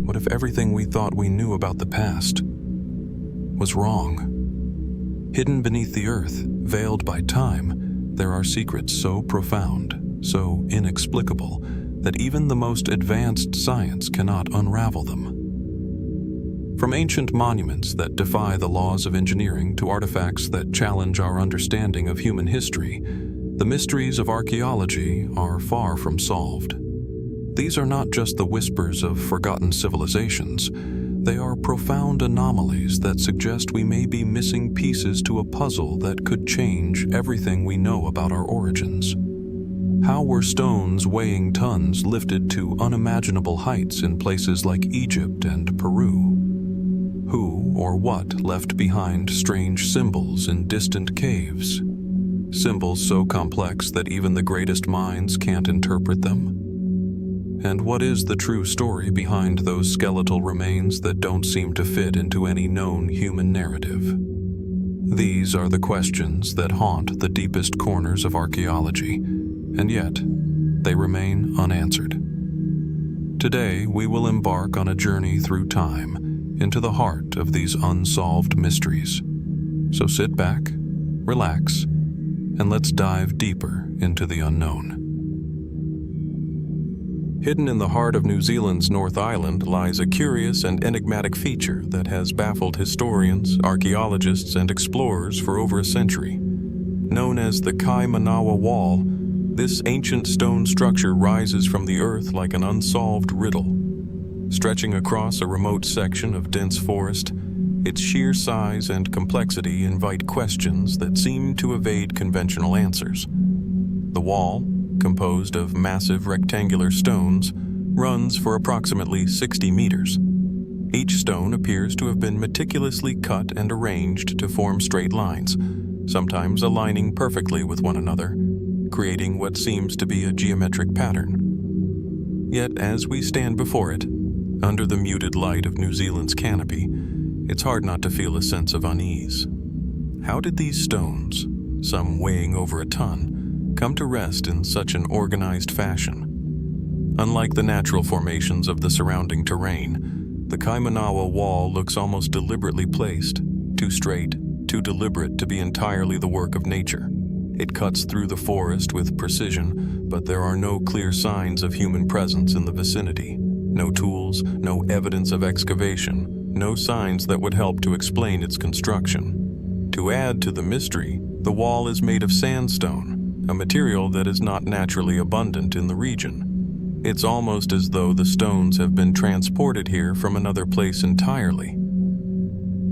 What if everything we thought we knew about the past was wrong? Hidden beneath the earth, veiled by time, there are secrets so profound, so inexplicable, that even the most advanced science cannot unravel them. From ancient monuments that defy the laws of engineering to artifacts that challenge our understanding of human history, the mysteries of archaeology are far from solved. These are not just the whispers of forgotten civilizations. They are profound anomalies that suggest we may be missing pieces to a puzzle that could change everything we know about our origins. How were stones weighing tons lifted to unimaginable heights in places like Egypt and Peru? Who or what left behind strange symbols in distant caves? Symbols so complex that even the greatest minds can't interpret them? And what is the true story behind those skeletal remains that don't seem to fit into any known human narrative? These are the questions that haunt the deepest corners of archaeology, and yet they remain unanswered. Today, we will embark on a journey through time into the heart of these unsolved mysteries. So sit back, relax, and let's dive deeper into the unknown. Hidden in the heart of New Zealand's North Island lies a curious and enigmatic feature that has baffled historians, archaeologists, and explorers for over a century. Known as the Kaimanawa Wall, this ancient stone structure rises from the earth like an unsolved riddle. Stretching across a remote section of dense forest, its sheer size and complexity invite questions that seem to evade conventional answers. The wall, composed of massive rectangular stones, runs for approximately 60 meters. Each stone appears to have been meticulously cut and arranged to form straight lines, sometimes aligning perfectly with one another, creating what seems to be a geometric pattern. Yet, as we stand before it, under the muted light of New Zealand's canopy, it's hard not to feel a sense of unease. How did these stones, some weighing over a ton, come to rest in such an organized fashion? Unlike the natural formations of the surrounding terrain, the Kaimanawa Wall looks almost deliberately placed, too straight, too deliberate to be entirely the work of nature. It cuts through the forest with precision, but there are no clear signs of human presence in the vicinity. No tools, no evidence of excavation, no signs that would help to explain its construction. To add to the mystery, the wall is made of sandstone, a material that is not naturally abundant in the region. It's almost as though the stones have been transported here from another place entirely.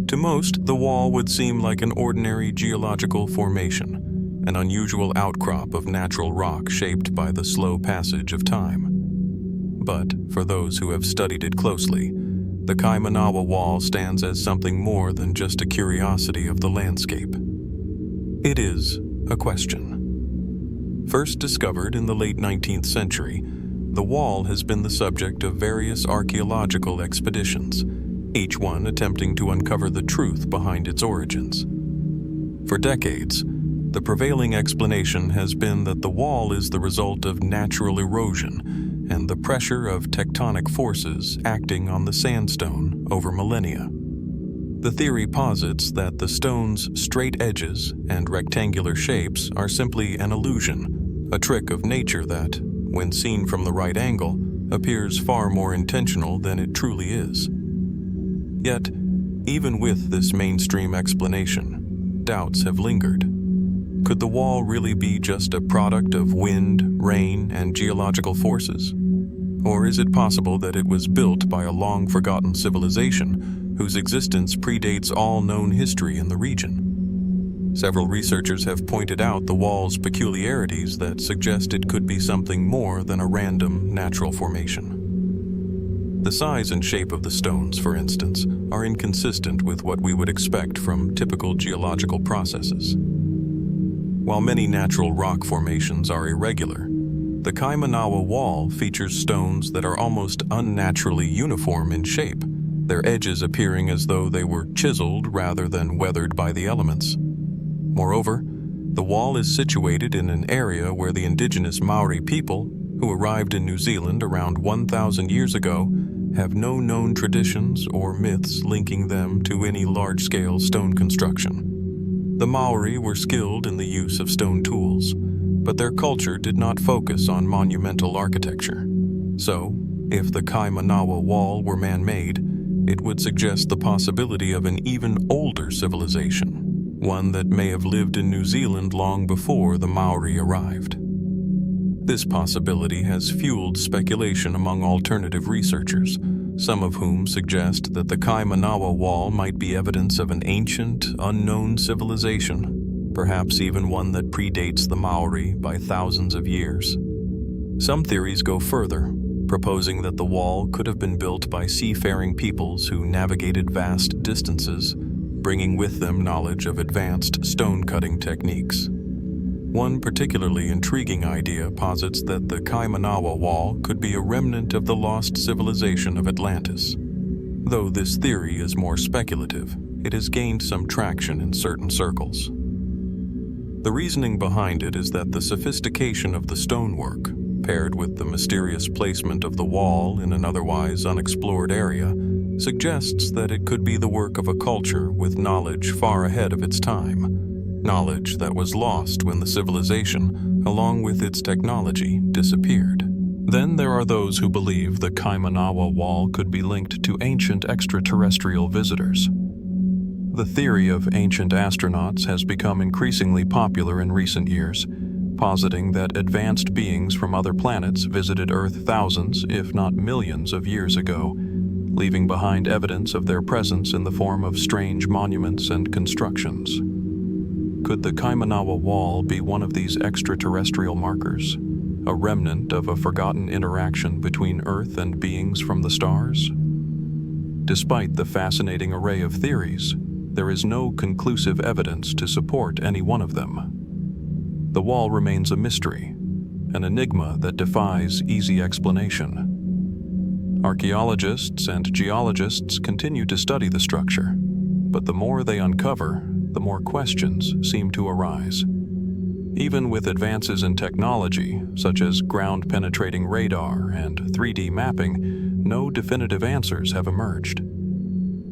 To most, the wall would seem like an ordinary geological formation, an unusual outcrop of natural rock shaped by the slow passage of time. But for those who have studied it closely, the Kaimanawa Wall stands as something more than just a curiosity of the landscape. It is a question. First discovered in the late 19th century, the wall has been the subject of various archaeological expeditions, each one attempting to uncover the truth behind its origins. For decades, the prevailing explanation has been that the wall is the result of natural erosion and the pressure of tectonic forces acting on the sandstone over millennia. The theory posits that the stone's straight edges and rectangular shapes are simply an illusion, a trick of nature that, when seen from the right angle, appears far more intentional than it truly is. Yet, even with this mainstream explanation, doubts have lingered. Could the wall really be just a product of wind, rain, and geological forces? Or is it possible that it was built by a long-forgotten civilization whose existence predates all known history in the region? Several researchers have pointed out the wall's peculiarities that suggest it could be something more than a random natural formation. The size and shape of the stones, for instance, are inconsistent with what we would expect from typical geological processes. While many natural rock formations are irregular, the Kaimanawa Wall features stones that are almost unnaturally uniform in shape, their edges appearing as though they were chiseled rather than weathered by the elements. Moreover, the wall is situated in an area where the indigenous Maori people, who arrived in New Zealand around 1,000 years ago, have no known traditions or myths linking them to any large-scale stone construction. The Maori were skilled in the use of stone tools, but their culture did not focus on monumental architecture. So, if the Kaimanawa Wall were man-made, it would suggest the possibility of an even older civilization, one that may have lived in New Zealand long before the Maori arrived. This possibility has fueled speculation among alternative researchers, some of whom suggest that the Kaimanawa Wall might be evidence of an ancient, unknown civilization, perhaps even one that predates the Maori by thousands of years. Some theories go further, proposing that the wall could have been built by seafaring peoples who navigated vast distances, bringing with them knowledge of advanced stone-cutting techniques. One particularly intriguing idea posits that the Kaimanawa Wall could be a remnant of the lost civilization of Atlantis. Though this theory is more speculative, it has gained some traction in certain circles. The reasoning behind it is that the sophistication of the stonework, paired with the mysterious placement of the wall in an otherwise unexplored area, suggests that it could be the work of a culture with knowledge far ahead of its time, knowledge that was lost when the civilization, along with its technology, disappeared. Then there are those who believe the Kaimanawa Wall could be linked to ancient extraterrestrial visitors. The theory of ancient astronauts has become increasingly popular in recent years, positing that advanced beings from other planets visited Earth thousands, if not millions, of years ago, leaving behind evidence of their presence in the form of strange monuments and constructions. Could the Kaimanawa Wall be one of these extraterrestrial markers, a remnant of a forgotten interaction between Earth and beings from the stars? Despite the fascinating array of theories, there is no conclusive evidence to support any one of them. The wall remains a mystery, an enigma that defies easy explanation. Archaeologists and geologists continue to study the structure, but the more they uncover, the more questions seem to arise. Even with advances in technology, such as ground-penetrating radar and 3D mapping, no definitive answers have emerged.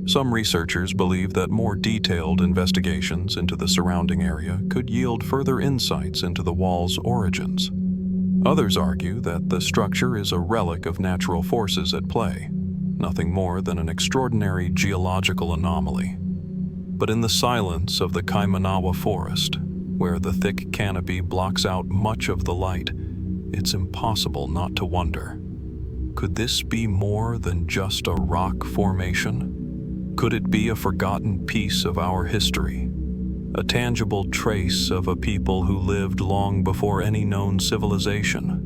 Some researchers believe that more detailed investigations into the surrounding area could yield further insights into the wall's origins. Others argue that the structure is a relic of natural forces at play, nothing more than an extraordinary geological anomaly. But in the silence of the Kaimanawa forest, where the thick canopy blocks out much of the light, it's impossible not to wonder. Could this be more than just a rock formation? Could it be a forgotten piece of our history, a tangible trace of a people who lived long before any known civilization?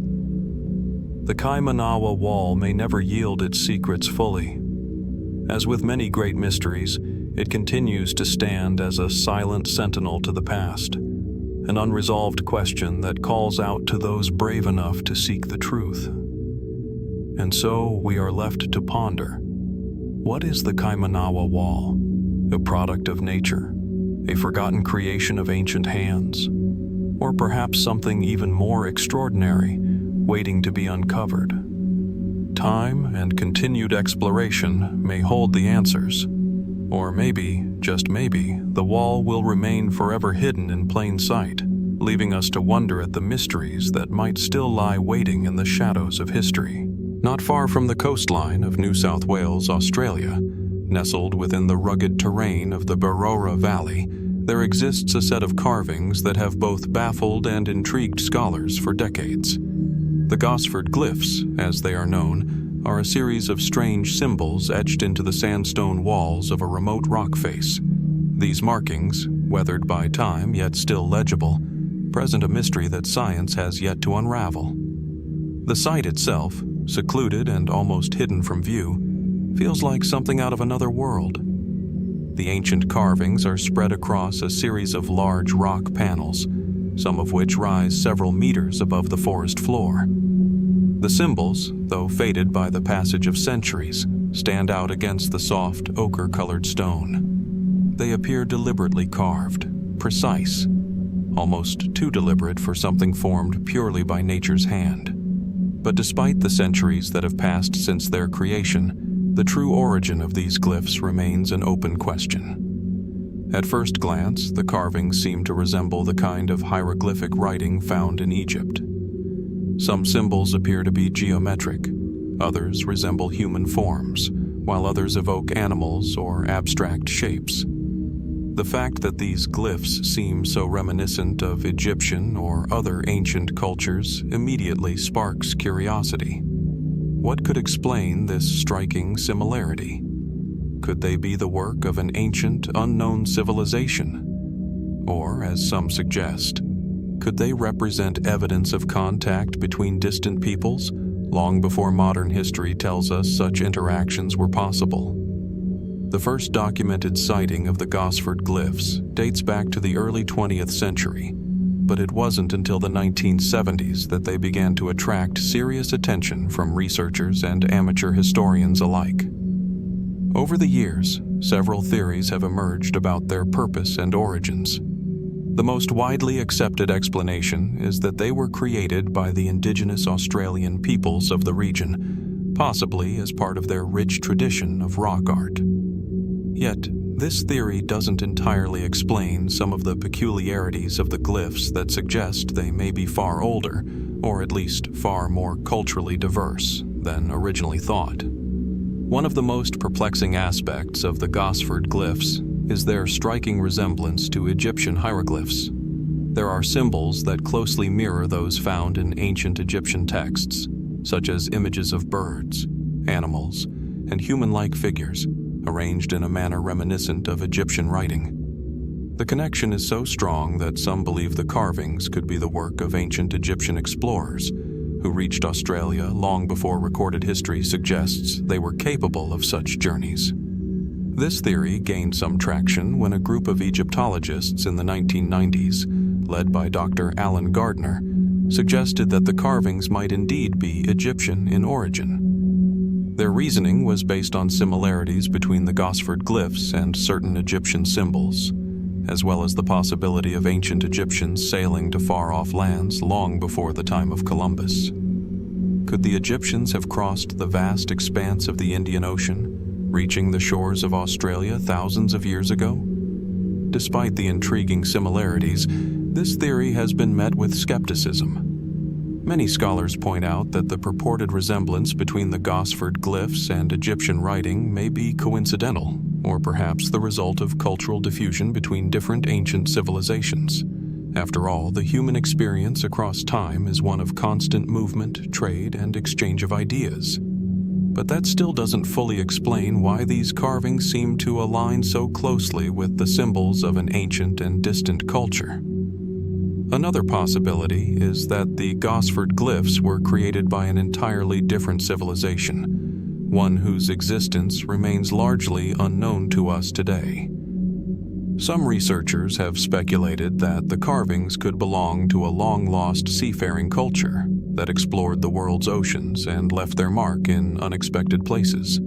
The Kaimanawa Wall may never yield its secrets fully. As with many great mysteries, it continues to stand as a silent sentinel to the past, an unresolved question that calls out to those brave enough to seek the truth. And so we are left to ponder. What is the Kaimanawa Wall? A product of nature, a forgotten creation of ancient hands, or perhaps something even more extraordinary, waiting to be uncovered? Time and continued exploration may hold the answers, or maybe, just maybe, the wall will remain forever hidden in plain sight, leaving us to wonder at the mysteries that might still lie waiting in the shadows of history. Not far from the coastline of New South Wales, Australia, nestled within the rugged terrain of the Barora Valley, there exists a set of carvings that have both baffled and intrigued scholars for decades. The Gosford Glyphs, as they are known, are a series of strange symbols etched into the sandstone walls of a remote rock face. These markings, weathered by time yet still legible, present a mystery that science has yet to unravel. The site itself, secluded and almost hidden from view, feels like something out of another world. The ancient carvings are spread across a series of large rock panels, some of which rise several meters above the forest floor. The symbols, though faded by the passage of centuries, stand out against the soft, ochre-colored stone. They appear deliberately carved, precise, almost too deliberate for something formed purely by nature's hand. But despite the centuries that have passed since their creation, the true origin of these glyphs remains an open question. At first glance, the carvings seem to resemble the kind of hieroglyphic writing found in Egypt. Some symbols appear to be geometric, others resemble human forms, while others evoke animals or abstract shapes. The fact that these glyphs seem so reminiscent of Egyptian or other ancient cultures immediately sparks curiosity. What could explain this striking similarity? Could they be the work of an ancient, unknown civilization? Or, as some suggest, could they represent evidence of contact between distant peoples, long before modern history tells us such interactions were possible? The first documented sighting of the Gosford Glyphs dates back to the early 20th century, but it wasn't until the 1970s that they began to attract serious attention from researchers and amateur historians alike. Over the years, several theories have emerged about their purpose and origins. The most widely accepted explanation is that they were created by the indigenous Australian peoples of the region, possibly as part of their rich tradition of rock art. Yet, this theory doesn't entirely explain some of the peculiarities of the glyphs that suggest they may be far older, or at least far more culturally diverse, than originally thought. One of the most perplexing aspects of the Gosford Glyphs is their striking resemblance to Egyptian hieroglyphs. There are symbols that closely mirror those found in ancient Egyptian texts, such as images of birds, animals, and human-like figures, arranged in a manner reminiscent of Egyptian writing. The connection is so strong that some believe the carvings could be the work of ancient Egyptian explorers, who reached Australia long before recorded history suggests they were capable of such journeys. This theory gained some traction when a group of Egyptologists in the 1990s, led by Dr. Alan Gardner, suggested that the carvings might indeed be Egyptian in origin. Their reasoning was based on similarities between the Gosford Glyphs and certain Egyptian symbols, as well as the possibility of ancient Egyptians sailing to far-off lands long before the time of Columbus. Could the Egyptians have crossed the vast expanse of the Indian Ocean, reaching the shores of Australia thousands of years ago? Despite the intriguing similarities, this theory has been met with skepticism. Many scholars point out that the purported resemblance between the Gosford Glyphs and Egyptian writing may be coincidental, or perhaps the result of cultural diffusion between different ancient civilizations. After all, the human experience across time is one of constant movement, trade, and exchange of ideas. But that still doesn't fully explain why these carvings seem to align so closely with the symbols of an ancient and distant culture. Another possibility is that the Gosford Glyphs were created by an entirely different civilization, one whose existence remains largely unknown to us today. Some researchers have speculated that the carvings could belong to a long-lost seafaring culture that explored the world's oceans and left their mark in unexpected places.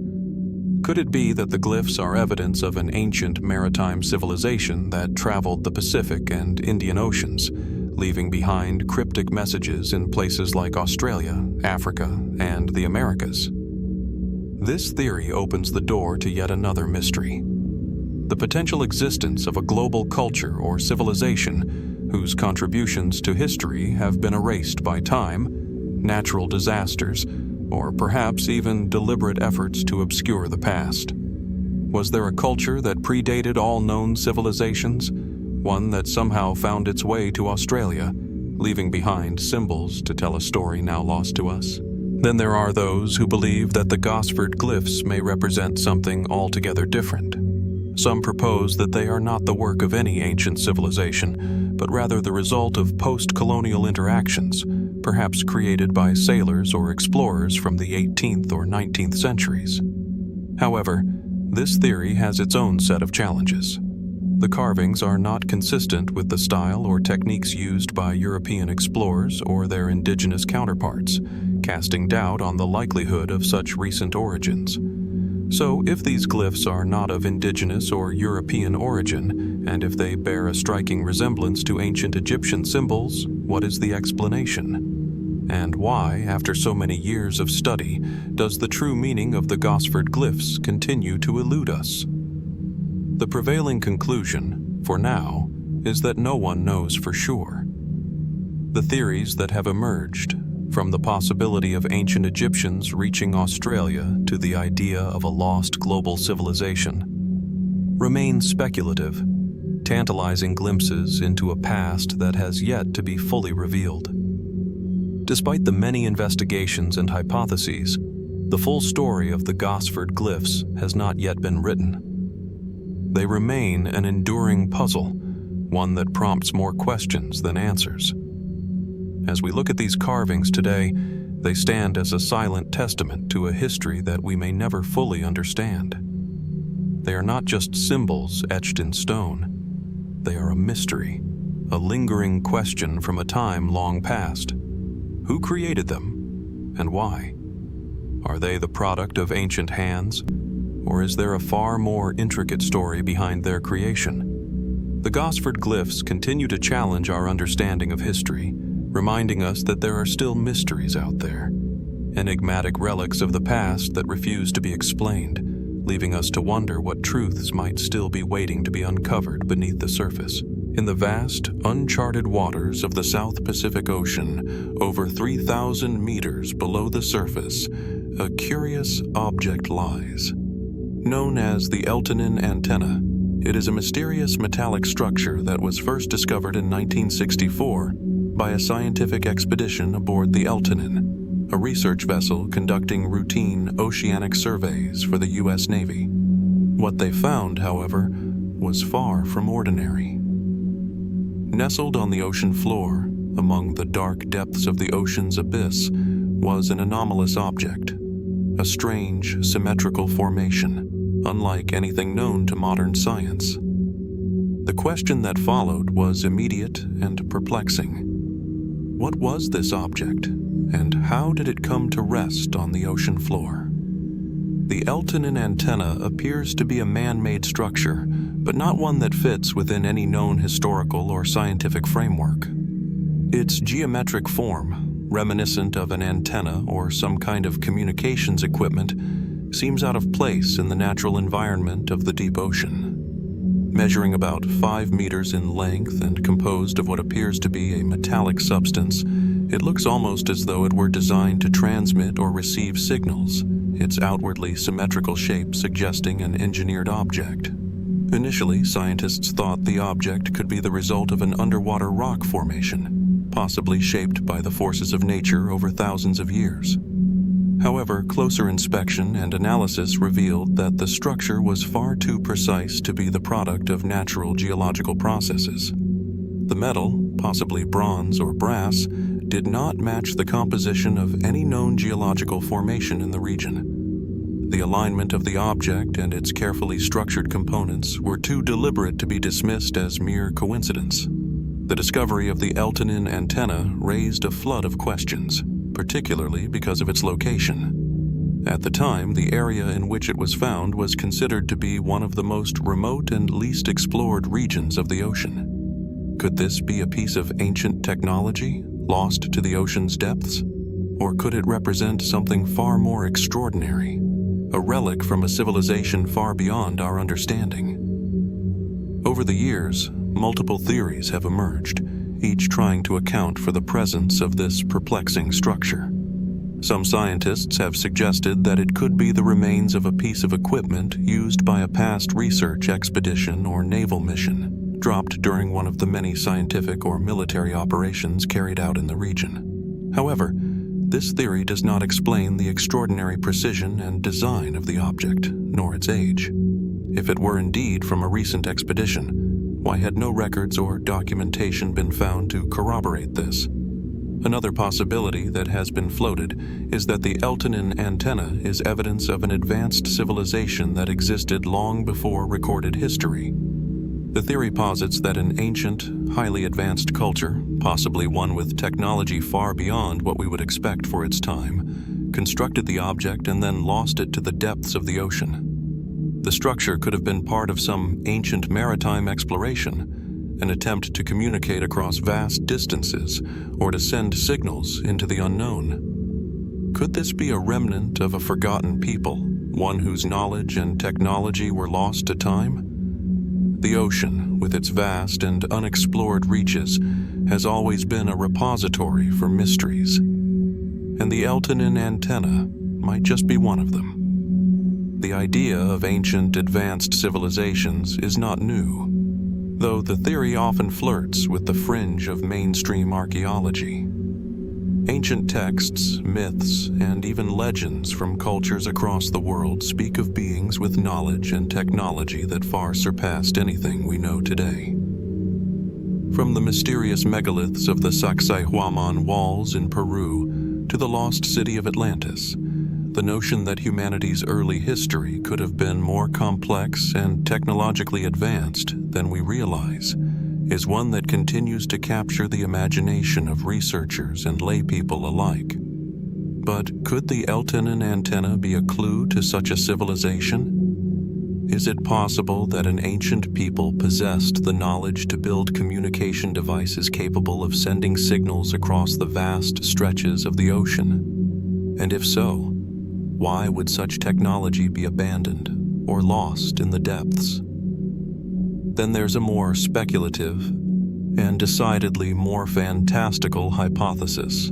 Could it be that the glyphs are evidence of an ancient maritime civilization that traveled the Pacific and Indian Oceans, leaving behind cryptic messages in places like Australia, Africa, and the Americas? This theory opens the door to yet another mystery: the potential existence of a global culture or civilization whose contributions to history have been erased by time, natural disasters, or perhaps even deliberate efforts to obscure the past. Was there a culture that predated all known civilizations, one that somehow found its way to Australia, leaving behind symbols to tell a story now lost to us? Then there are those who believe that the Gosford Glyphs may represent something altogether different. Some propose that they are not the work of any ancient civilization, but rather the result of post-colonial interactions, perhaps created by sailors or explorers from the 18th or 19th centuries. However, this theory has its own set of challenges. The carvings are not consistent with the style or techniques used by European explorers or their indigenous counterparts, casting doubt on the likelihood of such recent origins. So, if these glyphs are not of indigenous or European origin, and if they bear a striking resemblance to ancient Egyptian symbols, what is the explanation? And why, after so many years of study, does the true meaning of the Gosford Glyphs continue to elude us? The prevailing conclusion, for now, is that no one knows for sure. The theories that have emerged, from the possibility of ancient Egyptians reaching Australia to the idea of a lost global civilization, remain speculative, tantalizing glimpses into a past that has yet to be fully revealed. Despite the many investigations and hypotheses, the full story of the Gosford Glyphs has not yet been written. They remain an enduring puzzle, one that prompts more questions than answers. As we look at these carvings today, they stand as a silent testament to a history that we may never fully understand. They are not just symbols etched in stone. They are a mystery, a lingering question from a time long past. Who created them, and why? Are they the product of ancient hands, or is there a far more intricate story behind their creation? The Gosford Glyphs continue to challenge our understanding of history, reminding us that there are still mysteries out there, enigmatic relics of the past that refuse to be explained, leaving us to wonder what truths might still be waiting to be uncovered beneath the surface. In the vast, uncharted waters of the South Pacific Ocean, over 3,000 meters below the surface, a curious object lies. Known as the Eltanin Antenna, it is a mysterious metallic structure that was first discovered in 1964 by a scientific expedition aboard the Eltanin, a research vessel conducting routine oceanic surveys for the U.S. Navy. What they found, however, was far from ordinary. Nestled on the ocean floor, among the dark depths of the ocean's abyss, was an anomalous object, a strange, symmetrical formation, unlike anything known to modern science. The question that followed was immediate and perplexing. What was this object, and how did it come to rest on the ocean floor? The Eltanin Antenna appears to be a man-made structure, but not one that fits within any known historical or scientific framework. Its geometric form, reminiscent of an antenna or some kind of communications equipment, seems out of place in the natural environment of the deep ocean. Measuring about 5 meters in length and composed of what appears to be a metallic substance, it looks almost as though it were designed to transmit or receive signals, its outwardly symmetrical shape suggesting an engineered object. Initially, scientists thought the object could be the result of an underwater rock formation, possibly shaped by the forces of nature over thousands of years. However, closer inspection and analysis revealed that the structure was far too precise to be the product of natural geological processes. The metal, possibly bronze or brass, did not match the composition of any known geological formation in the region. The alignment of the object and its carefully structured components were too deliberate to be dismissed as mere coincidence. The discovery of the Eltanin Antenna raised a flood of questions, particularly because of its location. At the time, the area in which it was found was considered to be one of the most remote and least explored regions of the ocean. Could this be a piece of ancient technology, lost to the ocean's depths? Or could it represent something far more extraordinary, a relic from a civilization far beyond our understanding? Over the years, multiple theories have emerged, each trying to account for the presence of this perplexing structure. Some scientists have suggested that it could be the remains of a piece of equipment used by a past research expedition or naval mission, dropped during one of the many scientific or military operations carried out in the region. However, this theory does not explain the extraordinary precision and design of the object, nor its age. If it were indeed from a recent expedition, why had no records or documentation been found to corroborate this? Another possibility that has been floated is that the Eltanin Antenna is evidence of an advanced civilization that existed long before recorded history. The theory posits that an ancient, highly advanced culture, possibly one with technology far beyond what we would expect for its time, constructed the object and then lost it to the depths of the ocean. The structure could have been part of some ancient maritime exploration, an attempt to communicate across vast distances or to send signals into the unknown. Could this be a remnant of a forgotten people, one whose knowledge and technology were lost to time? The ocean, with its vast and unexplored reaches, has always been a repository for mysteries. And the Eltanin Antenna might just be one of them. The idea of ancient advanced civilizations is not new, though the theory often flirts with the fringe of mainstream archaeology. Ancient texts, myths, and even legends from cultures across the world speak of beings with knowledge and technology that far surpassed anything we know today. From the mysterious megaliths of the Sacsayhuamán Walls in Peru to the lost city of Atlantis, the notion that humanity's early history could have been more complex and technologically advanced than we realize is one that continues to capture the imagination of researchers and laypeople alike. But could the Eltanin Antenna be a clue to such a civilization? Is it possible that an ancient people possessed the knowledge to build communication devices capable of sending signals across the vast stretches of the ocean? And if so, why would such technology be abandoned or lost in the depths? Then there's a more speculative and decidedly more fantastical hypothesis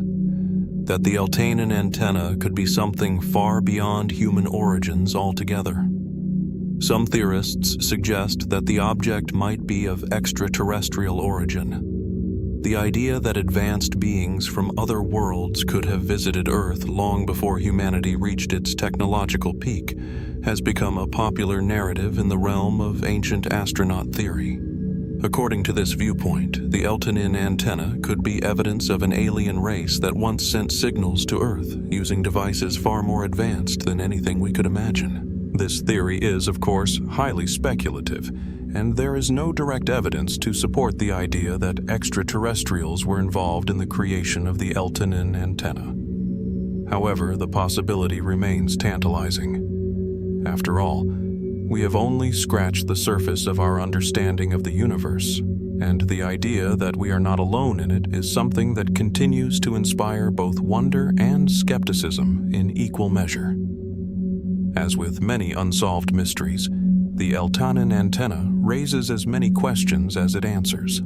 that the Eltanin Antenna could be something far beyond human origins altogether. Some theorists suggest that the object might be of extraterrestrial origin. The idea that advanced beings from other worlds could have visited Earth long before humanity reached its technological peak has become a popular narrative in the realm of ancient astronaut theory. According to this viewpoint, the Eltanin Antenna could be evidence of an alien race that once sent signals to Earth using devices far more advanced than anything we could imagine. This theory is, of course, highly speculative, and there is no direct evidence to support the idea that extraterrestrials were involved in the creation of the Eltanin Antenna. However, the possibility remains tantalizing. After all, we have only scratched the surface of our understanding of the universe, and the idea that we are not alone in it is something that continues to inspire both wonder and skepticism in equal measure. As with many unsolved mysteries, the Eltanin Antenna raises as many questions as it answers.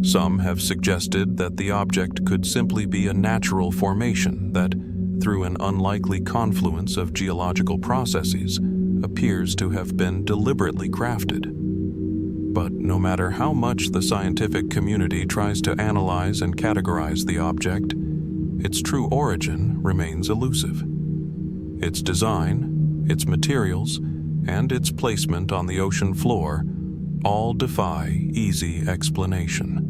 Some have suggested that the object could simply be a natural formation that, through an unlikely confluence of geological processes, appears to have been deliberately crafted. But no matter how much the scientific community tries to analyze and categorize the object, its true origin remains elusive. Its design, its materials, and its placement on the ocean floor all defy easy explanation.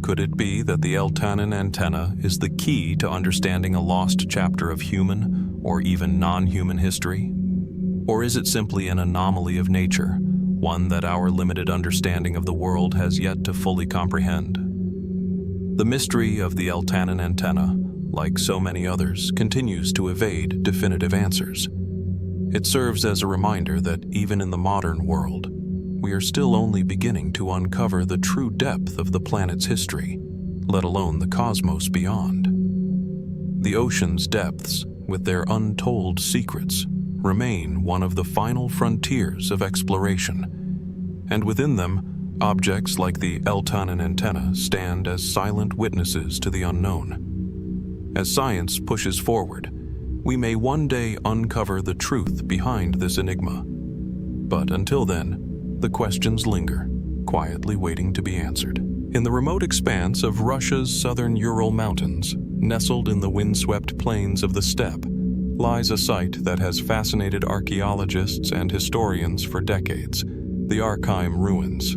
Could it be that the Eltanin Antenna is the key to understanding a lost chapter of human or even non-human history? Or is it simply an anomaly of nature, one that our limited understanding of the world has yet to fully comprehend? The mystery of the Eltanin Antenna, like so many others, continues to evade definitive answers. It serves as a reminder that even in the modern world, we are still only beginning to uncover the true depth of the planet's history, let alone the cosmos beyond. The ocean's depths, with their untold secrets, remain one of the final frontiers of exploration, and within them, objects like the Eltanin Antenna stand as silent witnesses to the unknown. As science pushes forward, we may one day uncover the truth behind this enigma. But until then, the questions linger, quietly waiting to be answered. In the remote expanse of Russia's southern Ural Mountains, nestled in the windswept plains of the steppe, lies a site that has fascinated archaeologists and historians for decades, the Arkaim Ruins.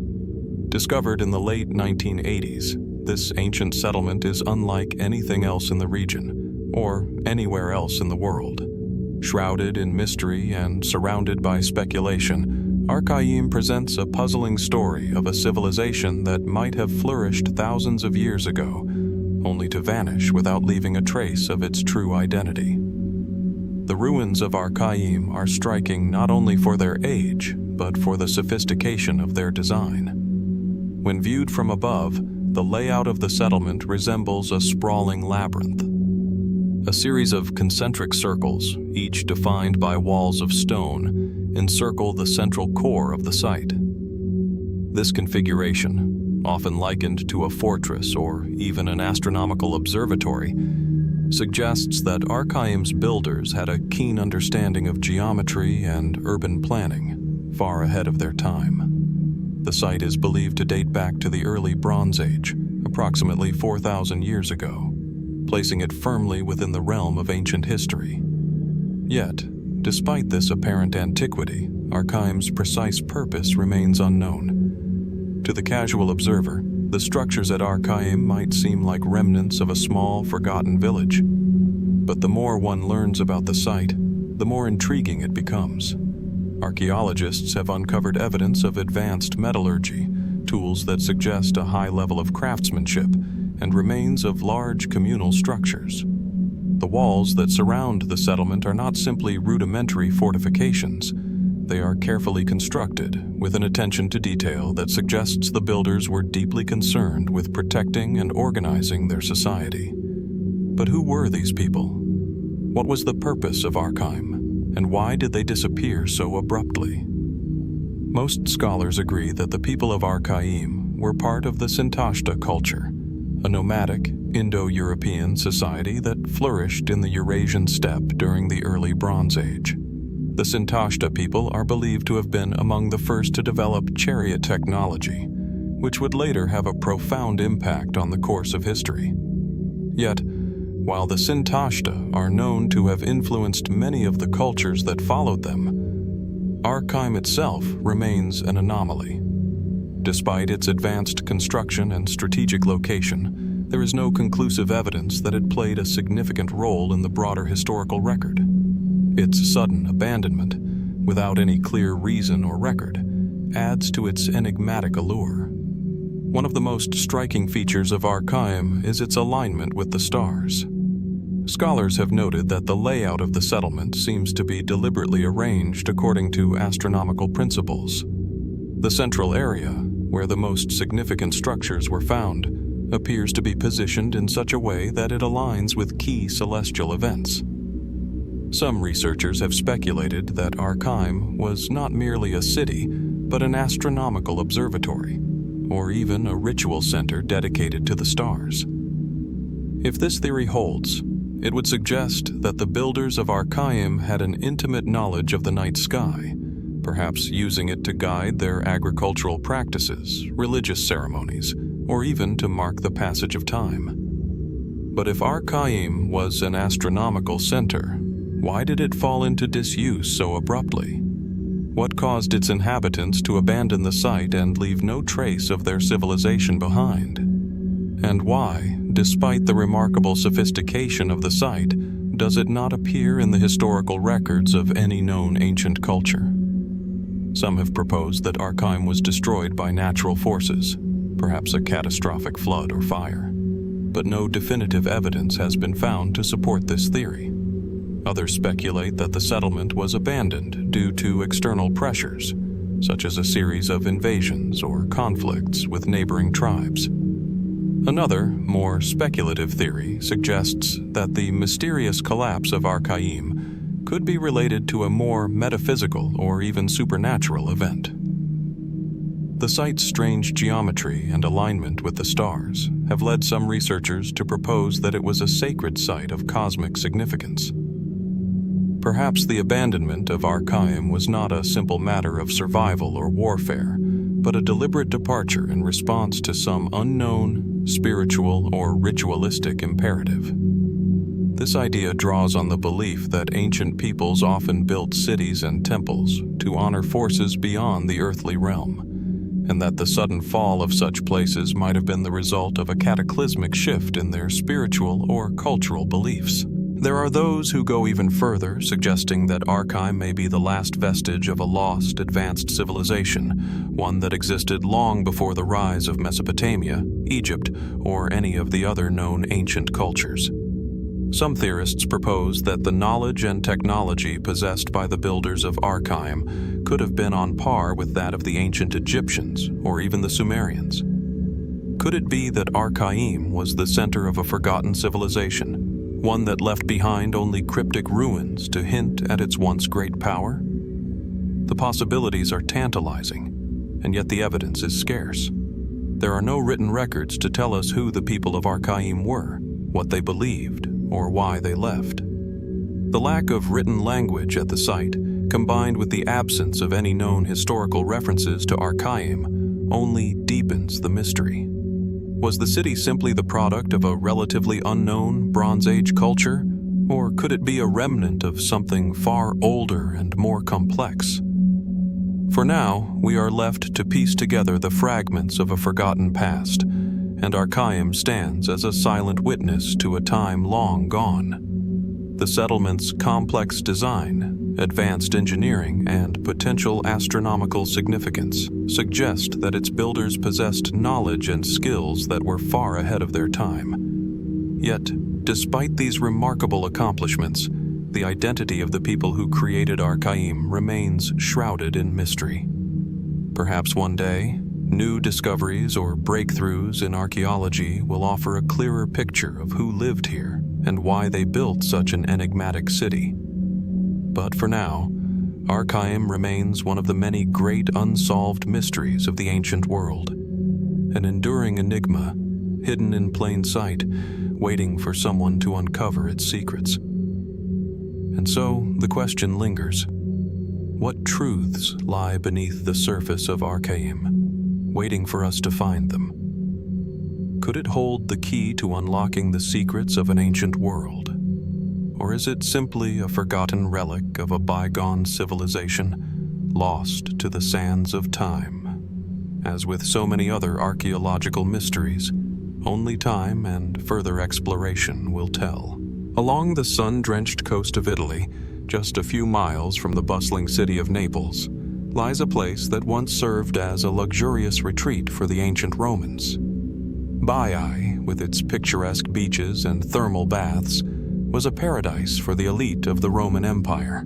Discovered in the late 1980s, this ancient settlement is unlike anything else in the region, or anywhere else in the world. Shrouded in mystery and surrounded by speculation, Arkaim presents a puzzling story of a civilization that might have flourished thousands of years ago, only to vanish without leaving a trace of its true identity. The ruins of Arkaim are striking not only for their age, but for the sophistication of their design. When viewed from above, the layout of the settlement resembles a sprawling labyrinth. A series of concentric circles, each defined by walls of stone, encircle the central core of the site. This configuration, often likened to a fortress or even an astronomical observatory, suggests that Arkaim's builders had a keen understanding of geometry and urban planning, far ahead of their time. The site is believed to date back to the early Bronze Age, approximately 4,000 years ago, placing it firmly within the realm of ancient history. Yet, despite this apparent antiquity, Arkaim's precise purpose remains unknown. To the casual observer, the structures at Arkaim might seem like remnants of a small, forgotten village. But the more one learns about the site, the more intriguing it becomes. Archaeologists have uncovered evidence of advanced metallurgy, tools that suggest a high level of craftsmanship, and remains of large communal structures. The walls that surround the settlement are not simply rudimentary fortifications. They are carefully constructed, with an attention to detail that suggests the builders were deeply concerned with protecting and organizing their society. But who were these people? What was the purpose of Arkaim, and why did they disappear so abruptly? Most scholars agree that the people of Arkaim were part of the Sintashta culture, a nomadic, Indo-European society that flourished in the Eurasian steppe during the early Bronze Age. The Sintashta people are believed to have been among the first to develop chariot technology, which would later have a profound impact on the course of history. Yet, while the Sintashta are known to have influenced many of the cultures that followed them, Arkaim itself remains an anomaly. Despite its advanced construction and strategic location, there is no conclusive evidence that it played a significant role in the broader historical record. Its sudden abandonment, without any clear reason or record, adds to its enigmatic allure. One of the most striking features of Arkaim is its alignment with the stars. Scholars have noted that the layout of the settlement seems to be deliberately arranged according to astronomical principles. The central area, where the most significant structures were found, appears to be positioned in such a way that it aligns with key celestial events. Some researchers have speculated that Arkaim was not merely a city, but an astronomical observatory, or even a ritual center dedicated to the stars. If this theory holds, it would suggest that the builders of Arkaim had an intimate knowledge of the night sky, perhaps using it to guide their agricultural practices, religious ceremonies, or even to mark the passage of time. But if Arkaim was an astronomical center, why did it fall into disuse so abruptly? What caused its inhabitants to abandon the site and leave no trace of their civilization behind? And why, despite the remarkable sophistication of the site, does it not appear in the historical records of any known ancient culture? Some have proposed that Arkaim was destroyed by natural forces, perhaps a catastrophic flood or fire, but no definitive evidence has been found to support this theory. Others speculate that the settlement was abandoned due to external pressures, such as a series of invasions or conflicts with neighboring tribes. Another, more speculative theory suggests that the mysterious collapse of Arkaim could be related to a more metaphysical or even supernatural event. The site's strange geometry and alignment with the stars have led some researchers to propose that it was a sacred site of cosmic significance. Perhaps the abandonment of Arkaim was not a simple matter of survival or warfare, but a deliberate departure in response to some unknown, spiritual, or ritualistic imperative. This idea draws on the belief that ancient peoples often built cities and temples to honor forces beyond the earthly realm, and that the sudden fall of such places might have been the result of a cataclysmic shift in their spiritual or cultural beliefs. There are those who go even further, suggesting that Arkaim may be the last vestige of a lost, advanced civilization, one that existed long before the rise of Mesopotamia, Egypt, or any of the other known ancient cultures. Some theorists propose that the knowledge and technology possessed by the builders of Arkaim could have been on par with that of the ancient Egyptians or even the Sumerians. Could it be that Arkaim was the center of a forgotten civilization, one that left behind only cryptic ruins to hint at its once great power? The possibilities are tantalizing, and yet the evidence is scarce. There are no written records to tell us who the people of Arkaim were, what they believed, or why they left. The lack of written language at the site, combined with the absence of any known historical references to Arkaim, only deepens the mystery. Was the city simply the product of a relatively unknown Bronze Age culture, or could it be a remnant of something far older and more complex? For now, we are left to piece together the fragments of a forgotten past, and Arkaim stands as a silent witness to a time long gone. The settlement's complex design, advanced engineering, and potential astronomical significance suggest that its builders possessed knowledge and skills that were far ahead of their time. Yet, despite these remarkable accomplishments, the identity of the people who created Arkaim remains shrouded in mystery. Perhaps one day, new discoveries or breakthroughs in archaeology will offer a clearer picture of who lived here and why they built such an enigmatic city. But for now, Arkaim remains one of the many great unsolved mysteries of the ancient world, an enduring enigma hidden in plain sight, waiting for someone to uncover its secrets. And so the question lingers: what truths lie beneath the surface of Arkaim, waiting for us to find them? Could it hold the key to unlocking the secrets of an ancient world? Or is it simply a forgotten relic of a bygone civilization, lost to the sands of time? As with so many other archaeological mysteries, only time and further exploration will tell. Along the sun-drenched coast of Italy, just a few miles from the bustling city of Naples, lies a place that once served as a luxurious retreat for the ancient Romans. Baiae, with its picturesque beaches and thermal baths, was a paradise for the elite of the Roman Empire,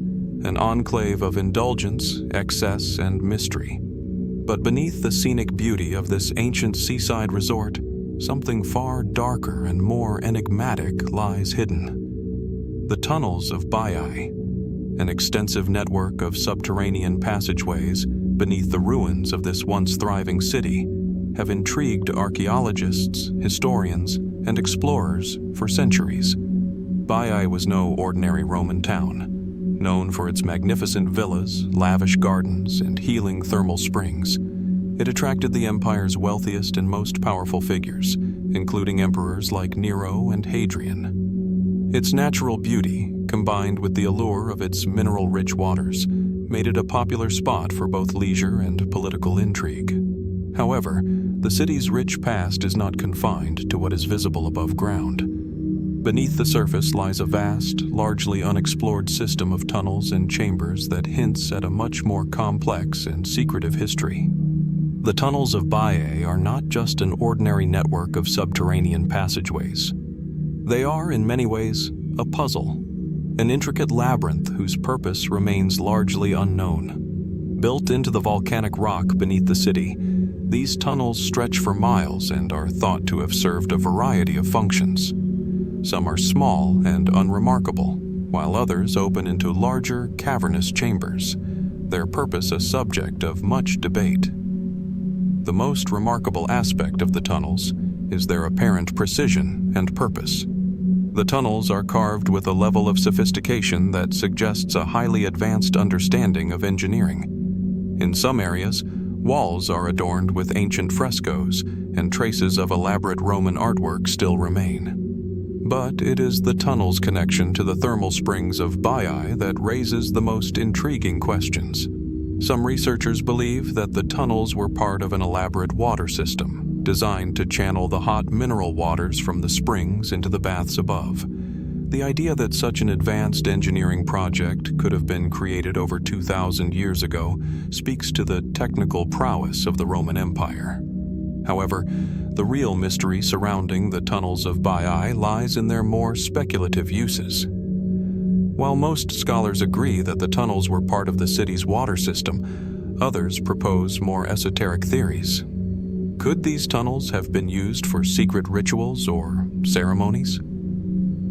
an enclave of indulgence, excess, and mystery. But beneath the scenic beauty of this ancient seaside resort, something far darker and more enigmatic lies hidden. The Tunnels of Baiae, an extensive network of subterranean passageways beneath the ruins of this once thriving city, have intrigued archaeologists, historians, and explorers for centuries. Baiae was no ordinary Roman town. Known for its magnificent villas, lavish gardens, and healing thermal springs, it attracted the empire's wealthiest and most powerful figures, including emperors like Nero and Hadrian. Its natural beauty, combined with the allure of its mineral-rich waters, made it a popular spot for both leisure and political intrigue. However, the city's rich past is not confined to what is visible above ground. Beneath the surface lies a vast, largely unexplored system of tunnels and chambers that hints at a much more complex and secretive history. The Tunnels of Baiae are not just an ordinary network of subterranean passageways. They are, in many ways, a puzzle, an intricate labyrinth whose purpose remains largely unknown. Built into the volcanic rock beneath the city, these tunnels stretch for miles and are thought to have served a variety of functions. Some are small and unremarkable, while others open into larger, cavernous chambers, their purpose a subject of much debate. The most remarkable aspect of the tunnels is their apparent precision and purpose. The tunnels are carved with a level of sophistication that suggests a highly advanced understanding of engineering. In some areas, walls are adorned with ancient frescoes, and traces of elaborate Roman artwork still remain. But it is the tunnel's connection to the thermal springs of Baiae that raises the most intriguing questions. Some researchers believe that the tunnels were part of an elaborate water system, designed to channel the hot mineral waters from the springs into the baths above. The idea that such an advanced engineering project could have been created over 2,000 years ago speaks to the technical prowess of the Roman Empire. However, the real mystery surrounding the Tunnels of Baiae lies in their more speculative uses. While most scholars agree that the tunnels were part of the city's water system, others propose more esoteric theories. Could these tunnels have been used for secret rituals or ceremonies?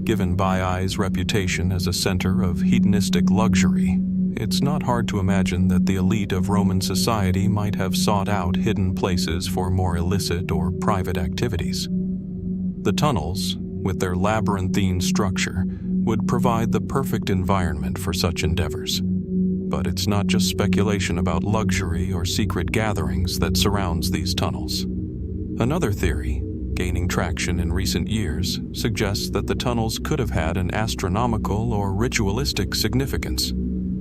Given Baiae's reputation as a center of hedonistic luxury, it's not hard to imagine that the elite of Roman society might have sought out hidden places for more illicit or private activities. The tunnels, with their labyrinthine structure, would provide the perfect environment for such endeavors. But it's not just speculation about luxury or secret gatherings that surrounds these tunnels. Another theory, gaining traction in recent years, suggests that the tunnels could have had an astronomical or ritualistic significance.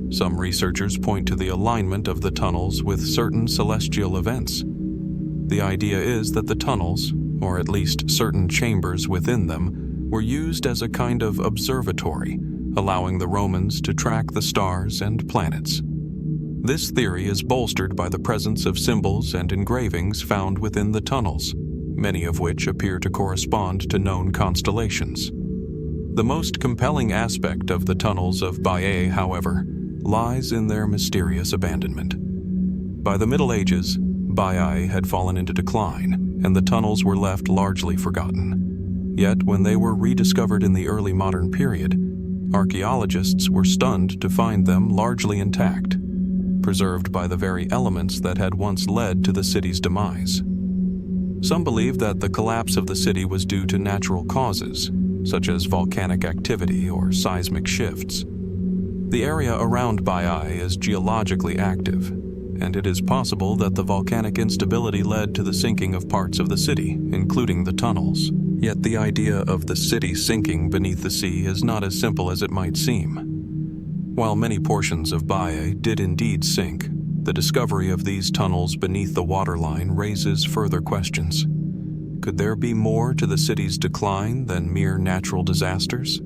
Some researchers point to the alignment of the tunnels with certain celestial events. The idea is that the tunnels, or at least certain chambers within them, were used as a kind of observatory, allowing the Romans to track the stars and planets. This theory is bolstered by the presence of symbols and engravings found within the tunnels, many of which appear to correspond to known constellations. The most compelling aspect of the Tunnels of Baiae, however, lies in their mysterious abandonment. By the Middle Ages, Baiae had fallen into decline, and the tunnels were left largely forgotten. Yet, when they were rediscovered in the early modern period, archaeologists were stunned to find them largely intact, preserved by the very elements that had once led to the city's demise. Some believe that the collapse of the city was due to natural causes, such as volcanic activity or seismic shifts. The area around Baiae is geologically active, and it is possible that the volcanic instability led to the sinking of parts of the city, including the tunnels. Yet the idea of the city sinking beneath the sea is not as simple as it might seem. While many portions of Baiae did indeed sink, the discovery of these tunnels beneath the waterline raises further questions. Could there be more to the city's decline than mere natural disasters?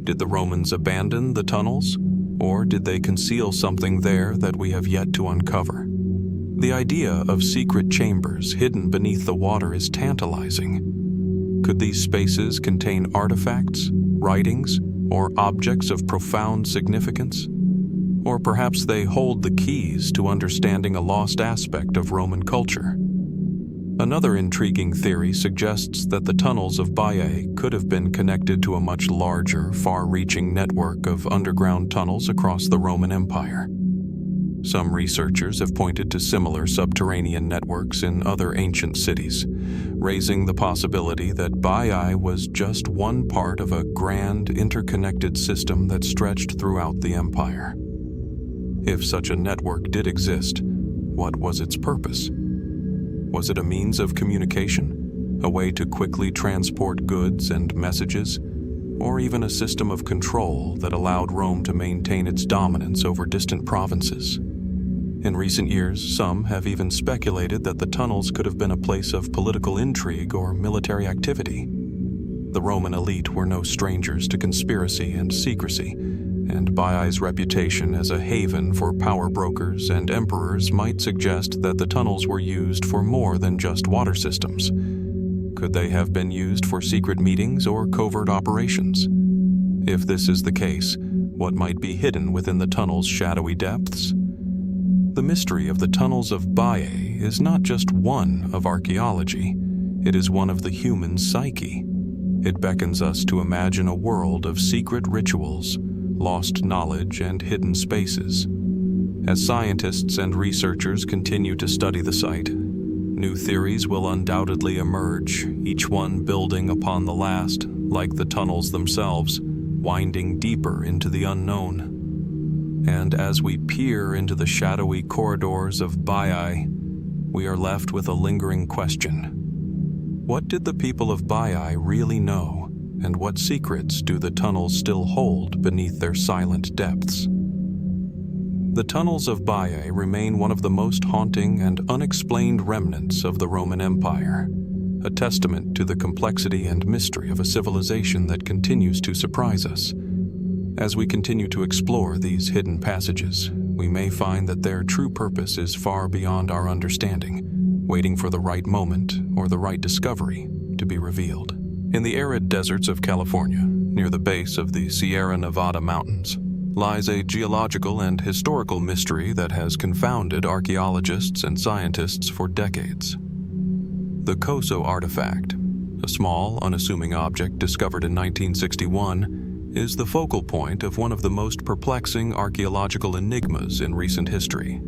Did the Romans abandon the tunnels, or did they conceal something there that we have yet to uncover? The idea of secret chambers hidden beneath the water is tantalizing. Could these spaces contain artifacts, writings, or objects of profound significance? Or perhaps they hold the keys to understanding a lost aspect of Roman culture. Another intriguing theory suggests that the tunnels of Baiae could have been connected to a much larger, far-reaching network of underground tunnels across the Roman Empire. Some researchers have pointed to similar subterranean networks in other ancient cities, raising the possibility that Baiae was just one part of a grand, interconnected system that stretched throughout the empire. If such a network did exist, what was its purpose? Was it a means of communication, a way to quickly transport goods and messages, or even a system of control that allowed Rome to maintain its dominance over distant provinces? In recent years, some have even speculated that the tunnels could have been a place of political intrigue or military activity. The Roman elite were no strangers to conspiracy and secrecy, and Baiae's reputation as a haven for power brokers and emperors might suggest that the tunnels were used for more than just water systems. Could they have been used for secret meetings or covert operations? If this is the case, what might be hidden within the tunnel's shadowy depths? The mystery of the Tunnels of Baiae is not just one of archaeology, it is one of the human psyche. It beckons us to imagine a world of secret rituals, lost knowledge, and hidden spaces. As scientists and researchers continue to study the site, new theories will undoubtedly emerge, each one building upon the last, like the tunnels themselves, winding deeper into the unknown. And as we peer into the shadowy corridors of Baiae, we are left with a lingering question. What did the people of Baiae really know? And what secrets do the tunnels still hold beneath their silent depths? The Tunnels of Baiae remain one of the most haunting and unexplained remnants of the Roman Empire, a testament to the complexity and mystery of a civilization that continues to surprise us. As we continue to explore these hidden passages, we may find that their true purpose is far beyond our understanding, waiting for the right moment or the right discovery to be revealed. In the arid deserts of California, near the base of the Sierra Nevada mountains, lies a geological and historical mystery that has confounded archaeologists and scientists for decades. The Coso Artifact, a small, unassuming object discovered in 1961, is the focal point of one of the most perplexing archaeological enigmas in recent history.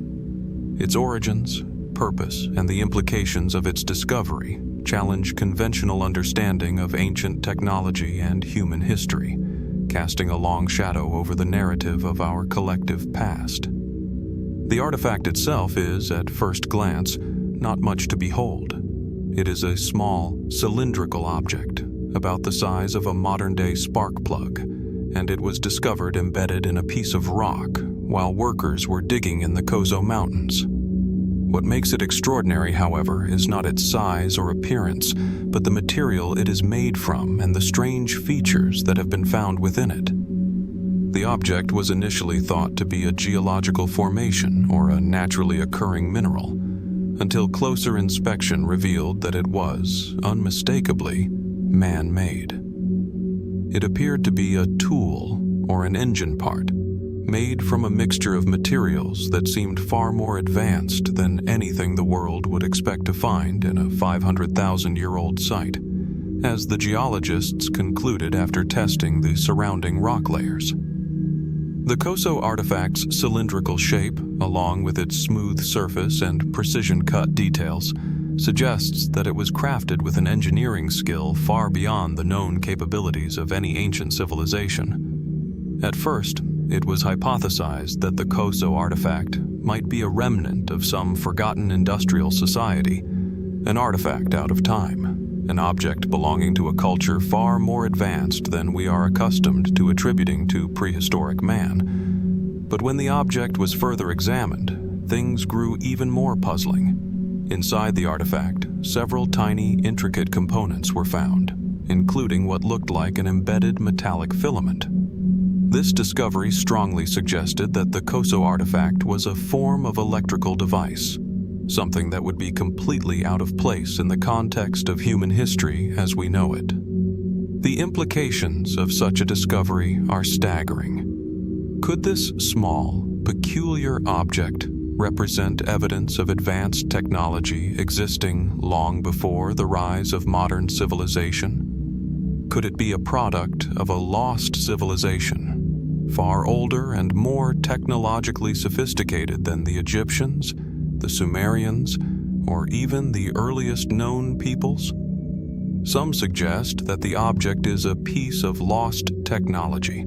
Its origins, purpose, and the implications of its discovery challenge conventional understanding of ancient technology and human history, casting a long shadow over the narrative of our collective past. The artifact itself is, at first glance, not much to behold. It is a small, cylindrical object, about the size of a modern-day spark plug, and it was discovered embedded in a piece of rock while workers were digging in the Coso Mountains. What makes it extraordinary, however, is not its size or appearance, but the material it is made from and the strange features that have been found within it. The object was initially thought to be a geological formation or a naturally occurring mineral, until closer inspection revealed that it was, unmistakably, man-made. It appeared to be a tool or an engine part, made from a mixture of materials that seemed far more advanced than anything the world would expect to find in a 500,000-year-old site, as the geologists concluded after testing the surrounding rock layers. The Coso artifact's cylindrical shape, along with its smooth surface and precision-cut details, suggests that it was crafted with an engineering skill far beyond the known capabilities of any ancient civilization. At first, it was hypothesized that the Coso artifact might be a remnant of some forgotten industrial society, an artifact out of time, an object belonging to a culture far more advanced than we are accustomed to attributing to prehistoric man. But when the object was further examined, things grew even more puzzling. Inside the artifact, several tiny, intricate components were found, including what looked like an embedded metallic filament. This discovery strongly suggested that the Coso artifact was a form of electrical device, something that would be completely out of place in the context of human history as we know it. The implications of such a discovery are staggering. Could this small, peculiar object represent evidence of advanced technology existing long before the rise of modern civilization? Could it be a product of a lost civilization, far older and more technologically sophisticated than the Egyptians, the Sumerians, or even the earliest known peoples? Some suggest that the object is a piece of lost technology,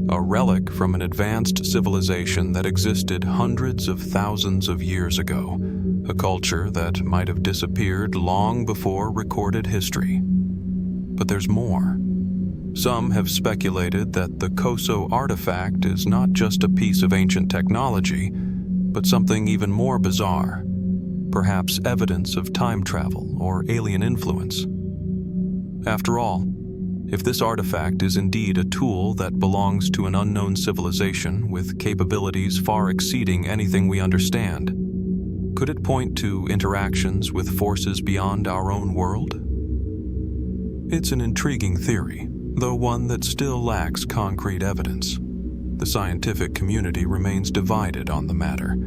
a relic from an advanced civilization that existed hundreds of thousands of years ago, a culture that might have disappeared long before recorded history. But there's more. Some have speculated that the Coso artifact is not just a piece of ancient technology, but something even more bizarre, perhaps evidence of time travel or alien influence. After all, if this artifact is indeed a tool that belongs to an unknown civilization with capabilities far exceeding anything we understand, could it point to interactions with forces beyond our own world? It's an intriguing theory, though one that still lacks concrete evidence. The scientific community remains divided on the matter.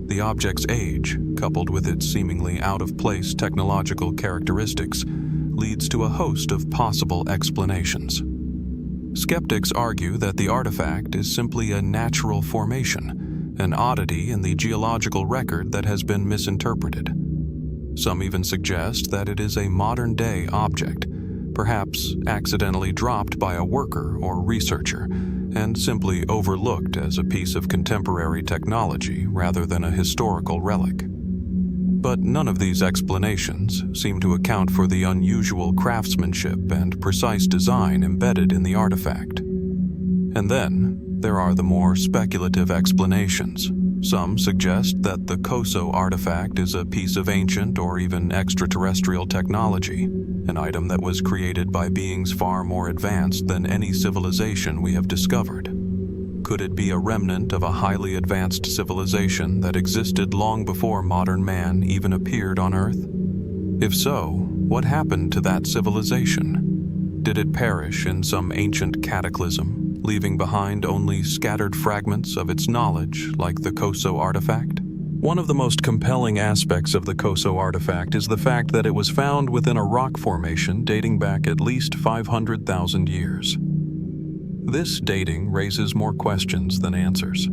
The object's age, coupled with its seemingly out-of-place technological characteristics, leads to a host of possible explanations. Skeptics argue that the artifact is simply a natural formation, an oddity in the geological record that has been misinterpreted. Some even suggest that it is a modern-day object, perhaps accidentally dropped by a worker or researcher, and simply overlooked as a piece of contemporary technology rather than a historical relic. But none of these explanations seem to account for the unusual craftsmanship and precise design embedded in the artifact. And then, there are the more speculative explanations. Some suggest that the Coso artifact is a piece of ancient or even extraterrestrial technology, an item that was created by beings far more advanced than any civilization we have discovered. Could it be a remnant of a highly advanced civilization that existed long before modern man even appeared on Earth? If so, what happened to that civilization? Did it perish in some ancient cataclysm, leaving behind only scattered fragments of its knowledge like the Coso artifact? One of the most compelling aspects of the Coso artifact is the fact that it was found within a rock formation dating back at least 500,000 years. This dating raises more questions than answers.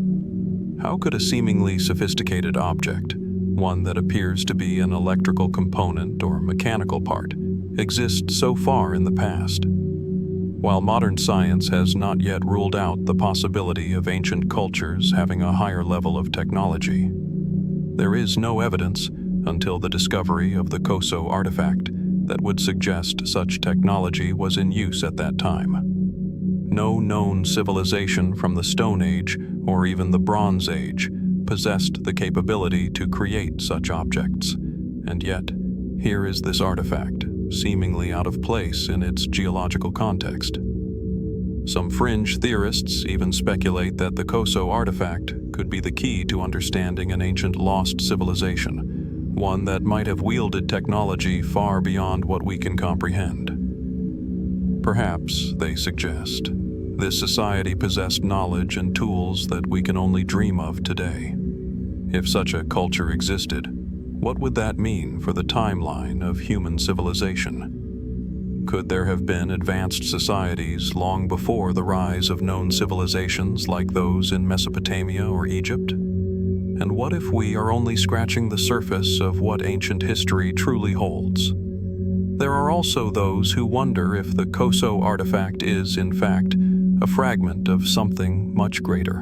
How could a seemingly sophisticated object, one that appears to be an electrical component or mechanical part, exist so far in the past? While modern science has not yet ruled out the possibility of ancient cultures having a higher level of technology, there is no evidence, until the discovery of the Coso artifact, that would suggest such technology was in use at that time. No known civilization from the Stone Age or even the Bronze Age possessed the capability to create such objects, and yet, here is this artifact, seemingly out of place in its geological context. Some fringe theorists even speculate that the Coso artifact could be the key to understanding an ancient lost civilization, one that might have wielded technology far beyond what we can comprehend. Perhaps, they suggest, this society possessed knowledge and tools that we can only dream of today. If such a culture existed, what would that mean for the timeline of human civilization? Could there have been advanced societies long before the rise of known civilizations like those in Mesopotamia or Egypt? And what if we are only scratching the surface of what ancient history truly holds? There are also those who wonder if the Coso artifact is, in fact, a fragment of something much greater,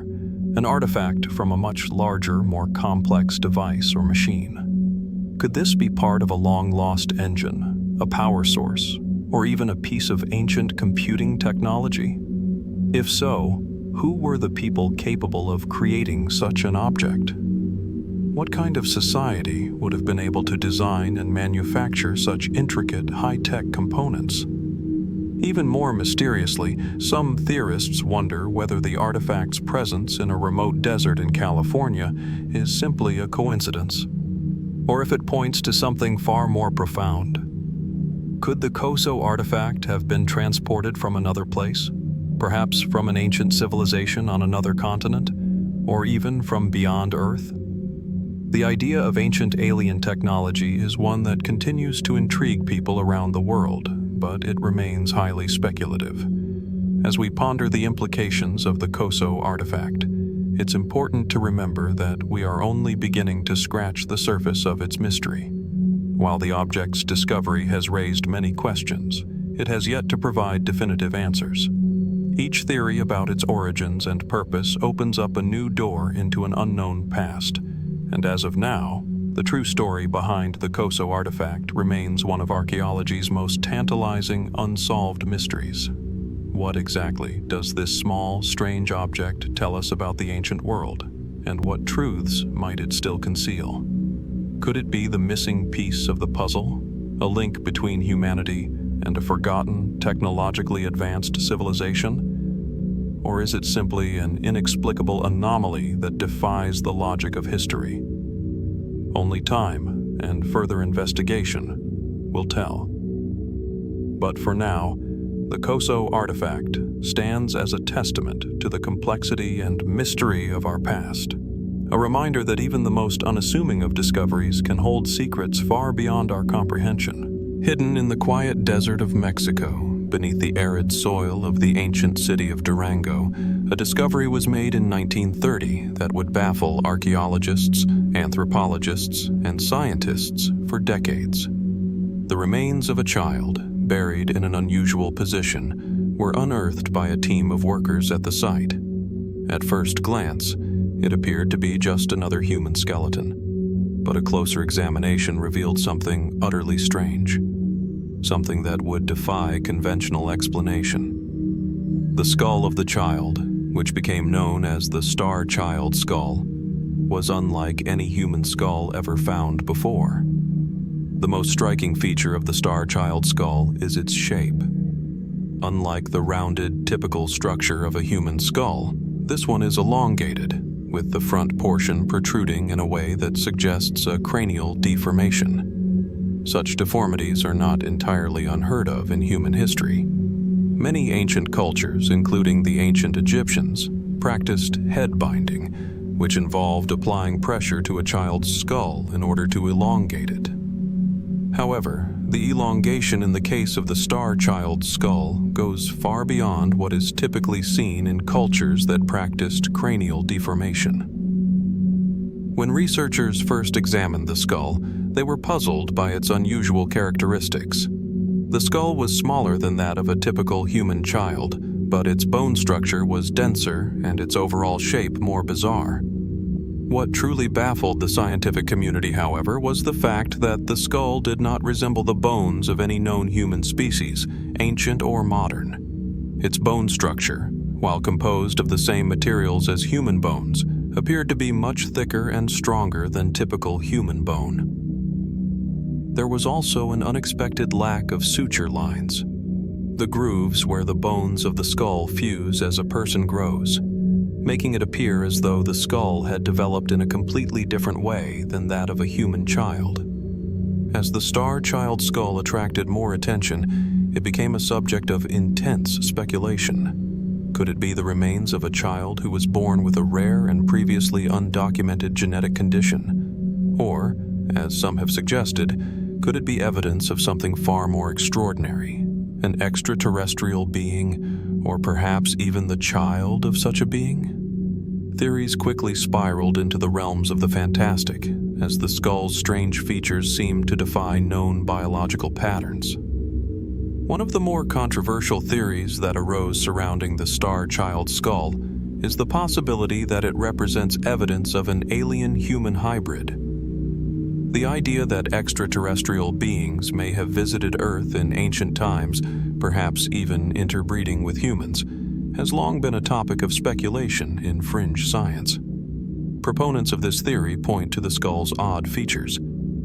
an artifact from a much larger, more complex device or machine. Could this be part of a long-lost engine, a power source, or even a piece of ancient computing technology? If so, who were the people capable of creating such an object? What kind of society would have been able to design and manufacture such intricate, high-tech components? Even more mysteriously, some theorists wonder whether the artifact's presence in a remote desert in California is simply a coincidence, or if it points to something far more profound. Could the Coso artifact have been transported from another place, perhaps from an ancient civilization on another continent, or even from beyond Earth? The idea of ancient alien technology is one that continues to intrigue people around the world, but it remains highly speculative. As we ponder the implications of the Coso artifact, it's important to remember that we are only beginning to scratch the surface of its mystery. While the object's discovery has raised many questions, it has yet to provide definitive answers. Each theory about its origins and purpose opens up a new door into an unknown past, and as of now, the true story behind the Coso artifact remains one of archaeology's most tantalizing, unsolved mysteries. What exactly does this small, strange object tell us about the ancient world, and what truths might it still conceal? Could it be the missing piece of the puzzle, a link between humanity and a forgotten, technologically advanced civilization? Or is it simply an inexplicable anomaly that defies the logic of history? Only time and further investigation will tell. But for now, the Coso artifact stands as a testament to the complexity and mystery of our past, a reminder that even the most unassuming of discoveries can hold secrets far beyond our comprehension. Hidden in the quiet desert of Mexico, beneath the arid soil of the ancient city of Durango, a discovery was made in 1930 that would baffle archaeologists, anthropologists, and scientists for decades. The remains of a child, buried in an unusual position, were unearthed by a team of workers at the site. At first glance, it appeared to be just another human skeleton, but a closer examination revealed something utterly strange, something that would defy conventional explanation. The skull of the child, which became known as the Star Child skull, was unlike any human skull ever found before. The most striking feature of the Star Child skull is its shape. Unlike the rounded, typical structure of a human skull, this one is elongated, with the front portion protruding in a way that suggests a cranial deformation. Such deformities are not entirely unheard of in human history. Many ancient cultures, including the ancient Egyptians, practiced head binding, which involved applying pressure to a child's skull in order to elongate it. However, the elongation in the case of the star child's skull goes far beyond what is typically seen in cultures that practiced cranial deformation. When researchers first examined the skull, they were puzzled by its unusual characteristics. The skull was smaller than that of a typical human child, but its bone structure was denser and its overall shape more bizarre. What truly baffled the scientific community, however, was the fact that the skull did not resemble the bones of any known human species, ancient or modern. Its bone structure, while composed of the same materials as human bones, appeared to be much thicker and stronger than typical human bone. There was also an unexpected lack of suture lines, the grooves where the bones of the skull fuse as a person grows, making it appear as though the skull had developed in a completely different way than that of a human child. As the star child skull attracted more attention, it became a subject of intense speculation. Could it be the remains of a child who was born with a rare and previously undocumented genetic condition? Or, as some have suggested, could it be evidence of something far more extraordinary, an extraterrestrial being, or perhaps even the child of such a being? Theories quickly spiraled into the realms of the fantastic, as the skull's strange features seemed to defy known biological patterns. One of the more controversial theories that arose surrounding the star child skull is the possibility that it represents evidence of an alien-human hybrid. The idea that extraterrestrial beings may have visited Earth in ancient times, perhaps even interbreeding with humans, has long been a topic of speculation in fringe science. Proponents of this theory point to the skull's odd features,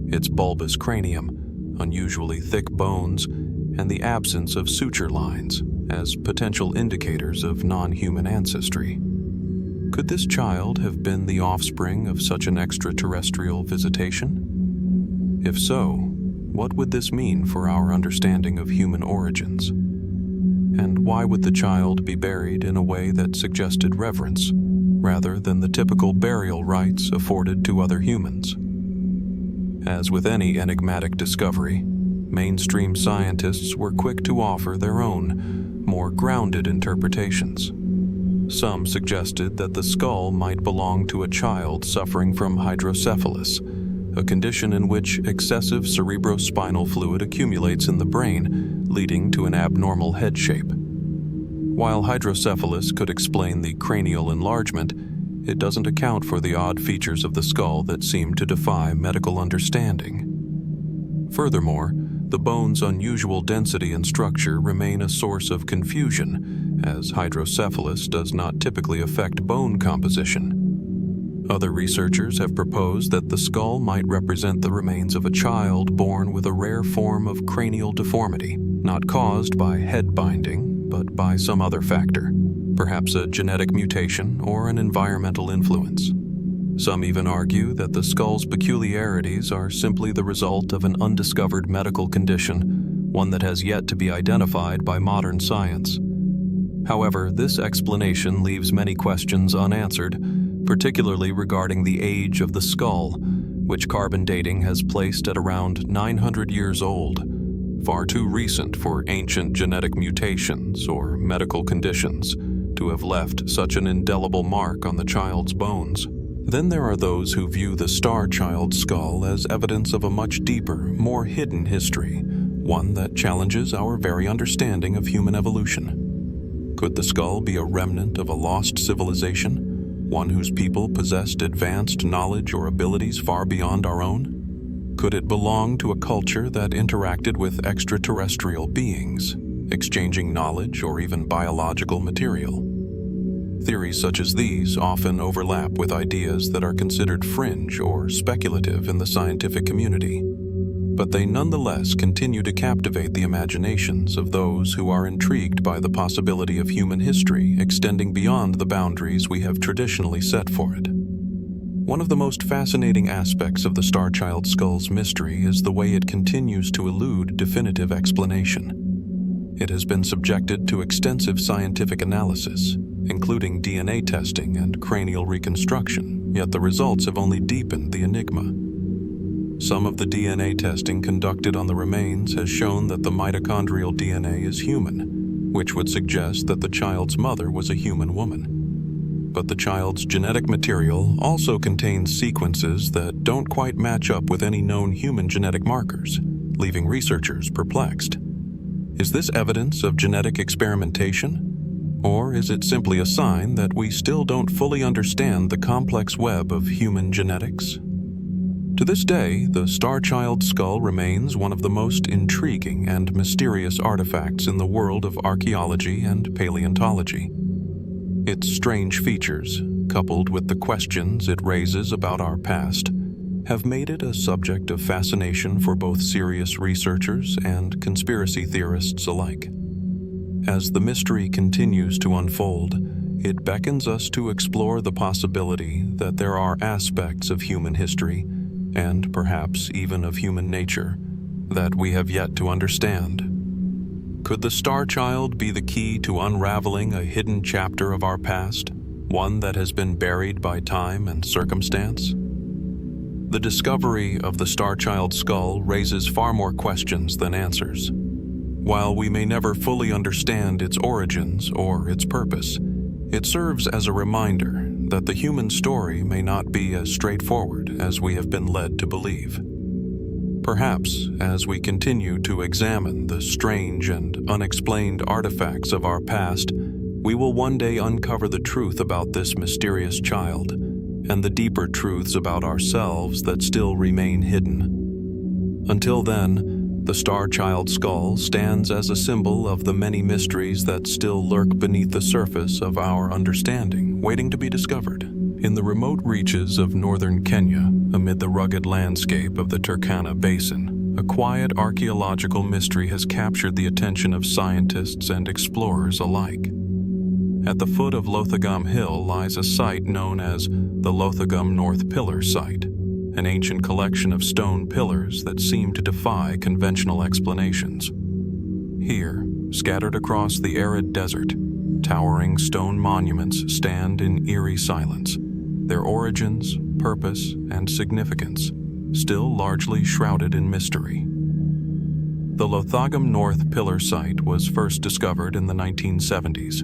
its bulbous cranium, unusually thick bones, and the absence of suture lines as potential indicators of non-human ancestry. Could this child have been the offspring of such an extraterrestrial visitation? If so, what would this mean for our understanding of human origins? And why would the child be buried in a way that suggested reverence, rather than the typical burial rites afforded to other humans? As with any enigmatic discovery, mainstream scientists were quick to offer their own, more grounded interpretations. Some suggested that the skull might belong to a child suffering from hydrocephalus, a condition in which excessive cerebrospinal fluid accumulates in the brain, leading to an abnormal head shape. While hydrocephalus could explain the cranial enlargement, it doesn't account for the odd features of the skull that seem to defy medical understanding. Furthermore, the bone's unusual density and structure remain a source of confusion, as hydrocephalus does not typically affect bone composition. Other researchers have proposed that the skull might represent the remains of a child born with a rare form of cranial deformity, not caused by head binding, but by some other factor, perhaps a genetic mutation or an environmental influence. Some even argue that the skull's peculiarities are simply the result of an undiscovered medical condition, one that has yet to be identified by modern science. However, this explanation leaves many questions unanswered, particularly regarding the age of the skull, which carbon dating has placed at around 900 years old, far too recent for ancient genetic mutations or medical conditions to have left such an indelible mark on the child's bones. Then there are those who view the star child skull as evidence of a much deeper, more hidden history, one that challenges our very understanding of human evolution. Could the skull be a remnant of a lost civilization, one whose people possessed advanced knowledge or abilities far beyond our own? Could it belong to a culture that interacted with extraterrestrial beings, exchanging knowledge or even biological material? Theories such as these often overlap with ideas that are considered fringe or speculative in the scientific community, but they nonetheless continue to captivate the imaginations of those who are intrigued by the possibility of human history extending beyond the boundaries we have traditionally set for it. One of the most fascinating aspects of the star child skull's mystery is the way it continues to elude definitive explanation. It has been subjected to extensive scientific analysis, including DNA testing and cranial reconstruction, yet the results have only deepened the enigma. Some of the DNA testing conducted on the remains has shown that the mitochondrial DNA is human, which would suggest that the child's mother was a human woman. But the child's genetic material also contains sequences that don't quite match up with any known human genetic markers, leaving researchers perplexed. Is this evidence of genetic experimentation? Or is it simply a sign that we still don't fully understand the complex web of human genetics? To this day, the Star Child skull remains one of the most intriguing and mysterious artifacts in the world of archaeology and paleontology. Its strange features, coupled with the questions it raises about our past, have made it a subject of fascination for both serious researchers and conspiracy theorists alike. As the mystery continues to unfold, it beckons us to explore the possibility that there are aspects of human history, and perhaps even of human nature, that we have yet to understand. Could the Star Child be the key to unraveling a hidden chapter of our past, one that has been buried by time and circumstance? The discovery of the Star Child skull raises far more questions than answers. While we may never fully understand its origins or its purpose, it serves as a reminder that the human story may not be as straightforward as we have been led to believe. Perhaps, as we continue to examine the strange and unexplained artifacts of our past, we will one day uncover the truth about this mysterious child and the deeper truths about ourselves that still remain hidden. Until then, the Star Child skull stands as a symbol of the many mysteries that still lurk beneath the surface of our understanding, waiting to be discovered. In the remote reaches of northern Kenya, amid the rugged landscape of the Turkana Basin, a quiet archaeological mystery has captured the attention of scientists and explorers alike. At the foot of Lothagam Hill lies a site known as the Lothagam North Pillar Site, an ancient collection of stone pillars that seem to defy conventional explanations. Here, scattered across the arid desert, towering stone monuments stand in eerie silence, their origins, purpose, and significance still largely shrouded in mystery. The Lothagam North Pillar Site was first discovered in the 1970s,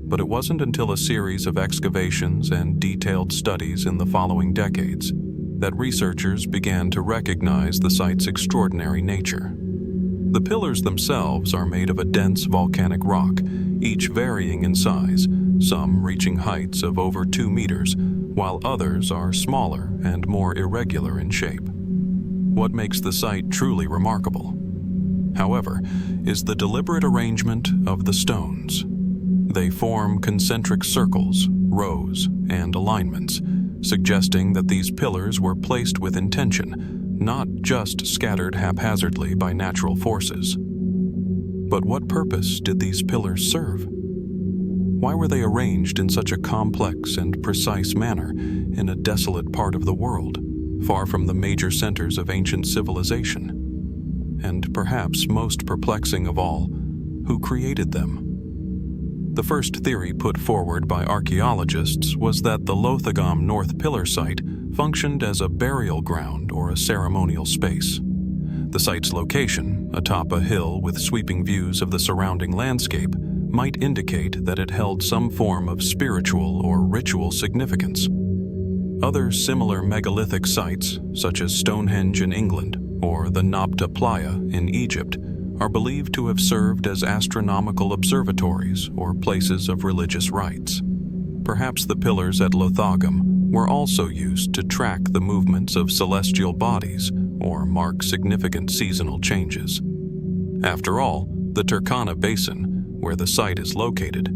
but it wasn't until a series of excavations and detailed studies in the following decades that researchers began to recognize the site's extraordinary nature. The pillars themselves are made of a dense volcanic rock, each varying in size, some reaching heights of over 2 meters, while others are smaller and more irregular in shape. What makes the site truly remarkable, however, is the deliberate arrangement of the stones. They form concentric circles, rows, and alignments, suggesting that these pillars were placed with intention, not just scattered haphazardly by natural forces. But what purpose did these pillars serve? Why were they arranged in such a complex and precise manner in a desolate part of the world, far from the major centers of ancient civilization? And perhaps most perplexing of all, who created them? The first theory put forward by archaeologists was that the Lothagam North Pillar Site functioned as a burial ground or a ceremonial space. The site's location, atop a hill with sweeping views of the surrounding landscape, might indicate that it held some form of spiritual or ritual significance. Other similar megalithic sites, such as Stonehenge in England or the Nabta Playa in Egypt, are believed to have served as astronomical observatories or places of religious rites. Perhaps the pillars at Lothagam were also used to track the movements of celestial bodies or mark significant seasonal changes. After all, the Turkana Basin, where the site is located,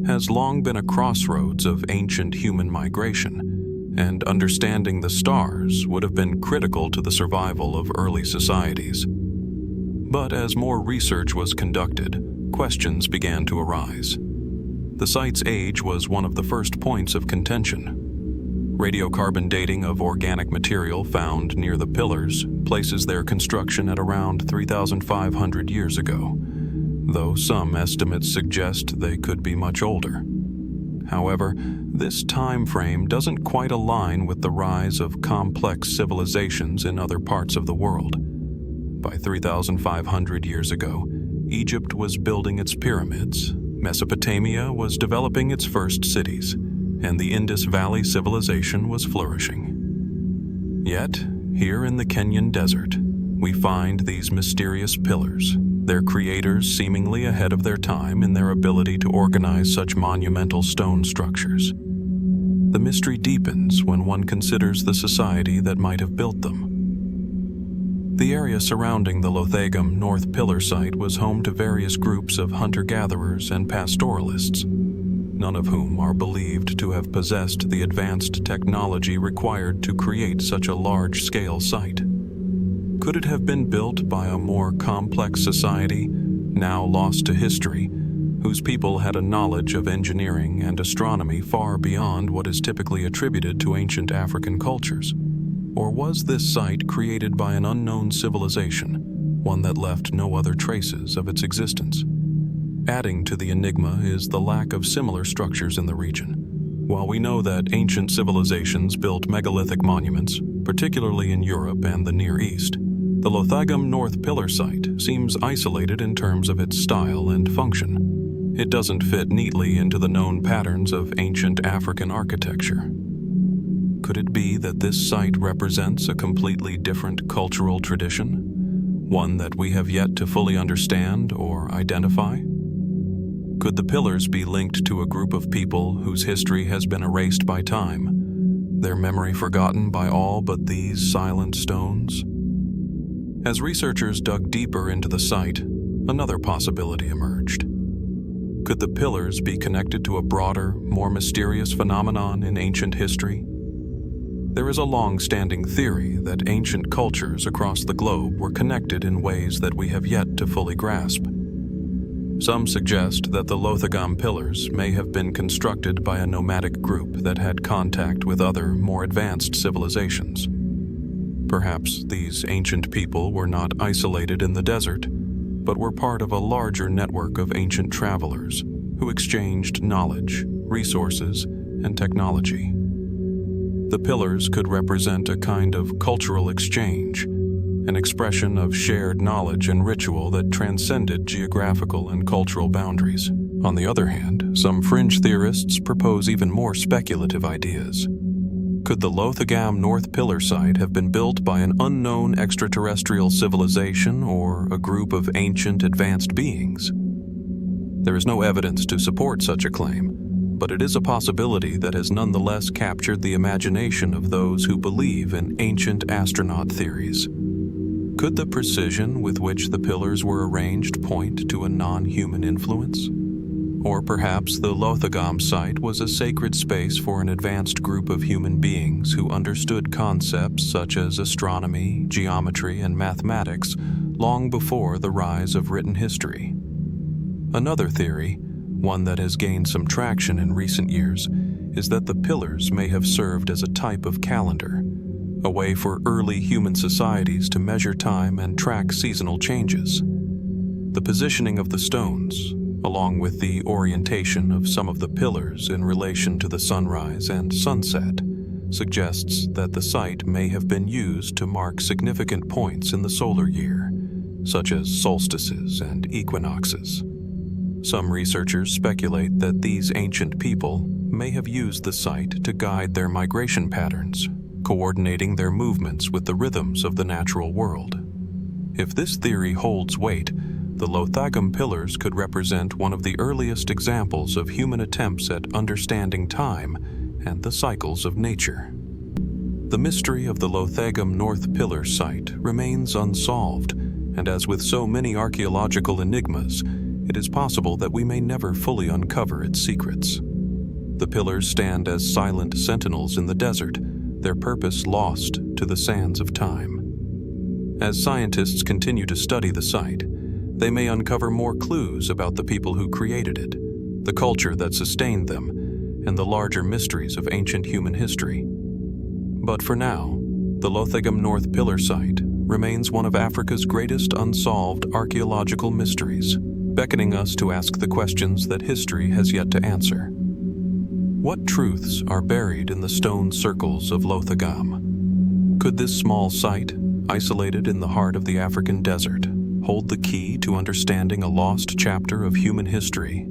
has long been a crossroads of ancient human migration, and understanding the stars would have been critical to the survival of early societies. But as more research was conducted, questions began to arise. The site's age was one of the first points of contention. Radiocarbon dating of organic material found near the pillars places their construction at around 3,500 years ago, though some estimates suggest they could be much older. However, this time frame doesn't quite align with the rise of complex civilizations in other parts of the world. By 3,500 years ago, Egypt was building its pyramids, Mesopotamia was developing its first cities, and the Indus Valley civilization was flourishing. Yet, here in the Kenyan desert, we find these mysterious pillars, their creators seemingly ahead of their time in their ability to organize such monumental stone structures. The mystery deepens when one considers the society that might have built them. The area surrounding the Lothagam North Pillar site was home to various groups of hunter-gatherers and pastoralists, none of whom are believed to have possessed the advanced technology required to create such a large-scale site. Could it have been built by a more complex society, now lost to history, whose people had a knowledge of engineering and astronomy far beyond what is typically attributed to ancient African cultures? Or was this site created by an unknown civilization, one that left no other traces of its existence? Adding to the enigma is the lack of similar structures in the region. While we know that ancient civilizations built megalithic monuments, particularly in Europe and the Near East, the Lothagam North Pillar site seems isolated in terms of its style and function. It doesn't fit neatly into the known patterns of ancient African architecture. Could it be that this site represents a completely different cultural tradition, one that we have yet to fully understand or identify? Could the pillars be linked to a group of people whose history has been erased by time, their memory forgotten by all but these silent stones? As researchers dug deeper into the site, another possibility emerged. Could the pillars be connected to a broader, more mysterious phenomenon in ancient history? There is a long-standing theory that ancient cultures across the globe were connected in ways that we have yet to fully grasp. Some suggest that the Lothagam pillars may have been constructed by a nomadic group that had contact with other, more advanced civilizations. Perhaps these ancient people were not isolated in the desert, but were part of a larger network of ancient travelers who exchanged knowledge, resources, and technology. The pillars could represent a kind of cultural exchange, an expression of shared knowledge and ritual that transcended geographical and cultural boundaries. On the other hand, some fringe theorists propose even more speculative ideas. Could the Lothagam North Pillar site have been built by an unknown extraterrestrial civilization or a group of ancient advanced beings? There is no evidence to support such a claim, but it is a possibility that has nonetheless captured the imagination of those who believe in ancient astronaut theories. Could the precision with which the pillars were arranged point to a non-human influence? Or perhaps the Lothagam site was a sacred space for an advanced group of human beings who understood concepts such as astronomy, geometry, and mathematics long before the rise of written history. Another theory, one that has gained some traction in recent years, is that the pillars may have served as a type of calendar, a way for early human societies to measure time and track seasonal changes. The positioning of the stones, along with the orientation of some of the pillars in relation to the sunrise and sunset, suggests that the site may have been used to mark significant points in the solar year, such as solstices and equinoxes. Some researchers speculate that these ancient people may have used the site to guide their migration patterns, coordinating their movements with the rhythms of the natural world. If this theory holds weight, the Lothagam pillars could represent one of the earliest examples of human attempts at understanding time and the cycles of nature. The mystery of the Lothagam North Pillar site remains unsolved, and as with so many archaeological enigmas, it is possible that we may never fully uncover its secrets. The pillars stand as silent sentinels in the desert, their purpose lost to the sands of time. As scientists continue to study the site, they may uncover more clues about the people who created it, the culture that sustained them, and the larger mysteries of ancient human history. But for now, the Lothagam North Pillar site remains one of Africa's greatest unsolved archaeological mysteries, beckoning us to ask the questions that history has yet to answer. What truths are buried in the stone circles of Lothagam? Could this small site, isolated in the heart of the African desert, hold the key to understanding a lost chapter of human history?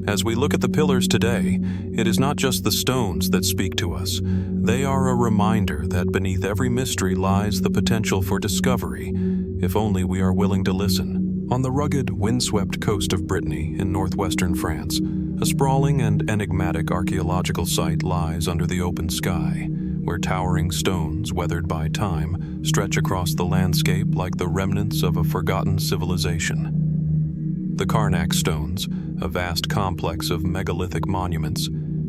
As we look at the pillars today, it is not just the stones that speak to us. They are a reminder that beneath every mystery lies the potential for discovery, if only we are willing to listen. On the rugged, windswept coast of Brittany in northwestern France, a sprawling and enigmatic archaeological site lies under the open sky, where towering stones, weathered by time, stretch across the landscape like the remnants of a forgotten civilization. The Carnac Stones, a vast complex of megalithic monuments,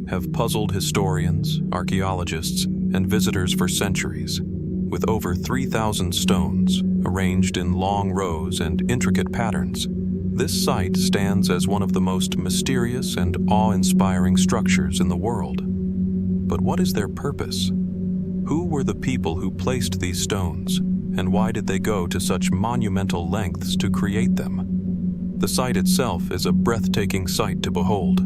have puzzled historians, archaeologists, and visitors for centuries. With over 3,000 stones, arranged in long rows and intricate patterns, this site stands as one of the most mysterious and awe-inspiring structures in the world. But what is their purpose? Who were the people who placed these stones, and why did they go to such monumental lengths to create them? The site itself is a breathtaking sight to behold.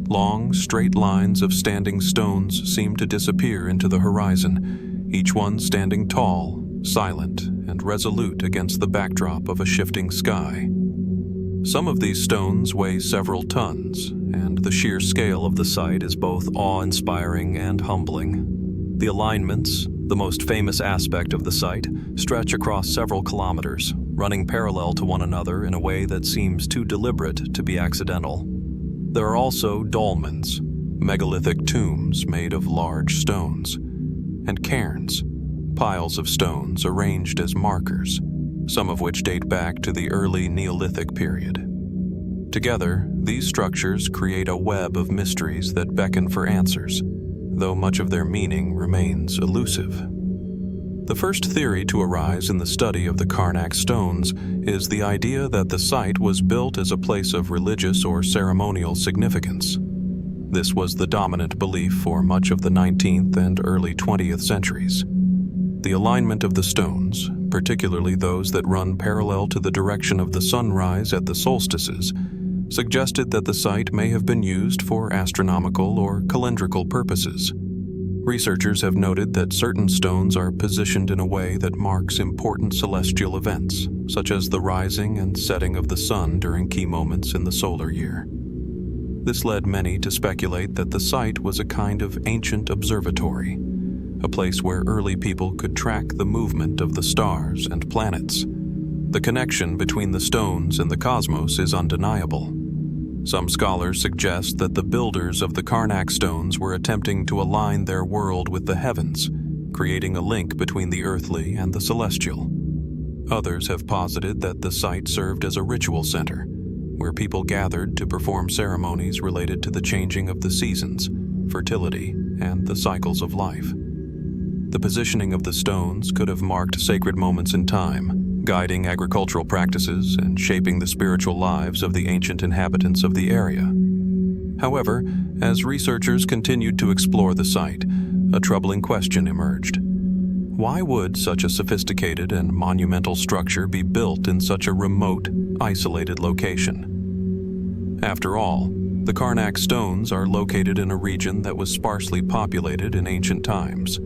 Long, straight lines of standing stones seem to disappear into the horizon, each one standing tall, silent, and resolute against the backdrop of a shifting sky. Some of these stones weigh several tons, and the sheer scale of the site is both awe-inspiring and humbling. The alignments, the most famous aspect of the site, stretch across several kilometers, running parallel to one another in a way that seems too deliberate to be accidental. There are also dolmens, megalithic tombs made of large stones, and cairns, piles of stones arranged as markers, some of which date back to the early Neolithic period. Together, these structures create a web of mysteries that beckon for answers, though much of their meaning remains elusive. The first theory to arise in the study of the Carnac Stones is the idea that the site was built as a place of religious or ceremonial significance. This was the dominant belief for much of the 19th and early 20th centuries. The alignment of the stones, particularly those that run parallel to the direction of the sunrise at the solstices, suggested that the site may have been used for astronomical or calendrical purposes. Researchers have noted that certain stones are positioned in a way that marks important celestial events, such as the rising and setting of the sun during key moments in the solar year. This led many to speculate that the site was a kind of ancient observatory, a place where early people could track the movement of the stars and planets. The connection between the stones and the cosmos is undeniable. Some scholars suggest that the builders of the Carnac Stones were attempting to align their world with the heavens, creating a link between the earthly and the celestial. Others have posited that the site served as a ritual center, where people gathered to perform ceremonies related to the changing of the seasons, fertility, and the cycles of life. The positioning of the stones could have marked sacred moments in time, guiding agricultural practices and shaping the spiritual lives of the ancient inhabitants of the area. However, as researchers continued to explore the site, a troubling question emerged. Why would such a sophisticated and monumental structure be built in such a remote, isolated location? After all, the Carnac Stones are located in a region that was sparsely populated in ancient times,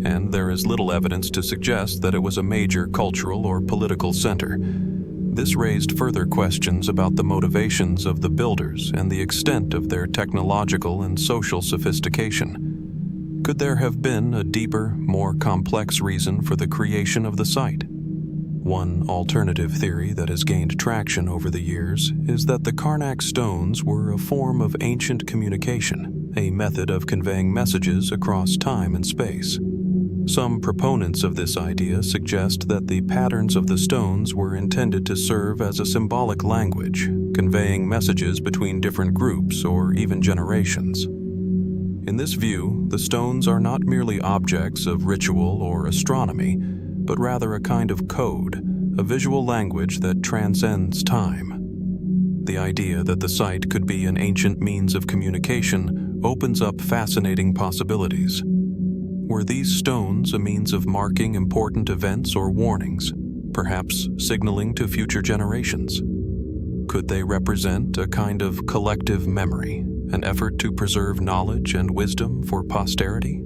and there is little evidence to suggest that it was a major cultural or political center. This raised further questions about the motivations of the builders and the extent of their technological and social sophistication. Could there have been a deeper, more complex reason for the creation of the site? One alternative theory that has gained traction over the years is that the Carnac Stones were a form of ancient communication, a method of conveying messages across time and space. Some proponents of this idea suggest that the patterns of the stones were intended to serve as a symbolic language, conveying messages between different groups or even generations. In this view, the stones are not merely objects of ritual or astronomy, but rather a kind of code, a visual language that transcends time. The idea that the site could be an ancient means of communication opens up fascinating possibilities. Were these stones a means of marking important events or warnings, perhaps signaling to future generations? Could they represent a kind of collective memory, an effort to preserve knowledge and wisdom for posterity?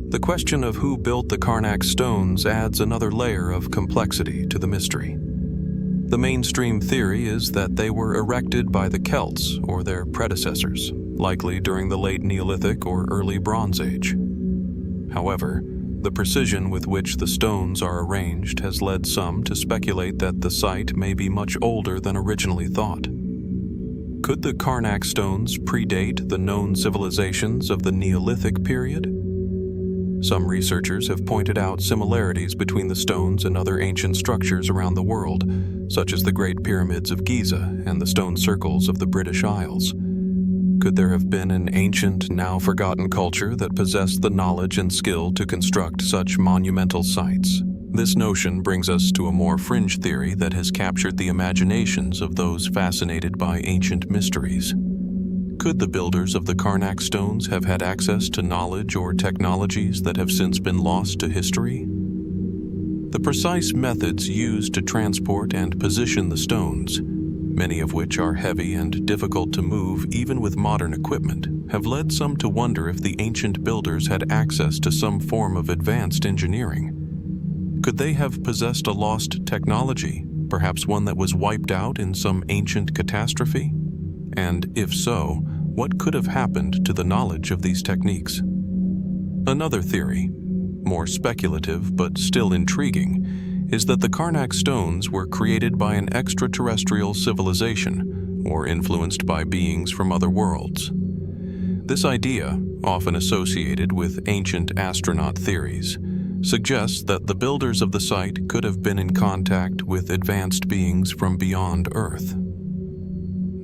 The question of who built the Carnac Stones adds another layer of complexity to the mystery. The mainstream theory is that they were erected by the Celts or their predecessors, likely during the late Neolithic or early Bronze Age. However, the precision with which the stones are arranged has led some to speculate that the site may be much older than originally thought. Could the Carnac Stones predate the known civilizations of the Neolithic period? Some researchers have pointed out similarities between the stones and other ancient structures around the world, such as the Great Pyramids of Giza and the stone circles of the British Isles. Could there have been an ancient, now forgotten culture that possessed the knowledge and skill to construct such monumental sites? This notion brings us to a more fringe theory that has captured the imaginations of those fascinated by ancient mysteries. Could the builders of the Carnac Stones have had access to knowledge or technologies that have since been lost to history? The precise methods used to transport and position the stones, many of which are heavy and difficult to move even with modern equipment, have led some to wonder if the ancient builders had access to some form of advanced engineering. Could they have possessed a lost technology, perhaps one that was wiped out in some ancient catastrophe? And if so, what could have happened to the knowledge of these techniques? Another theory, more speculative but still intriguing, is that the Carnac Stones were created by an extraterrestrial civilization or influenced by beings from other worlds. This idea, often associated with ancient astronaut theories, suggests that the builders of the site could have been in contact with advanced beings from beyond Earth.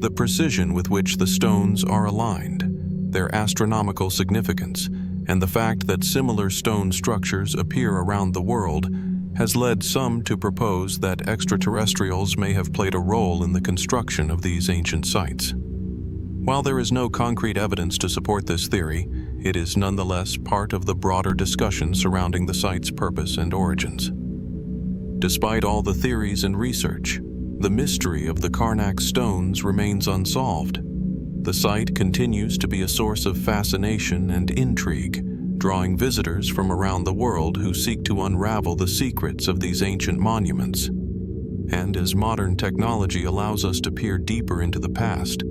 The precision with which the stones are aligned, their astronomical significance, and the fact that similar stone structures appear around the world has led some to propose that extraterrestrials may have played a role in the construction of these ancient sites. While there is no concrete evidence to support this theory, it is nonetheless part of the broader discussion surrounding the site's purpose and origins. Despite all the theories and research, the mystery of the Carnac Stones remains unsolved. The site continues to be a source of fascination and intrigue, drawing visitors from around the world who seek to unravel the secrets of these ancient monuments. And as modern technology allows us to peer deeper into the past,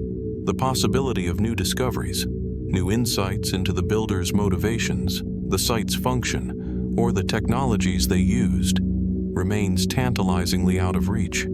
the possibility of new discoveries, new insights into the builders' motivations, the site's function, or the technologies they used, remains tantalizingly out of reach.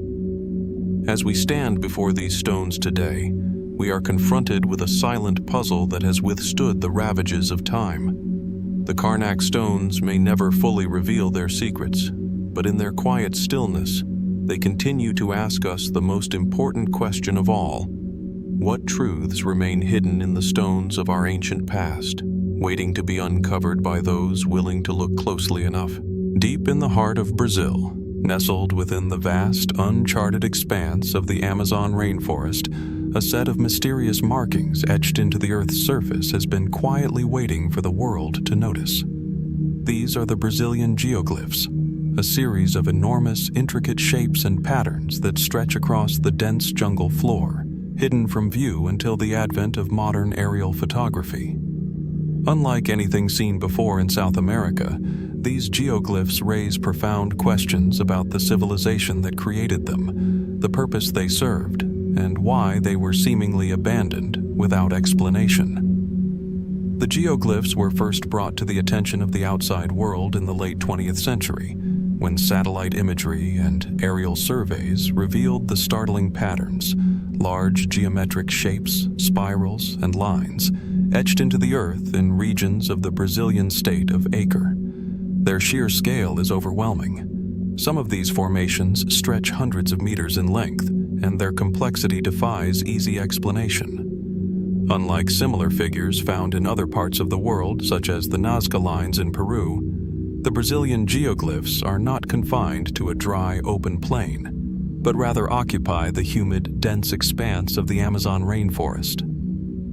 As we stand before these stones today, we are confronted with a silent puzzle that has withstood the ravages of time. The Carnac Stones may never fully reveal their secrets, but in their quiet stillness, they continue to ask us the most important question of all: what truths remain hidden in the stones of our ancient past, waiting to be uncovered by those willing to look closely enough? Deep in the heart of Brazil, nestled within the vast, uncharted expanse of the Amazon rainforest, a set of mysterious markings etched into the Earth's surface has been quietly waiting for the world to notice. These are the Brazilian Geoglyphs, a series of enormous, intricate shapes and patterns that stretch across the dense jungle floor, hidden from view until the advent of modern aerial photography. Unlike anything seen before in South America, these geoglyphs raise profound questions about the civilization that created them, the purpose they served, and why they were seemingly abandoned without explanation. The geoglyphs were first brought to the attention of the outside world in the late 20th century, when satellite imagery and aerial surveys revealed the startling patterns, large geometric shapes, spirals, and lines, etched into the earth in regions of the Brazilian state of Acre. Their sheer scale is overwhelming. Some of these formations stretch hundreds of meters in length, and their complexity defies easy explanation. Unlike similar figures found in other parts of the world, such as the Nazca lines in Peru, the Brazilian geoglyphs are not confined to a dry, open plain, but rather occupy the humid, dense expanse of the Amazon rainforest.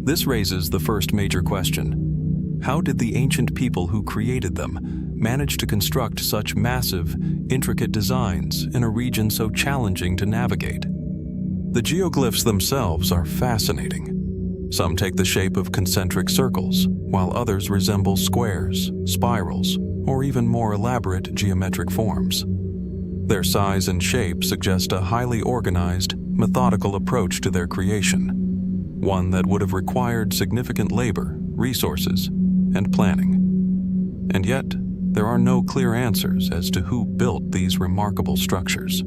This raises the first major question: how did the ancient people who created them manage to construct such massive, intricate designs in a region so challenging to navigate? The geoglyphs themselves are fascinating. Some take the shape of concentric circles, while others resemble squares, spirals, or even more elaborate geometric forms. Their size and shape suggest a highly organized, methodical approach to their creation, one that would have required significant labor, resources, and planning. And yet, there are no clear answers as to who built these remarkable structures.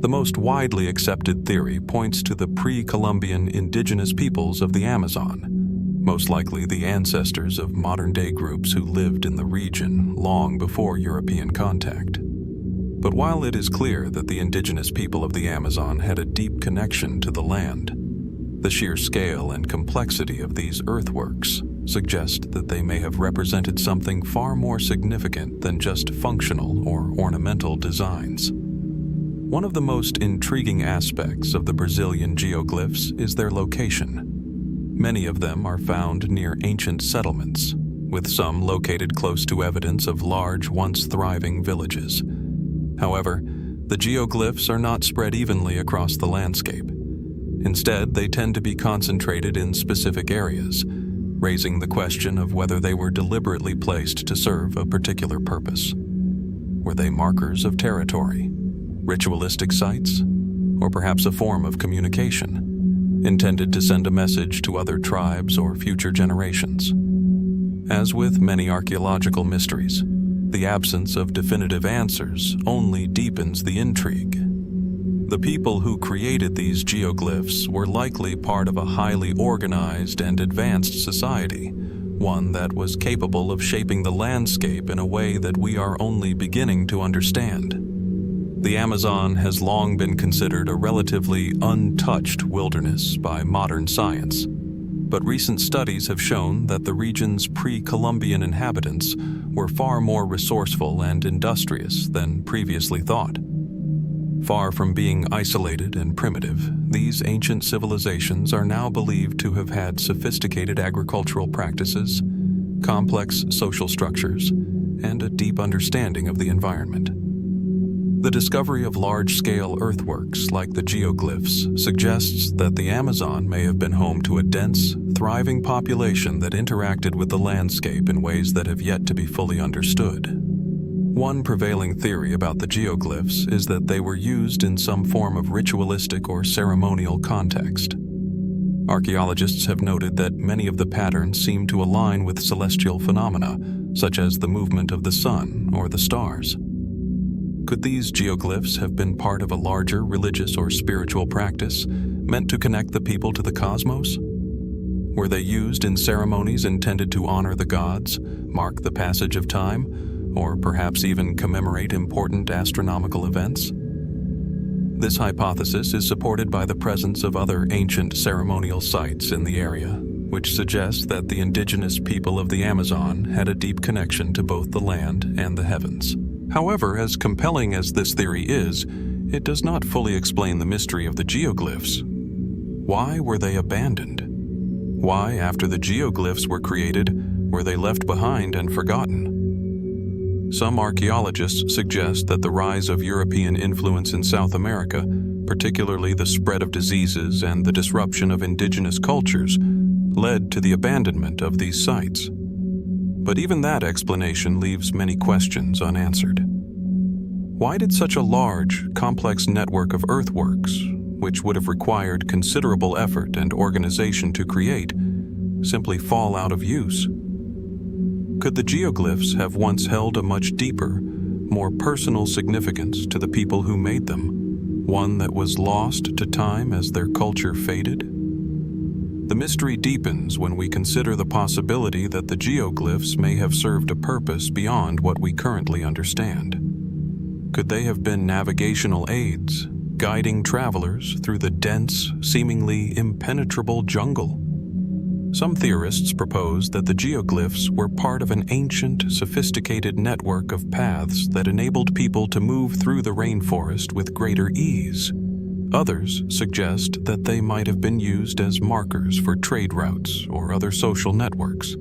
The most widely accepted theory points to the pre-Columbian indigenous peoples of the Amazon, most likely the ancestors of modern-day groups who lived in the region long before European contact. But while it is clear that the indigenous people of the Amazon had a deep connection to the land, the sheer scale and complexity of these earthworks suggest that they may have represented something far more significant than just functional or ornamental designs. One of the most intriguing aspects of the Brazilian geoglyphs is their location. Many of them are found near ancient settlements, with some located close to evidence of large, once thriving villages. However, the geoglyphs are not spread evenly across the landscape. Instead, they tend to be concentrated in specific areas, raising the question of whether they were deliberately placed to serve a particular purpose. Were they markers of territory, ritualistic sites, or perhaps a form of communication, intended to send a message to other tribes or future generations? As with many archaeological mysteries, the absence of definitive answers only deepens the intrigue. The people who created these geoglyphs were likely part of a highly organized and advanced society, one that was capable of shaping the landscape in a way that we are only beginning to understand. The Amazon has long been considered a relatively untouched wilderness by modern science, but recent studies have shown that the region's pre-Columbian inhabitants were far more resourceful and industrious than previously thought. Far from being isolated and primitive, these ancient civilizations are now believed to have had sophisticated agricultural practices, complex social structures, and a deep understanding of the environment. The discovery of large-scale earthworks like the geoglyphs suggests that the Amazon may have been home to a dense, thriving population that interacted with the landscape in ways that have yet to be fully understood. One prevailing theory about the geoglyphs is that they were used in some form of ritualistic or ceremonial context. Archaeologists have noted that many of the patterns seem to align with celestial phenomena, such as the movement of the sun or the stars. Could these geoglyphs have been part of a larger religious or spiritual practice meant to connect the people to the cosmos? Were they used in ceremonies intended to honor the gods, mark the passage of time, or perhaps even commemorate important astronomical events? This hypothesis is supported by the presence of other ancient ceremonial sites in the area, which suggests that the indigenous people of the Amazon had a deep connection to both the land and the heavens. However, as compelling as this theory is, it does not fully explain the mystery of the geoglyphs. Why were they abandoned? Why, after the geoglyphs were created, were they left behind and forgotten? Some archaeologists suggest that the rise of European influence in South America, particularly the spread of diseases and the disruption of indigenous cultures, led to the abandonment of these sites. But even that explanation leaves many questions unanswered. Why did such a large, complex network of earthworks, which would have required considerable effort and organization to create, simply fall out of use? Could the geoglyphs have once held a much deeper, more personal significance to the people who made them, one that was lost to time as their culture faded? The mystery deepens when we consider the possibility that the geoglyphs may have served a purpose beyond what we currently understand. Could they have been navigational aids, guiding travelers through the dense, seemingly impenetrable jungle? Some theorists propose that the geoglyphs were part of an ancient, sophisticated network of paths that enabled people to move through the rainforest with greater ease. Others suggest that they might have been used as markers for trade routes or other social networks,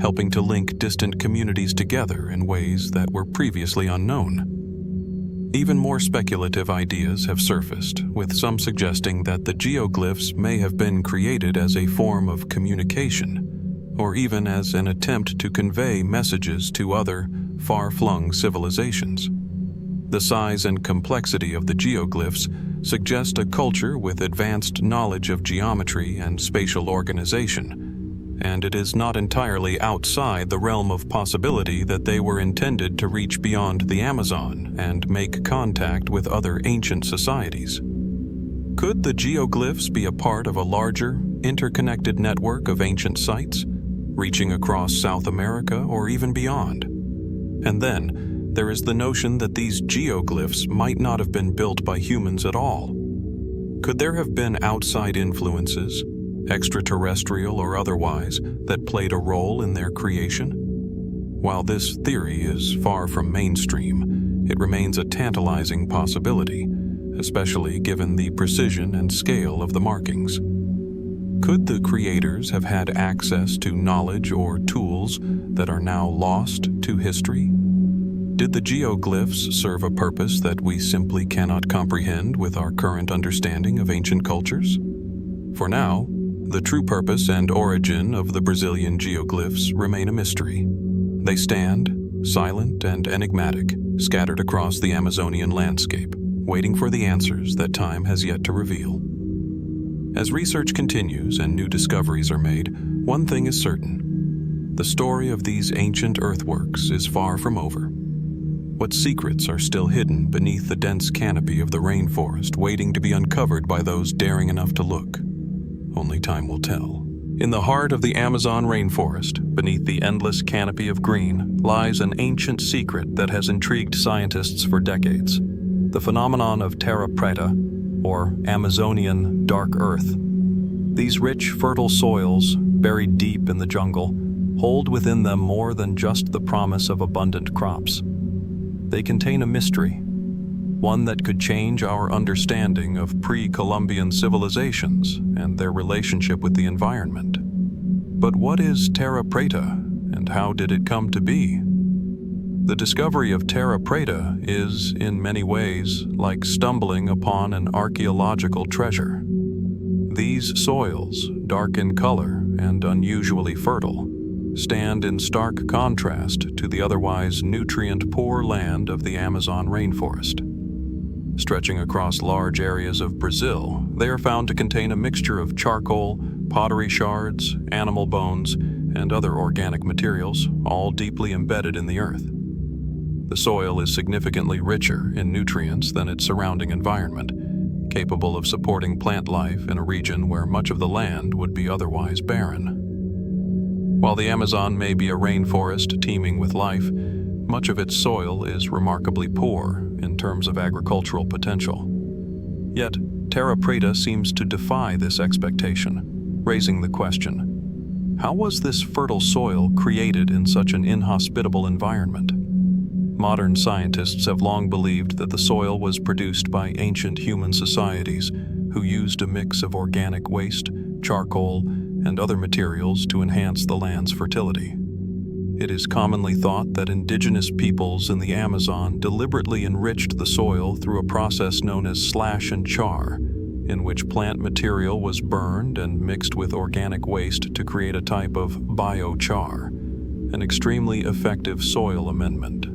helping to link distant communities together in ways that were previously unknown. Even more speculative ideas have surfaced, with some suggesting that the geoglyphs may have been created as a form of communication, or even as an attempt to convey messages to other, far-flung civilizations. The size and complexity of the geoglyphs suggest a culture with advanced knowledge of geometry and spatial organization, and it is not entirely outside the realm of possibility that they were intended to reach beyond the Amazon and make contact with other ancient societies. Could the geoglyphs be a part of a larger, interconnected network of ancient sites, reaching across South America or even beyond? And then, there is the notion that these geoglyphs might not have been built by humans at all. Could there have been outside influences, extraterrestrial or otherwise, that played a role in their creation? While this theory is far from mainstream, it remains a tantalizing possibility, especially given the precision and scale of the markings. Could the creators have had access to knowledge or tools that are now lost to history? Did the geoglyphs serve a purpose that we simply cannot comprehend with our current understanding of ancient cultures? For now, the true purpose and origin of the Brazilian geoglyphs remain a mystery. They stand, silent and enigmatic, scattered across the Amazonian landscape, waiting for the answers that time has yet to reveal. As research continues and new discoveries are made, one thing is certain: the story of these ancient earthworks is far from over. What secrets are still hidden beneath the dense canopy of the rainforest, waiting to be uncovered by those daring enough to look? Only time will tell. In the heart of the Amazon rainforest, beneath the endless canopy of green, lies an ancient secret that has intrigued scientists for decades: the phenomenon of terra preta, or Amazonian dark earth. These rich, fertile soils, buried deep in the jungle, hold within them more than just the promise of abundant crops. They contain a mystery, one that could change our understanding of pre-Columbian civilizations and their relationship with the environment. But what is terra preta, and how did it come to be? The discovery of terra preta is, in many ways, like stumbling upon an archaeological treasure. These soils, dark in color and unusually fertile, stand in stark contrast to the otherwise nutrient-poor land of the Amazon rainforest. Stretching across large areas of Brazil, they are found to contain a mixture of charcoal, pottery shards, animal bones, and other organic materials, all deeply embedded in the earth. The soil is significantly richer in nutrients than its surrounding environment, capable of supporting plant life in a region where much of the land would be otherwise barren. While the Amazon may be a rainforest teeming with life, much of its soil is remarkably poor in terms of agricultural potential. Yet, terra preta seems to defy this expectation, raising the question: how was this fertile soil created in such an inhospitable environment? Modern scientists have long believed that the soil was produced by ancient human societies who used a mix of organic waste, charcoal, and other materials to enhance the land's fertility. It is commonly thought that indigenous peoples in the Amazon deliberately enriched the soil through a process known as slash and char, in which plant material was burned and mixed with organic waste to create a type of biochar, an extremely effective soil amendment.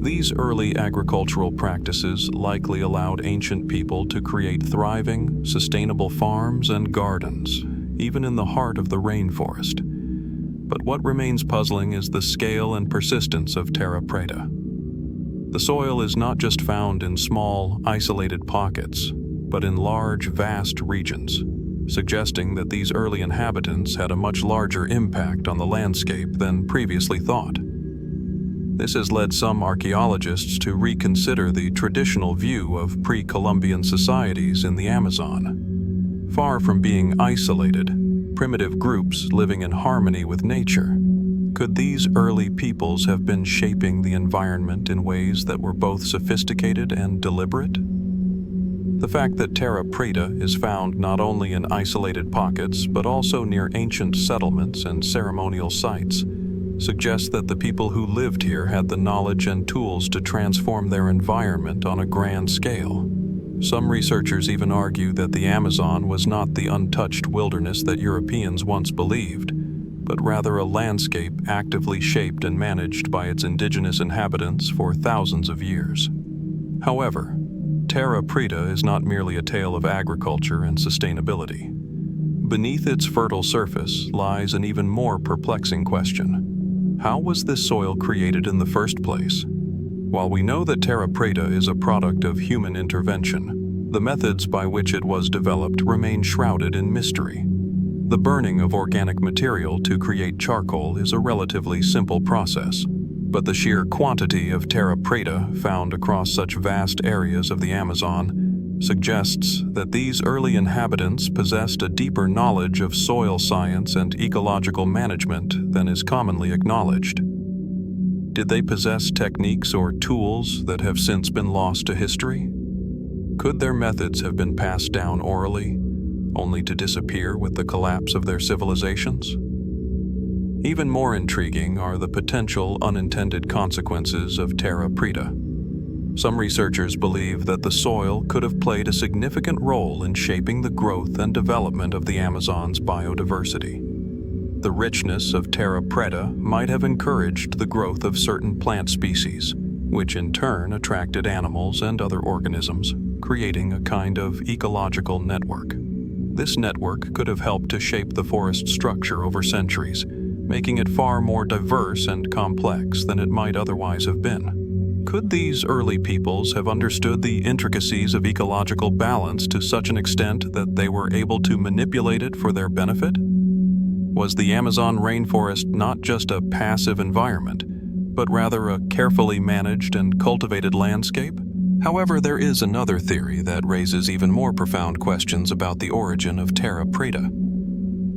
These early agricultural practices likely allowed ancient people to create thriving, sustainable farms and gardens, even in the heart of the rainforest. But what remains puzzling is the scale and persistence of terra preta. The soil is not just found in small, isolated pockets, but in large, vast regions, suggesting that these early inhabitants had a much larger impact on the landscape than previously thought. This has led some archaeologists to reconsider the traditional view of pre-Columbian societies in the Amazon. Far from being isolated, primitive groups living in harmony with nature, could these early peoples have been shaping the environment in ways that were both sophisticated and deliberate? The fact that terra preta is found not only in isolated pockets but also near ancient settlements and ceremonial sites suggests that the people who lived here had the knowledge and tools to transform their environment on a grand scale. Some researchers even argue that the Amazon was not the untouched wilderness that Europeans once believed, but rather a landscape actively shaped and managed by its indigenous inhabitants for thousands of years. However, Terra Preta is not merely a tale of agriculture and sustainability. Beneath its fertile surface lies an even more perplexing question. How was this soil created in the first place? While we know that Terra Preta is a product of human intervention, the methods by which it was developed remain shrouded in mystery. The burning of organic material to create charcoal is a relatively simple process, but the sheer quantity of Terra Preta found across such vast areas of the Amazon suggests that these early inhabitants possessed a deeper knowledge of soil science and ecological management than is commonly acknowledged. Did they possess techniques or tools that have since been lost to history? Could their methods have been passed down orally, only to disappear with the collapse of their civilizations? Even more intriguing are the potential unintended consequences of Terra Preta. Some researchers believe that the soil could have played a significant role in shaping the growth and development of the Amazon's biodiversity. The richness of Terra Preta might have encouraged the growth of certain plant species, which in turn attracted animals and other organisms, creating a kind of ecological network. This network could have helped to shape the forest structure over centuries, making it far more diverse and complex than it might otherwise have been. Could these early peoples have understood the intricacies of ecological balance to such an extent that they were able to manipulate it for their benefit? Was the Amazon rainforest not just a passive environment, but rather a carefully managed and cultivated landscape? However, there is another theory that raises even more profound questions about the origin of Terra Preta.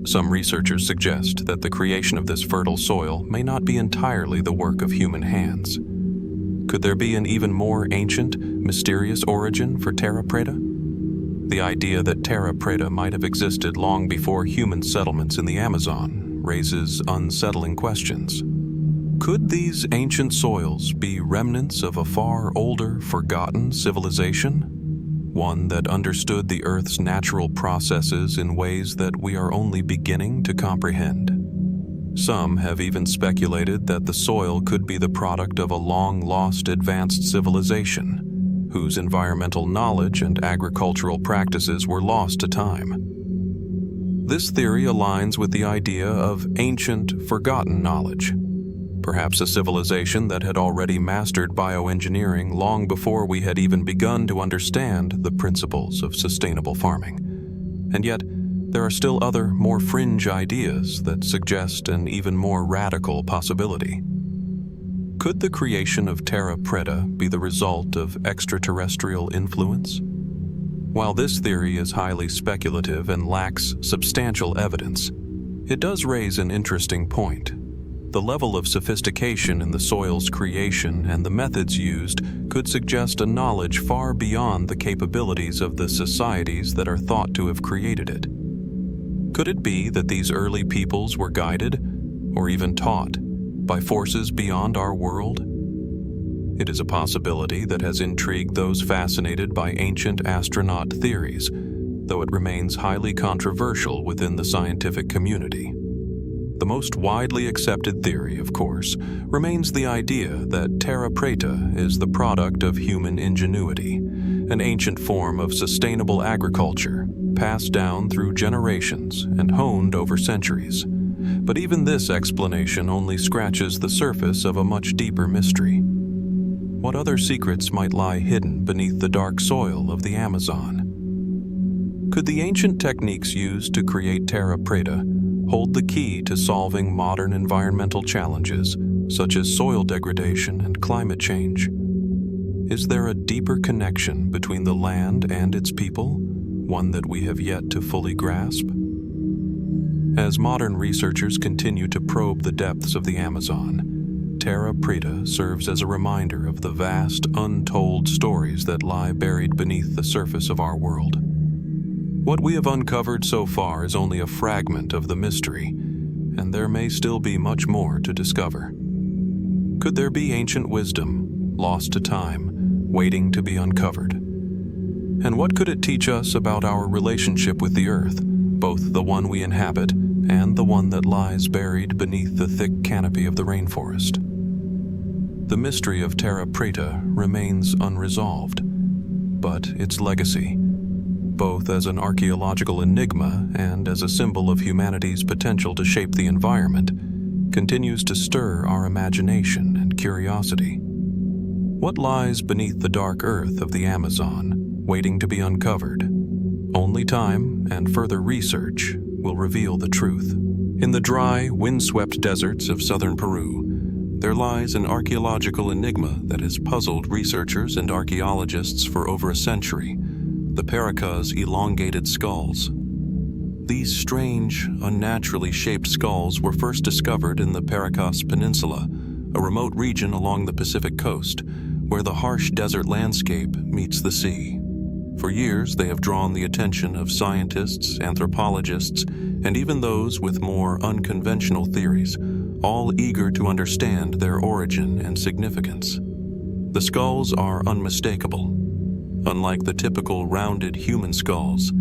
Some researchers suggest that the creation of this fertile soil may not be entirely the work of human hands. Could there be an even more ancient, mysterious origin for Terra Preta? The idea that Terra Preta might have existed long before human settlements in the Amazon raises unsettling questions. Could these ancient soils be remnants of a far older, forgotten civilization? One that understood the Earth's natural processes in ways that we are only beginning to comprehend. Some have even speculated that the soil could be the product of a long-lost advanced civilization, whose environmental knowledge and agricultural practices were lost to time. This theory aligns with the idea of ancient, forgotten knowledge. Perhaps a civilization that had already mastered bioengineering long before we had even begun to understand the principles of sustainable farming. And yet, there are still other, more fringe ideas that suggest an even more radical possibility. Could the creation of Terra Preta be the result of extraterrestrial influence? While this theory is highly speculative and lacks substantial evidence, it does raise an interesting point. The level of sophistication in the soil's creation and the methods used could suggest a knowledge far beyond the capabilities of the societies that are thought to have created it. Could it be that these early peoples were guided, or even taught, by forces beyond our world? It is a possibility that has intrigued those fascinated by ancient astronaut theories, though it remains highly controversial within the scientific community. The most widely accepted theory, of course, remains the idea that Terra Preta is the product of human ingenuity, an ancient form of sustainable agriculture, passed down through generations and honed over centuries. But even this explanation only scratches the surface of a much deeper mystery. What other secrets might lie hidden beneath the dark soil of the Amazon? Could the ancient techniques used to create Terra Preta hold the key to solving modern environmental challenges, such as soil degradation and climate change? Is there a deeper connection between the land and its people, one that we have yet to fully grasp? As modern researchers continue to probe the depths of the Amazon, Terra Preta serves as a reminder of the vast, untold stories that lie buried beneath the surface of our world. What we have uncovered so far is only a fragment of the mystery, and there may still be much more to discover. Could there be ancient wisdom, lost to time, waiting to be uncovered? And what could it teach us about our relationship with the earth, both the one we inhabit and the one that lies buried beneath the thick canopy of the rainforest? The mystery of Terra Preta remains unresolved, but its legacy, both as an archaeological enigma and as a symbol of humanity's potential to shape the environment, continues to stir our imagination and curiosity. What lies beneath the dark earth of the Amazon, waiting to be uncovered? Only time and further research will reveal the truth. In the dry, windswept deserts of southern Peru, there lies an archaeological enigma that has puzzled researchers and archaeologists for over a century: the Paracas elongated skulls. These strange, unnaturally shaped skulls were first discovered in the Paracas Peninsula, a remote region along the Pacific coast, where the harsh desert landscape meets the sea. For years, they have drawn the attention of scientists, anthropologists, and even those with more unconventional theories, all eager to understand their origin and significance. The skulls are unmistakable. Unlike the typical rounded human skulls,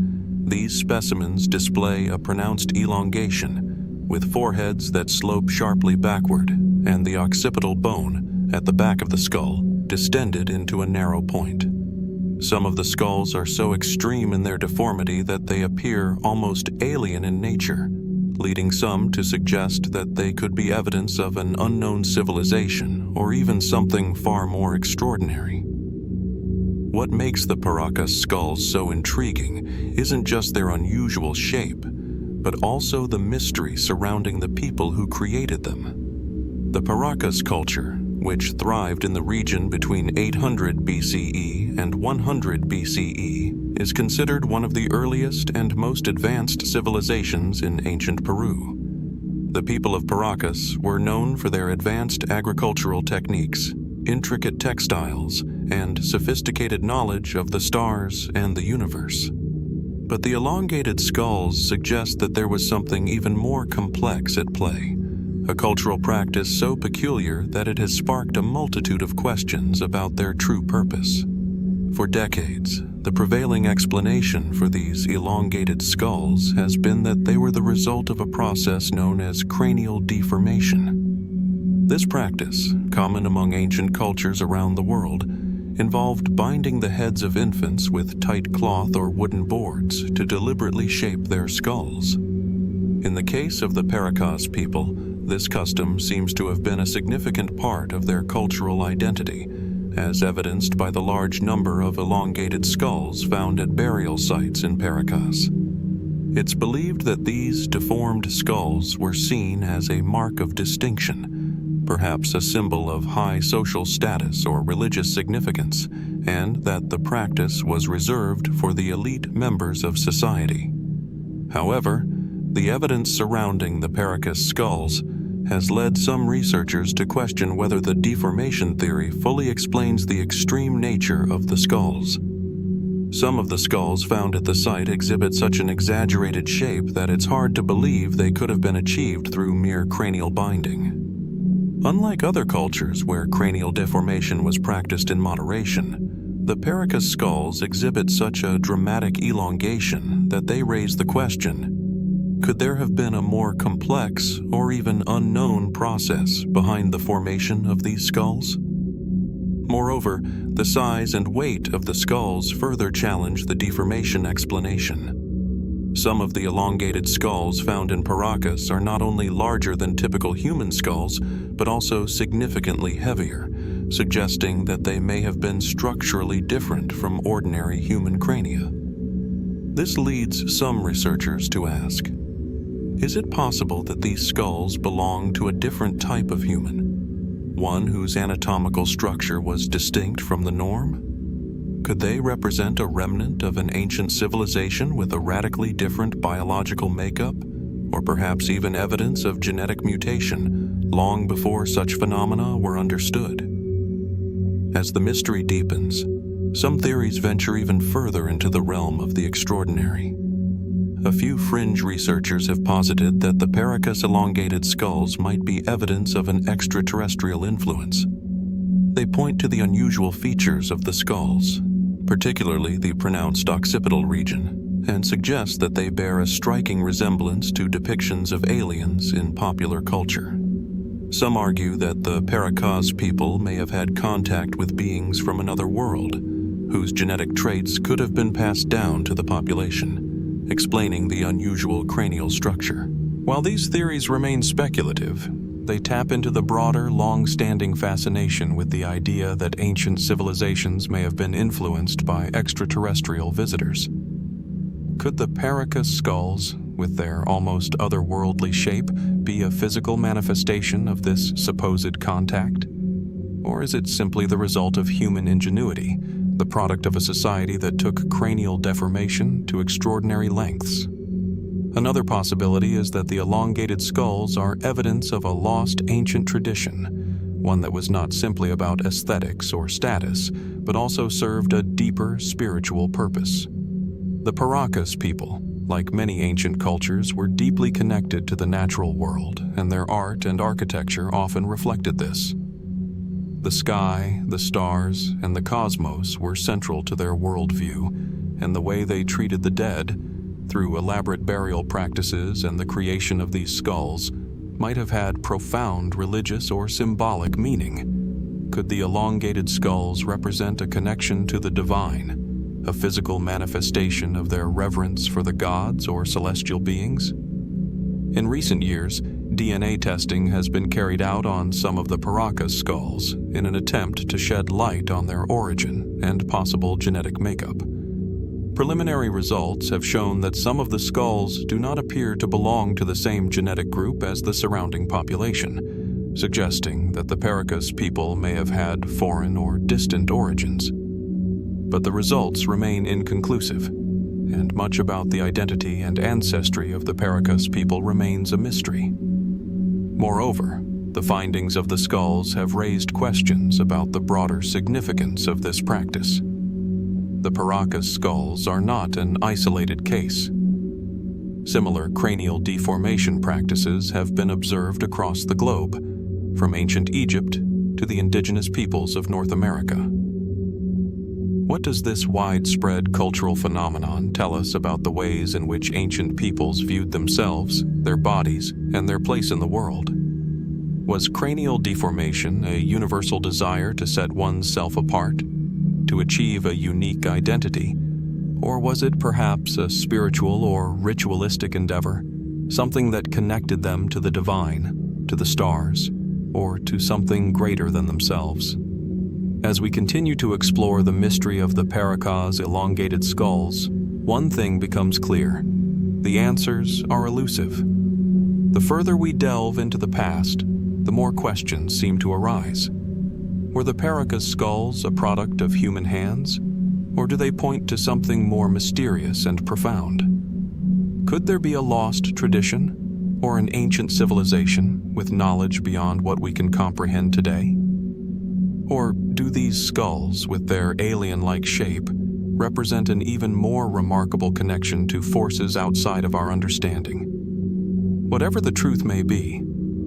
these specimens display a pronounced elongation, with foreheads that slope sharply backward and the occipital bone at the back of the skull distended into a narrow point. Some of the skulls are so extreme in their deformity that they appear almost alien in nature, leading some to suggest that they could be evidence of an unknown civilization or even something far more extraordinary. What makes the Paracas skulls so intriguing isn't just their unusual shape, but also the mystery surrounding the people who created them. The Paracas culture, which thrived in the region between 800 BCE and 100 BCE, is considered one of the earliest and most advanced civilizations in ancient Peru. The people of Paracas were known for their advanced agricultural techniques, intricate textiles, and sophisticated knowledge of the stars and the universe. But the elongated skulls suggest that there was something even more complex at play, a cultural practice so peculiar that it has sparked a multitude of questions about their true purpose. For decades, the prevailing explanation for these elongated skulls has been that they were the result of a process known as cranial deformation. This practice, common among ancient cultures around the world, involved binding the heads of infants with tight cloth or wooden boards to deliberately shape their skulls. In the case of the Paracas people, this custom seems to have been a significant part of their cultural identity, as evidenced by the large number of elongated skulls found at burial sites in Paracas. It's believed that these deformed skulls were seen as a mark of distinction, perhaps a symbol of high social status or religious significance, and that the practice was reserved for the elite members of society. However, the evidence surrounding the Paracas skulls has led some researchers to question whether the deformation theory fully explains the extreme nature of the skulls. Some of the skulls found at the site exhibit such an exaggerated shape that it's hard to believe they could have been achieved through mere cranial binding. Unlike other cultures where cranial deformation was practiced in moderation, the Paracas skulls exhibit such a dramatic elongation that they raise the question: could there have been a more complex or even unknown process behind the formation of these skulls? Moreover, the size and weight of the skulls further challenge the deformation explanation. Some of the elongated skulls found in Paracas are not only larger than typical human skulls, but also significantly heavier, suggesting that they may have been structurally different from ordinary human crania. This leads some researchers to ask, is it possible that these skulls belong to a different type of human, one whose anatomical structure was distinct from the norm? Could they represent a remnant of an ancient civilization with a radically different biological makeup, or perhaps even evidence of genetic mutation long before such phenomena were understood? As the mystery deepens, some theories venture even further into the realm of the extraordinary. a few fringe researchers have posited that the Paracas elongated skulls might be evidence of an extraterrestrial influence. They point to the unusual features of the skulls, particularly the pronounced occipital region, and suggest that they bear a striking resemblance to depictions of aliens in popular culture. Some argue that the Paracas people may have had contact with beings from another world, whose genetic traits could have been passed down to the population, explaining the unusual cranial structure. While these theories remain speculative, they tap into the broader, long-standing fascination with the idea that ancient civilizations may have been influenced by extraterrestrial visitors. Could the Paracas skulls, with their almost otherworldly shape, be a physical manifestation of this supposed contact? Or is it simply the result of human ingenuity, the product of a society that took cranial deformation to extraordinary lengths? Another possibility is that the elongated skulls are evidence of a lost ancient tradition, one that was not simply about aesthetics or status, but also served a deeper spiritual purpose. The Paracas people, like many ancient cultures, were deeply connected to the natural world, and their art and architecture often reflected this. The sky, the stars, and the cosmos were central to their worldview, and the way they treated the dead, through elaborate burial practices and the creation of these skulls, might have had profound religious or symbolic meaning. Could the elongated skulls represent a connection to the divine, a physical manifestation of their reverence for the gods or celestial beings? In recent years, DNA testing has been carried out on some of the Paracas skulls in an attempt to shed light on their origin and possible genetic makeup. Preliminary results have shown that some of the skulls do not appear to belong to the same genetic group as the surrounding population, suggesting that the Paracas people may have had foreign or distant origins. But the results remain inconclusive, and much about the identity and ancestry of the Paracas people remains a mystery. Moreover, the findings of the skulls have raised questions about the broader significance of this practice. The Paracas skulls are not an isolated case. Similar cranial deformation practices have been observed across the globe, from ancient Egypt to the indigenous peoples of North America. What does this widespread cultural phenomenon tell us about the ways in which ancient peoples viewed themselves, their bodies, and their place in the world? Was cranial deformation a universal desire to set one's self apart, to achieve a unique identity, or was it perhaps a spiritual or ritualistic endeavor, something that connected them to the divine, to the stars, or to something greater than themselves? As we continue to explore the mystery of the Paracas elongated skulls, one thing becomes clear: the answers are elusive. The further we delve into the past, the more questions seem to arise. Were the Paracas skulls a product of human hands, or do they point to something more mysterious and profound? Could there be a lost tradition, or an ancient civilization with knowledge beyond what we can comprehend today? Or do these skulls, with their alien-like shape, represent an even more remarkable connection to forces outside of our understanding? Whatever the truth may be,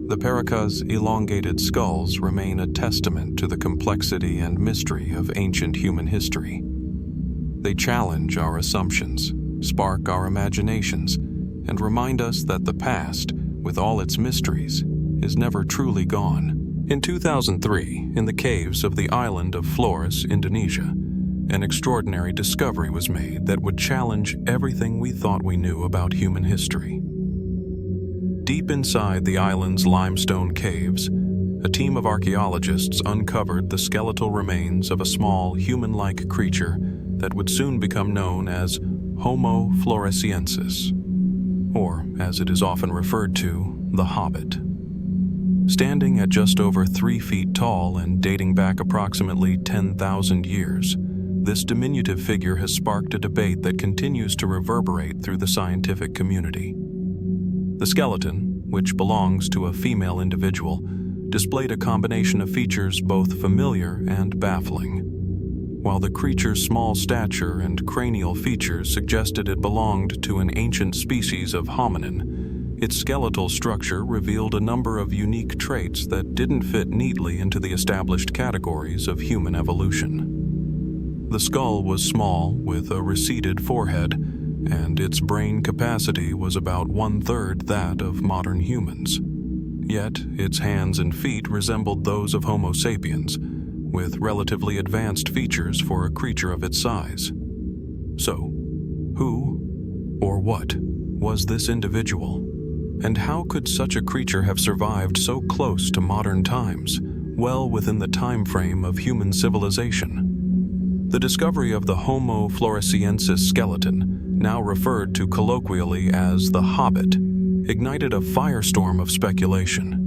the Paracas elongated skulls remain a testament to the complexity and mystery of ancient human history. They challenge our assumptions, spark our imaginations, and remind us that the past, with all its mysteries, is never truly gone. In 2003, in the caves of the island of Flores, Indonesia, an extraordinary discovery was made that would challenge everything we thought we knew about human history. Deep inside the island's limestone caves, a team of archaeologists uncovered the skeletal remains of a small human-like creature that would soon become known as Homo floresiensis, or, as it is often referred to, the Hobbit. Standing at just over 3 feet tall and dating back approximately 10,000 years, this diminutive figure has sparked a debate that continues to reverberate through the scientific community. The skeleton, which belongs to a female individual, displayed a combination of features both familiar and baffling. While the creature's small stature and cranial features suggested it belonged to an ancient species of hominin, its skeletal structure revealed a number of unique traits that didn't fit neatly into the established categories of human evolution. The skull was small, with a receded forehead, and its brain capacity was about 1/3 that of modern humans. Yet, its hands and feet resembled those of Homo sapiens, with relatively advanced features for a creature of its size. So, who or what was this individual? And how could such a creature have survived so close to modern times, well within the time frame of human civilization? The discovery of the Homo floresiensis skeleton, now referred to colloquially as the Hobbit, ignited a firestorm of speculation.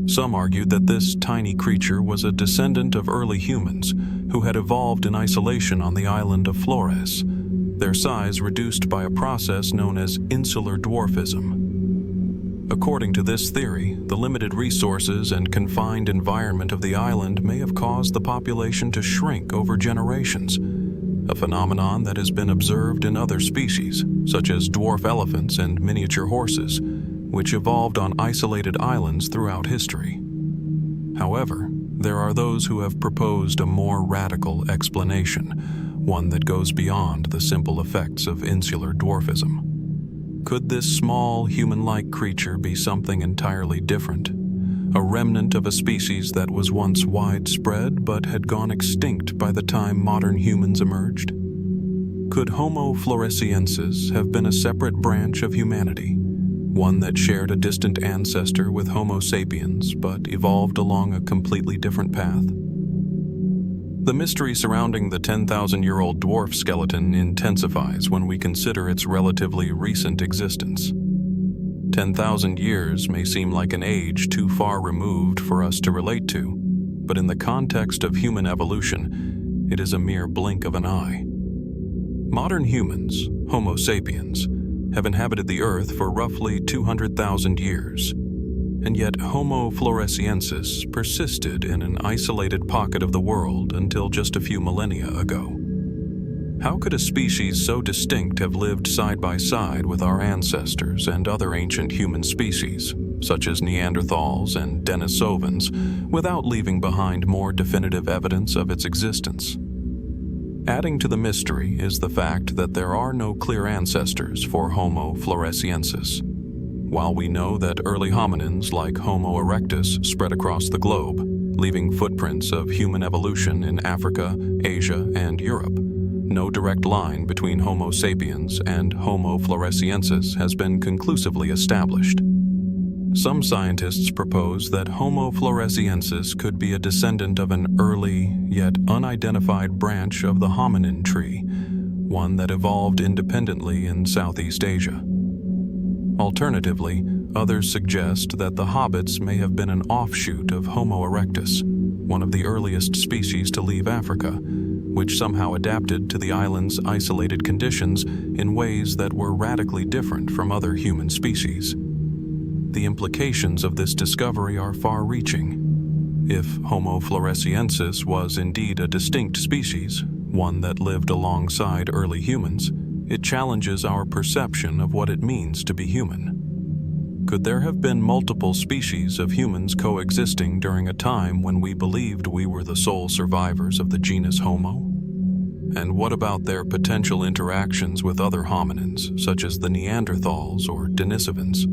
Some argued that this tiny creature was a descendant of early humans who had evolved in isolation on the island of Flores, their size reduced by a process known as insular dwarfism. According to this theory, the limited resources and confined environment of the island may have caused the population to shrink over generations, a phenomenon that has been observed in other species, such as dwarf elephants and miniature horses, which evolved on isolated islands throughout history. However, there are those who have proposed a more radical explanation, one that goes beyond the simple effects of insular dwarfism. Could this small, human-like creature be something entirely different? A remnant of a species that was once widespread but had gone extinct by the time modern humans emerged? Could Homo floresiensis have been a separate branch of humanity, one that shared a distant ancestor with Homo sapiens but evolved along a completely different path? The mystery surrounding the 10,000-year-old dwarf skeleton intensifies when we consider its relatively recent existence. 10,000 years may seem like an age too far removed for us to relate to, but in the context of human evolution, it is a mere blink of an eye. Modern humans, Homo sapiens, have inhabited the Earth for roughly 200,000 years, and yet Homo floresiensis persisted in an isolated pocket of the world until just a few millennia ago. How could a species so distinct have lived side by side with our ancestors and other ancient human species, such as Neanderthals and Denisovans, without leaving behind more definitive evidence of its existence? Adding to the mystery is the fact that there are no clear ancestors for Homo floresiensis. While we know that early hominins like Homo erectus spread across the globe, leaving footprints of human evolution in Africa, Asia, and Europe, no direct line between Homo sapiens and Homo floresiensis has been conclusively established. Some scientists propose that Homo floresiensis could be a descendant of an early, yet unidentified branch of the hominin tree, one that evolved independently in Southeast Asia. Alternatively, others suggest that the hobbits may have been an offshoot of Homo erectus, one of the earliest species to leave Africa, which somehow adapted to the island's isolated conditions in ways that were radically different from other human species. The implications of this discovery are far-reaching. If Homo floresiensis was indeed a distinct species, one that lived alongside early humans, it challenges our perception of what it means to be human. Could there have been multiple species of humans coexisting during a time when we believed we were the sole survivors of the genus Homo? And what about their potential interactions with other hominins, such as the Neanderthals or Denisovans?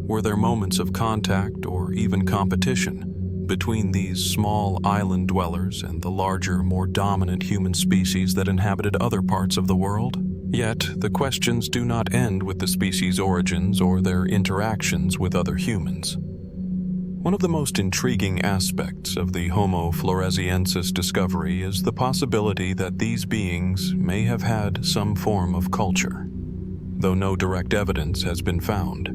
Were there moments of contact or even competition between these small island dwellers and the larger, more dominant human species that inhabited other parts of the world? Yet, the questions do not end with the species' origins or their interactions with other humans. One of the most intriguing aspects of the Homo floresiensis discovery is the possibility that these beings may have had some form of culture. Though no direct evidence has been found,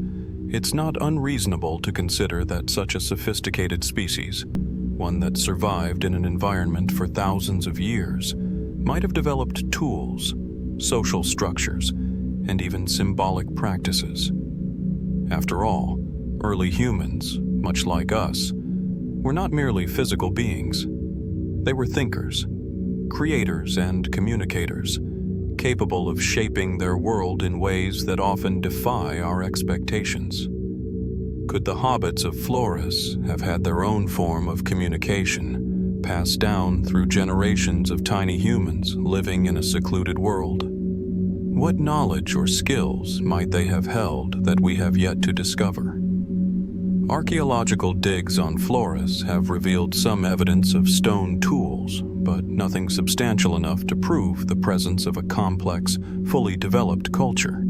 it's not unreasonable to consider that such a sophisticated species, one that survived in an environment for thousands of years, might have developed tools, social structures, and even symbolic practices. After all, early humans, much like us, were not merely physical beings. They were thinkers, creators and communicators, capable of shaping their world in ways that often defy our expectations. Could the hobbits of Flores have had their own form of communication, passed down through generations of tiny humans living in a secluded world? What knowledge or skills might they have held that we have yet to discover? Archaeological digs on Flores have revealed some evidence of stone tools, but nothing substantial enough to prove the presence of a complex, fully developed culture.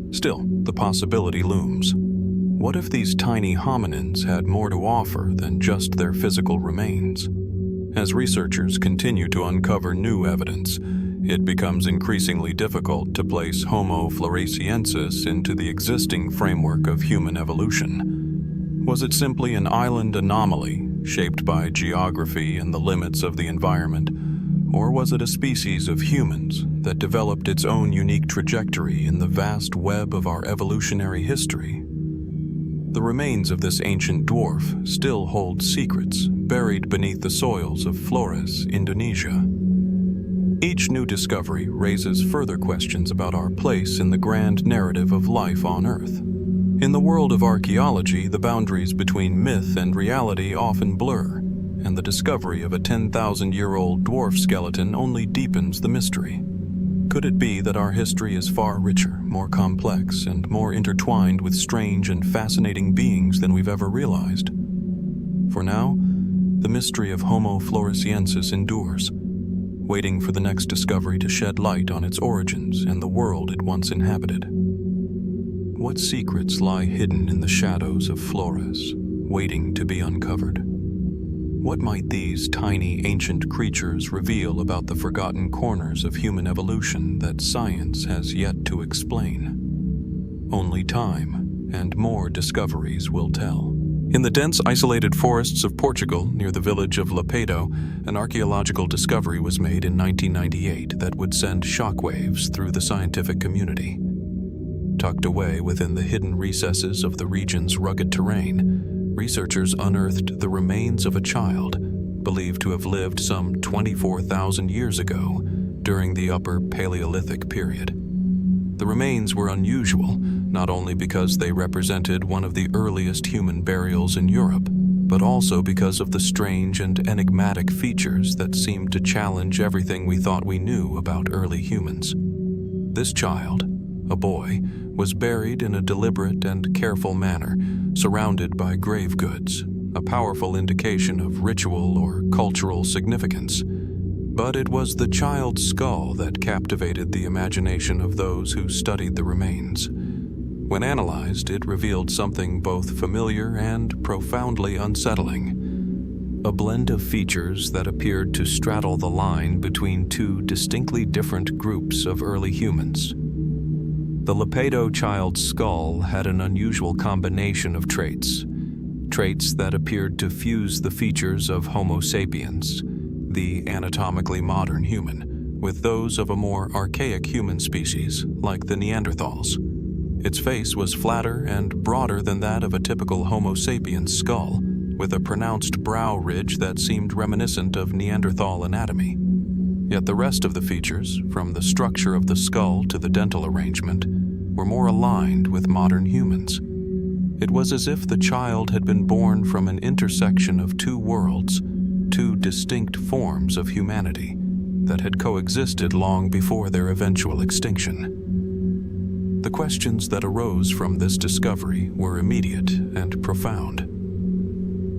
Still, the possibility looms. What if these tiny hominins had more to offer than just their physical remains? As researchers continue to uncover new evidence, it becomes increasingly difficult to place Homo floresiensis into the existing framework of human evolution. Was it simply an island anomaly, shaped by geography and the limits of the environment, or was it a species of humans that developed its own unique trajectory in the vast web of our evolutionary history? The remains of this ancient dwarf still hold secrets buried beneath the soils of Flores, Indonesia. Each new discovery raises further questions about our place in the grand narrative of life on Earth. In the world of archaeology, the boundaries between myth and reality often blur, and the discovery of a 10,000-year-old dwarf skeleton only deepens the mystery. Could it be that our history is far richer, more complex, and more intertwined with strange and fascinating beings than we've ever realized? For now, the mystery of Homo floresiensis endures, waiting for the next discovery to shed light on its origins and the world it once inhabited. What secrets lie hidden in the shadows of Flores, waiting to be uncovered? What might these tiny ancient creatures reveal about the forgotten corners of human evolution that science has yet to explain? Only time and more discoveries will tell. In the dense, isolated forests of Portugal, near the village of Lapedo, an archaeological discovery was made in 1998 that would send shockwaves through the scientific community. Tucked away within the hidden recesses of the region's rugged terrain, researchers unearthed the remains of a child believed to have lived some 24,000 years ago during the Upper Paleolithic period. The remains were unusual, not only because they represented one of the earliest human burials in Europe, but also because of the strange and enigmatic features that seemed to challenge everything we thought we knew about early humans. This child, a boy, was buried in a deliberate and careful manner, surrounded by grave goods, a powerful indication of ritual or cultural significance. But it was the child's skull that captivated the imagination of those who studied the remains. When analyzed, it revealed something both familiar and profoundly unsettling. A blend of features that appeared to straddle the line between two distinctly different groups of early humans. The Lapedo Child's skull had an unusual combination of traits that appeared to fuse the features of Homo sapiens, the anatomically modern human, with those of a more archaic human species, like the Neanderthals. Its face was flatter and broader than that of a typical Homo sapiens skull, with a pronounced brow ridge that seemed reminiscent of Neanderthal anatomy. Yet the rest of the features, from the structure of the skull to the dental arrangement, were more aligned with modern humans. It was as if the child had been born from an intersection of two worlds, two distinct forms of humanity that had coexisted long before their eventual extinction. The questions that arose from this discovery were immediate and profound.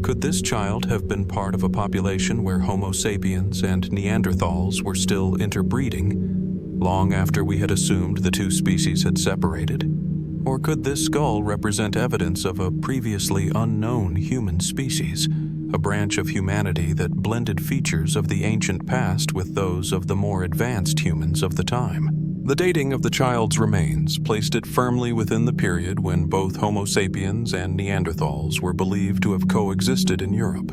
Could this child have been part of a population where Homo sapiens and Neanderthals were still interbreeding, long after we had assumed the two species had separated? Or could this skull represent evidence of a previously unknown human species, a branch of humanity that blended features of the ancient past with those of the more advanced humans of the time? The dating of the child's remains placed it firmly within the period when both Homo sapiens and Neanderthals were believed to have coexisted in Europe.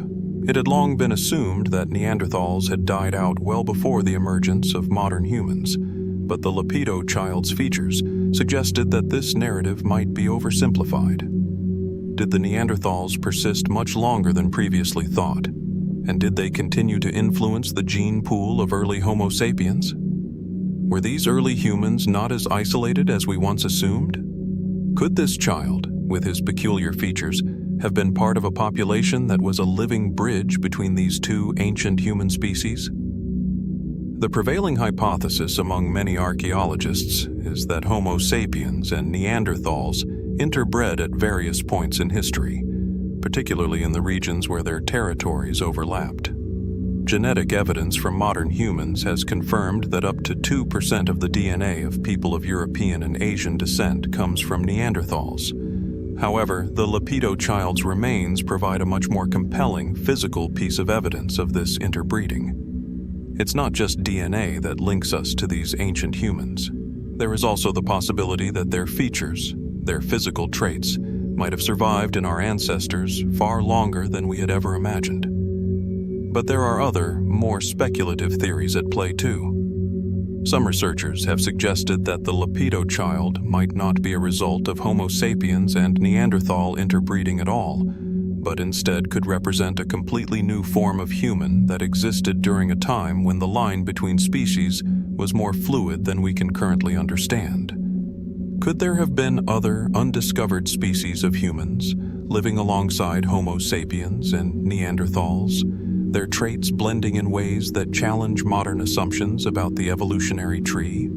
It had long been assumed that Neanderthals had died out well before the emergence of modern humans, but the Lapedo Child's features suggested that this narrative might be oversimplified. Did the Neanderthals persist much longer than previously thought? And did they continue to influence the gene pool of early Homo sapiens? Were these early humans not as isolated as we once assumed? Could this child, with his peculiar features, have been part of a population that was a living bridge between these two ancient human species? The prevailing hypothesis among many archaeologists is that Homo sapiens and Neanderthals interbred at various points in history, particularly in the regions where their territories overlapped. Genetic evidence from modern humans has confirmed that up to 2% of the DNA of people of European and Asian descent comes from Neanderthals. However, the Lapedo Child's remains provide a much more compelling physical piece of evidence of this interbreeding. It's not just DNA that links us to these ancient humans. There is also the possibility that their features, their physical traits, might have survived in our ancestors far longer than we had ever imagined. But there are other, more speculative theories at play too. Some researchers have suggested that the Lapedo Child might not be a result of Homo sapiens and Neanderthal interbreeding at all, but instead could represent a completely new form of human that existed during a time when the line between species was more fluid than we can currently understand. Could there have been other undiscovered species of humans living alongside Homo sapiens and Neanderthals, their traits blending in ways that challenge modern assumptions about the evolutionary tree?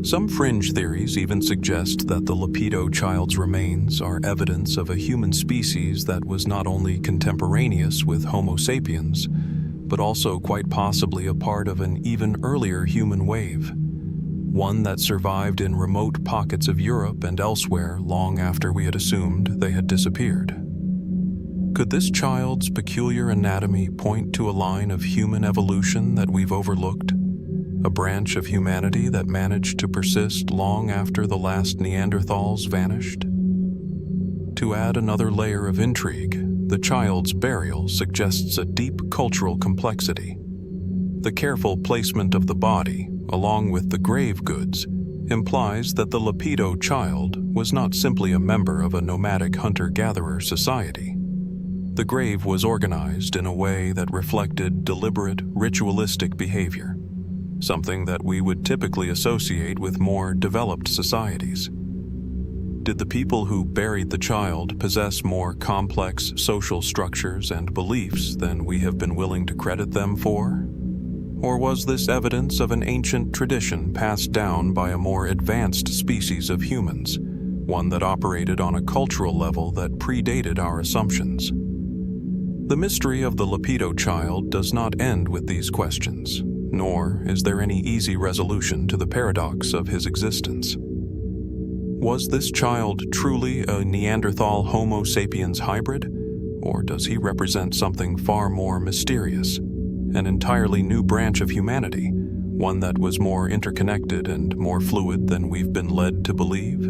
Some fringe theories even suggest that the Lapedo Child's remains are evidence of a human species that was not only contemporaneous with Homo sapiens, but also quite possibly a part of an even earlier human wave, one that survived in remote pockets of Europe and elsewhere long after we had assumed they had disappeared. Could this child's peculiar anatomy point to a line of human evolution that we've overlooked? A branch of humanity that managed to persist long after the last Neanderthals vanished? To add another layer of intrigue, the child's burial suggests a deep cultural complexity. The careful placement of the body, along with the grave goods, implies that the Lapedo Child was not simply a member of a nomadic hunter-gatherer society. The grave was organized in a way that reflected deliberate, ritualistic behavior, something that we would typically associate with more developed societies. Did the people who buried the child possess more complex social structures and beliefs than we have been willing to credit them for? Or was this evidence of an ancient tradition passed down by a more advanced species of humans, one that operated on a cultural level that predated our assumptions? The mystery of the Lapedo Child does not end with these questions, nor is there any easy resolution to the paradox of his existence. Was this child truly a Neanderthal Homo sapiens hybrid, or does he represent something far more mysterious, an entirely new branch of humanity, one that was more interconnected and more fluid than we've been led to believe?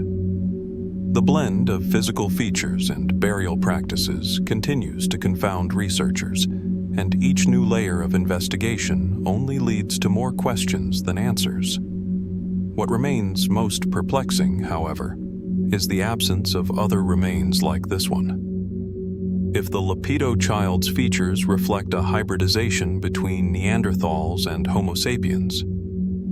The blend of physical features and burial practices continues to confound researchers, and each new layer of investigation only leads to more questions than answers. What remains most perplexing, however, is the absence of other remains like this one. If the Lapedo Child's features reflect a hybridization between Neanderthals and Homo sapiens,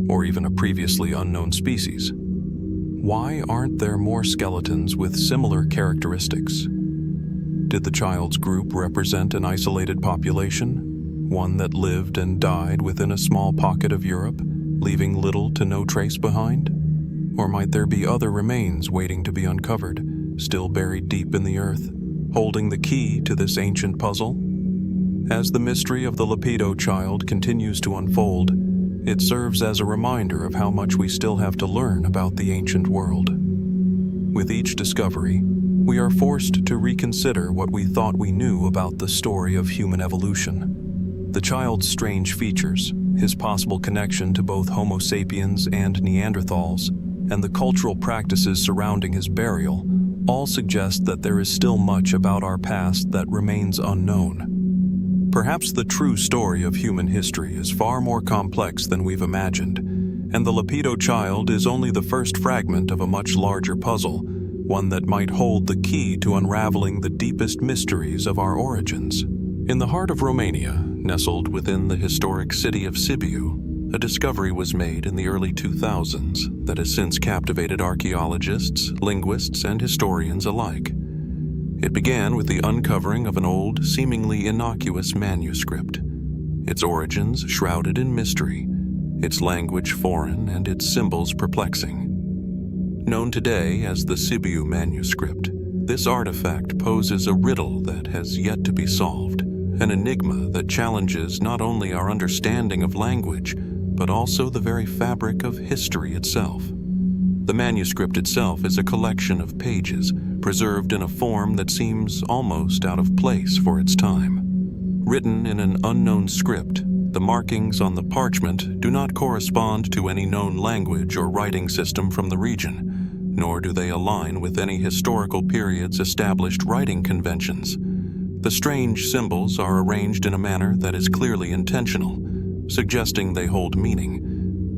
or even a previously unknown species, why aren't there more skeletons with similar characteristics? Did the child's group represent an isolated population, one that lived and died within a small pocket of Europe, leaving little to no trace behind? Or might there be other remains waiting to be uncovered, still buried deep in the earth, holding the key to this ancient puzzle? As the mystery of the Lapedo Child continues to unfold, it serves as a reminder of how much we still have to learn about the ancient world. With each discovery, we are forced to reconsider what we thought we knew about the story of human evolution. The child's strange features, his possible connection to both Homo sapiens and Neanderthals, and the cultural practices surrounding his burial all suggest that there is still much about our past that remains unknown. Perhaps the true story of human history is far more complex than we've imagined, and the Lapedo Child is only the first fragment of a much larger puzzle, one that might hold the key to unraveling the deepest mysteries of our origins. In the heart of Romania, nestled within the historic city of Sibiu, a discovery was made in the early 2000s that has since captivated archaeologists, linguists, and historians alike. It began with the uncovering of an old, seemingly innocuous manuscript, its origins shrouded in mystery, its language foreign, and its symbols perplexing. Known today as the Sibiu Manuscript, this artifact poses a riddle that has yet to be solved, an enigma that challenges not only our understanding of language, but also the very fabric of history itself. The manuscript itself is a collection of pages, preserved in a form that seems almost out of place for its time. Written in an unknown script, the markings on the parchment do not correspond to any known language or writing system from the region, nor do they align with any historical period's established writing conventions. The strange symbols are arranged in a manner that is clearly intentional, suggesting they hold meaning,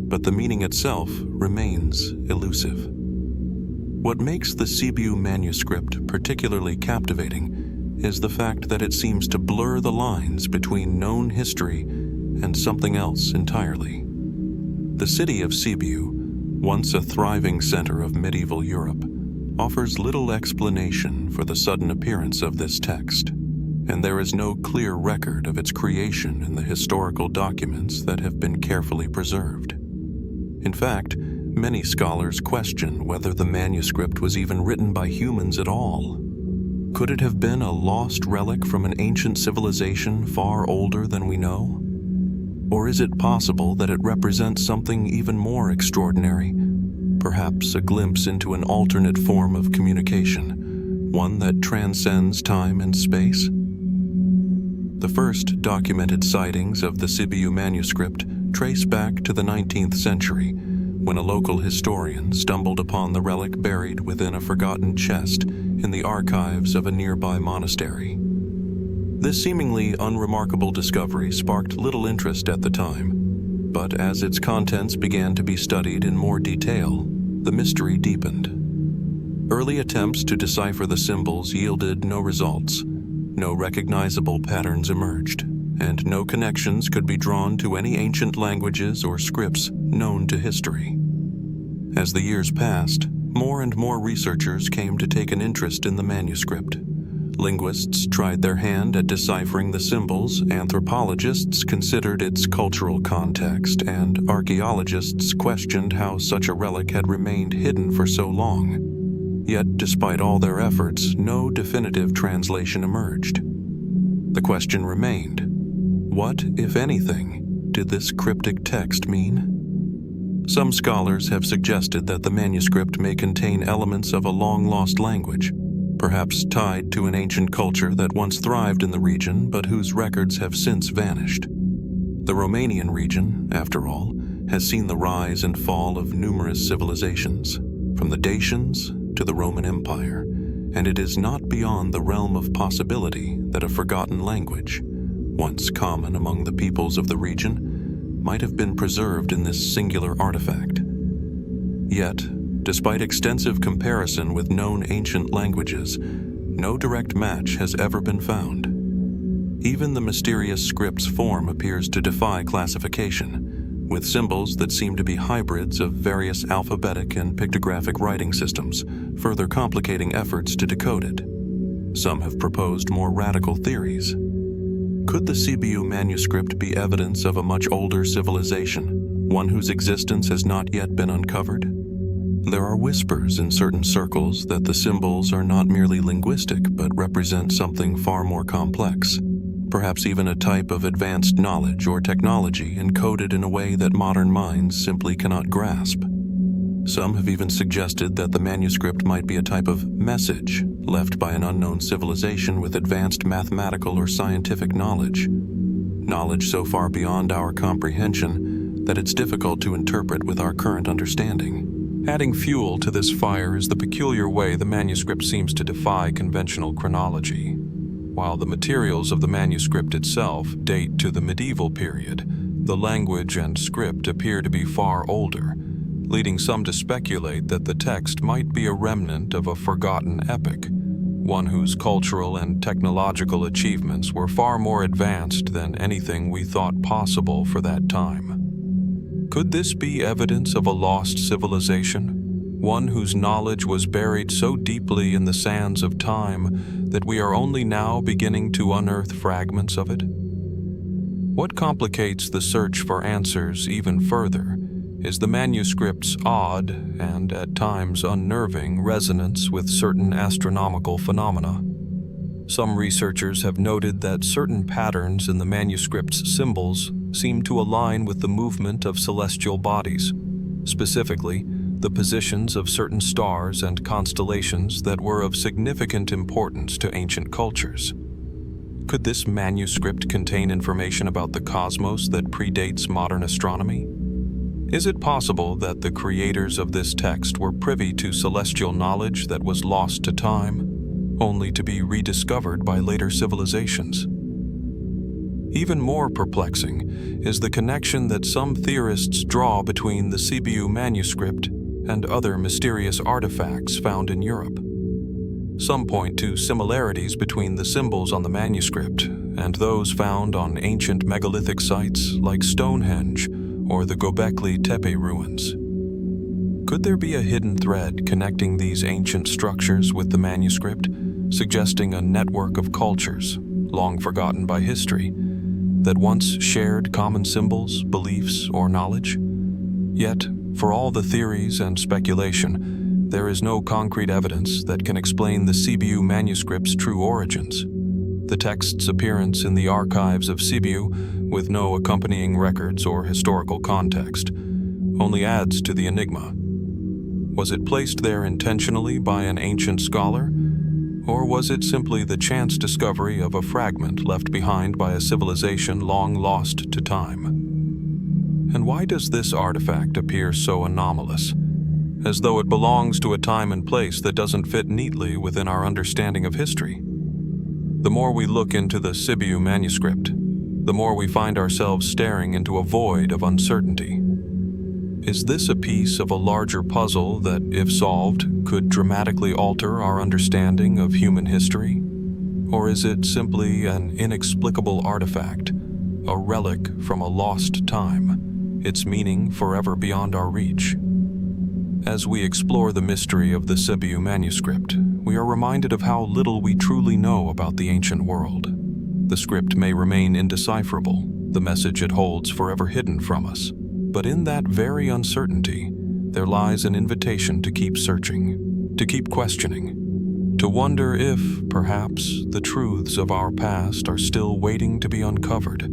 but the meaning itself remains elusive. What makes the Sibiu manuscript particularly captivating is the fact that it seems to blur the lines between known history and something else entirely. The city of Sibiu, once a thriving center of medieval Europe, offers little explanation for the sudden appearance of this text, and there is no clear record of its creation in the historical documents that have been carefully preserved. In fact, many scholars question whether the manuscript was even written by humans at all. Could it have been a lost relic from an ancient civilization far older than we know? Or is it possible that it represents something even more extraordinary, perhaps a glimpse into an alternate form of communication, one that transcends time and space? The first documented sightings of the Sibiu manuscript trace back to the 19th century, when a local historian stumbled upon the relic buried within a forgotten chest in the archives of a nearby monastery. This seemingly unremarkable discovery sparked little interest at the time, but as its contents began to be studied in more detail, the mystery deepened. Early attempts to decipher the symbols yielded no results. No recognizable patterns emerged, and no connections could be drawn to any ancient languages or scripts known to history. As the years passed, more and more researchers came to take an interest in the manuscript. Linguists tried their hand at deciphering the symbols, anthropologists considered its cultural context, and archaeologists questioned how such a relic had remained hidden for so long. Yet, despite all their efforts, no definitive translation emerged. The question remained: what, if anything, did this cryptic text mean? Some scholars have suggested that the manuscript may contain elements of a long-lost language, perhaps tied to an ancient culture that once thrived in the region but whose records have since vanished. The Romanian region, after all, has seen the rise and fall of numerous civilizations, from the Dacians to the Roman Empire, and it is not beyond the realm of possibility that a forgotten language, once common among the peoples of the region, might have been preserved in this singular artifact. Yet, despite extensive comparison with known ancient languages, no direct match has ever been found. Even the mysterious script's form appears to defy classification, with symbols that seem to be hybrids of various alphabetic and pictographic writing systems, further complicating efforts to decode it. Some have proposed more radical theories. Could the Sibiu manuscript be evidence of a much older civilization, one whose existence has not yet been uncovered? There are whispers in certain circles that the symbols are not merely linguistic but represent something far more complex, perhaps even a type of advanced knowledge or technology encoded in a way that modern minds simply cannot grasp. Some have even suggested that the manuscript might be a type of message left by an unknown civilization with advanced mathematical or scientific knowledge so far beyond our comprehension that it's difficult to interpret with our current understanding. Adding fuel to this fire is the peculiar way the manuscript seems to defy conventional chronology. While the materials of the manuscript itself date to the medieval period, the language and script appear to be far older, leading some to speculate that the text might be a remnant of a forgotten epic, one whose cultural and technological achievements were far more advanced than anything we thought possible for that time. Could this be evidence of a lost civilization? One whose knowledge was buried so deeply in the sands of time that we are only now beginning to unearth fragments of it? What complicates the search for answers even further is the manuscript's odd and at times unnerving resonance with certain astronomical phenomena. Some researchers have noted that certain patterns in the manuscript's symbols seem to align with the movement of celestial bodies, specifically the positions of certain stars and constellations that were of significant importance to ancient cultures. Could this manuscript contain information about the cosmos that predates modern astronomy? Is it possible that the creators of this text were privy to celestial knowledge that was lost to time, only to be rediscovered by later civilizations? Even more perplexing is the connection that some theorists draw between the Sibiu Manuscript and other mysterious artifacts found in Europe. Some point to similarities between the symbols on the manuscript and those found on ancient megalithic sites like Stonehenge or the Göbekli Tepe ruins. Could there be a hidden thread connecting these ancient structures with the manuscript, suggesting a network of cultures, long forgotten by history, that once shared common symbols, beliefs, or knowledge? Yet, for all the theories and speculation, there is no concrete evidence that can explain the Sibiu manuscript's true origins. The text's appearance in the archives of Sibiu, with no accompanying records or historical context, only adds to the enigma. Was it placed there intentionally by an ancient scholar, or was it simply the chance discovery of a fragment left behind by a civilization long lost to time? And why does this artifact appear so anomalous, as though it belongs to a time and place that doesn't fit neatly within our understanding of history? The more we look into the Sibiu manuscript, the more we find ourselves staring into a void of uncertainty. Is this a piece of a larger puzzle that, if solved, could dramatically alter our understanding of human history? Or is it simply an inexplicable artifact, a relic from a lost time, its meaning forever beyond our reach? As we explore the mystery of the Sibiu manuscript, we are reminded of how little we truly know about the ancient world. The script may remain indecipherable, the message it holds forever hidden from us. But in that very uncertainty, there lies an invitation to keep searching, to keep questioning, to wonder if, perhaps, the truths of our past are still waiting to be uncovered,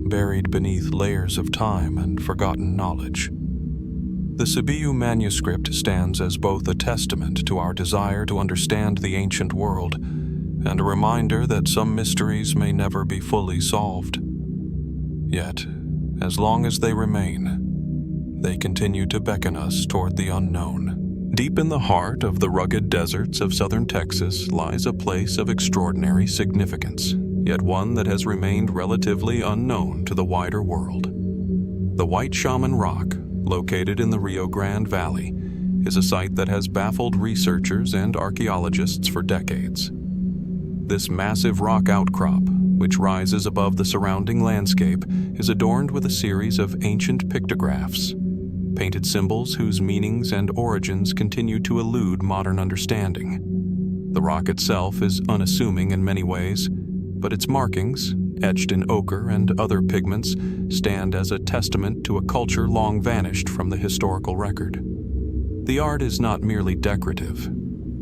buried beneath layers of time and forgotten knowledge. The Sibiu manuscript stands as both a testament to our desire to understand the ancient world and a reminder that some mysteries may never be fully solved. Yet, as long as they remain, they continue to beckon us toward the unknown. Deep in the heart of the rugged deserts of southern Texas lies a place of extraordinary significance, yet one that has remained relatively unknown to the wider world. The White Shaman Rock, located in the Rio Grande Valley, is a site that has baffled researchers and archaeologists for decades. This massive rock outcrop, which rises above the surrounding landscape, is adorned with a series of ancient pictographs, painted symbols whose meanings and origins continue to elude modern understanding. The rock itself is unassuming in many ways, but its markings, etched in ochre and other pigments, stand as a testament to a culture long vanished from the historical record. The art is not merely decorative.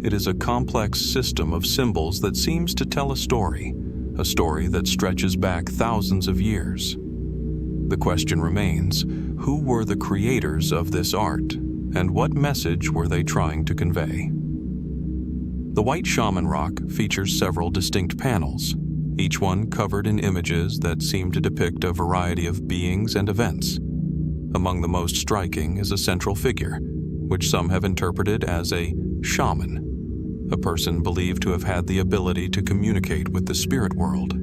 It is a complex system of symbols that seems to tell a story that stretches back thousands of years. The question remains, who were the creators of this art, and what message were they trying to convey? The White Shaman Rock features several distinct panels, each one covered in images that seem to depict a variety of beings and events. Among the most striking is a central figure, which some have interpreted as a shaman, a person believed to have had the ability to communicate with the spirit world.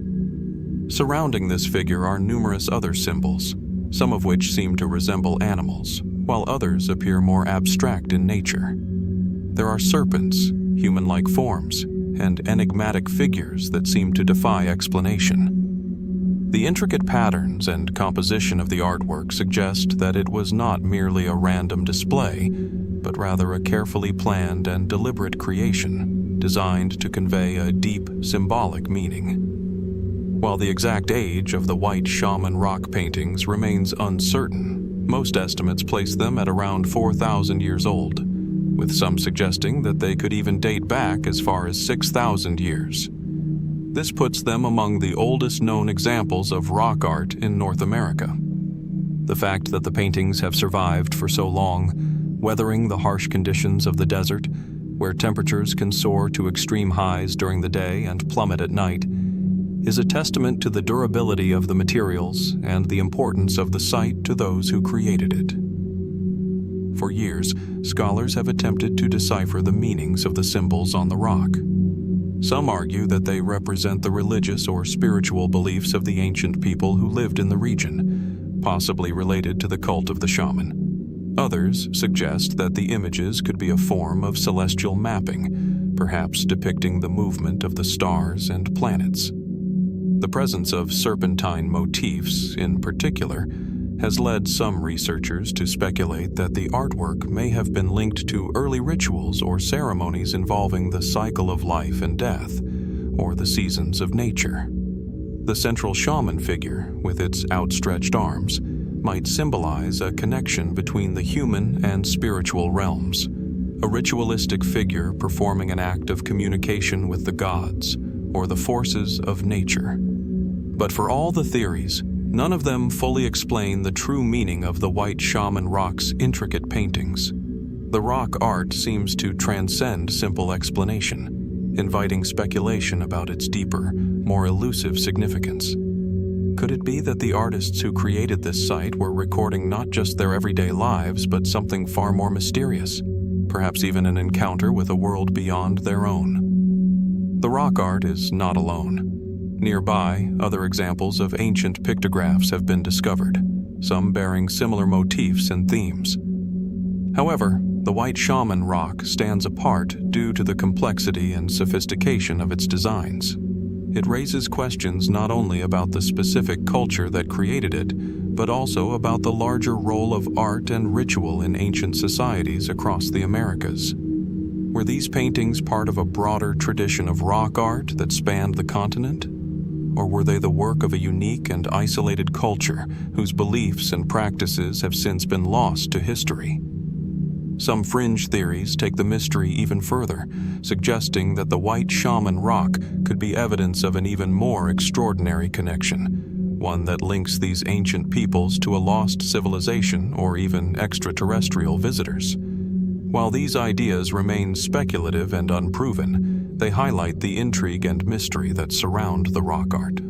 Surrounding this figure are numerous other symbols, some of which seem to resemble animals, while others appear more abstract in nature. There are serpents, human-like forms, and enigmatic figures that seem to defy explanation. The intricate patterns and composition of the artwork suggest that it was not merely a random display, but rather a carefully planned and deliberate creation, designed to convey a deep symbolic meaning. While the exact age of the white shaman rock paintings remains uncertain, most estimates place them at around 4,000 years old, with some suggesting that they could even date back as far as 6,000 years. This puts them among the oldest known examples of rock art in North America. The fact that the paintings have survived for so long, weathering the harsh conditions of the desert, where temperatures can soar to extreme highs during the day and plummet at night, is a testament to the durability of the materials and the importance of the site to those who created it. For years, scholars have attempted to decipher the meanings of the symbols on the rock. Some argue that they represent the religious or spiritual beliefs of the ancient people who lived in the region, possibly related to the cult of the shaman. Others suggest that the images could be a form of celestial mapping, perhaps depicting the movement of the stars and planets. The presence of serpentine motifs, in particular, has led some researchers to speculate that the artwork may have been linked to early rituals or ceremonies involving the cycle of life and death, or the seasons of nature. The central shaman figure, with its outstretched arms, might symbolize a connection between the human and spiritual realms, a ritualistic figure performing an act of communication with the gods or the forces of nature. But for all the theories, none of them fully explain the true meaning of the white shaman rock's intricate paintings. The rock art seems to transcend simple explanation, inviting speculation about its deeper, more elusive significance. Could it be that the artists who created this site were recording not just their everyday lives, but something far more mysterious, perhaps even an encounter with a world beyond their own? The rock art is not alone. Nearby, other examples of ancient pictographs have been discovered, some bearing similar motifs and themes. However, the white shaman rock stands apart due to the complexity and sophistication of its designs. It raises questions not only about the specific culture that created it, but also about the larger role of art and ritual in ancient societies across the Americas. Were these paintings part of a broader tradition of rock art that spanned the continent? Or were they the work of a unique and isolated culture whose beliefs and practices have since been lost to history? Some fringe theories take the mystery even further, suggesting that the white shaman rock could be evidence of an even more extraordinary connection, one that links these ancient peoples to a lost civilization or even extraterrestrial visitors. While these ideas remain speculative and unproven, they highlight the intrigue and mystery that surround the rock art.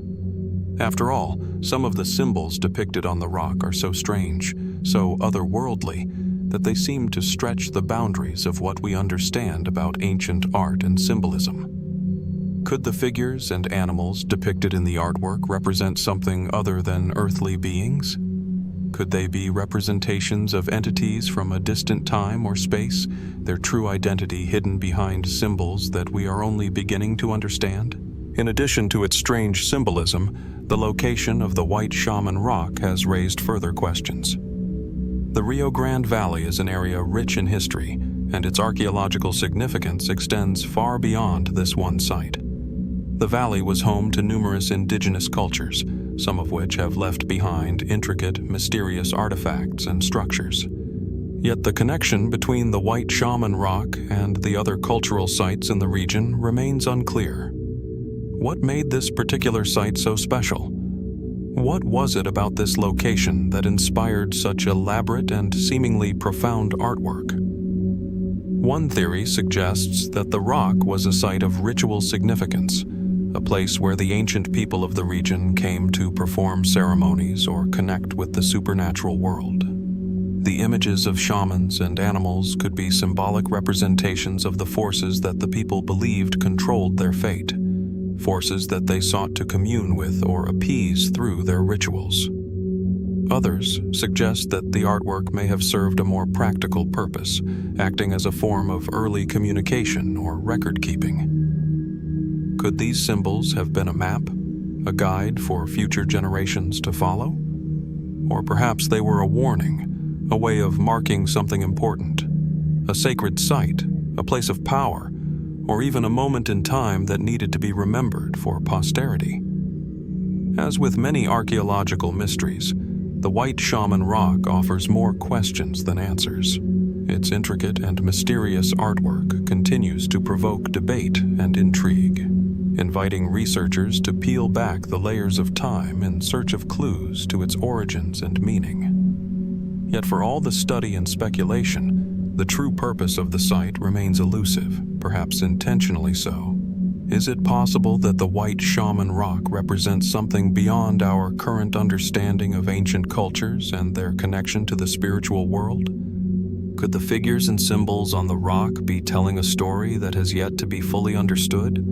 After all, some of the symbols depicted on the rock are so strange, so otherworldly, that they seem to stretch the boundaries of what we understand about ancient art and symbolism. Could the figures and animals depicted in the artwork represent something other than earthly beings? Could they be representations of entities from a distant time or space, their true identity hidden behind symbols that we are only beginning to understand? In addition to its strange symbolism, the location of the white shaman rock has raised further questions. The Rio Grande Valley is an area rich in history, and its archaeological significance extends far beyond this one site. The valley was home to numerous indigenous cultures, some of which have left behind intricate, mysterious artifacts and structures. Yet the connection between the white shaman rock and the other cultural sites in the region remains unclear. What made this particular site so special? What was it about this location that inspired such elaborate and seemingly profound artwork? One theory suggests that the rock was a site of ritual significance, a place where the ancient people of the region came to perform ceremonies or connect with the supernatural world. The images of shamans and animals could be symbolic representations of the forces that the people believed controlled their fate, forces that they sought to commune with or appease through their rituals. Others suggest that the artwork may have served a more practical purpose, acting as a form of early communication or record-keeping. Could these symbols have been a map, a guide for future generations to follow? Or perhaps they were a warning, a way of marking something important, a sacred site, a place of power, or even a moment in time that needed to be remembered for posterity. As with many archaeological mysteries, the White Shaman Rock offers more questions than answers. Its intricate and mysterious artwork continues to provoke debate and intrigue, inviting researchers to peel back the layers of time in search of clues to its origins and meaning. Yet for all the study and speculation, the true purpose of the site remains elusive, perhaps intentionally so. Is it possible that the White Shaman Rock represents something beyond our current understanding of ancient cultures and their connection to the spiritual world? Could the figures and symbols on the rock be telling a story that has yet to be fully understood?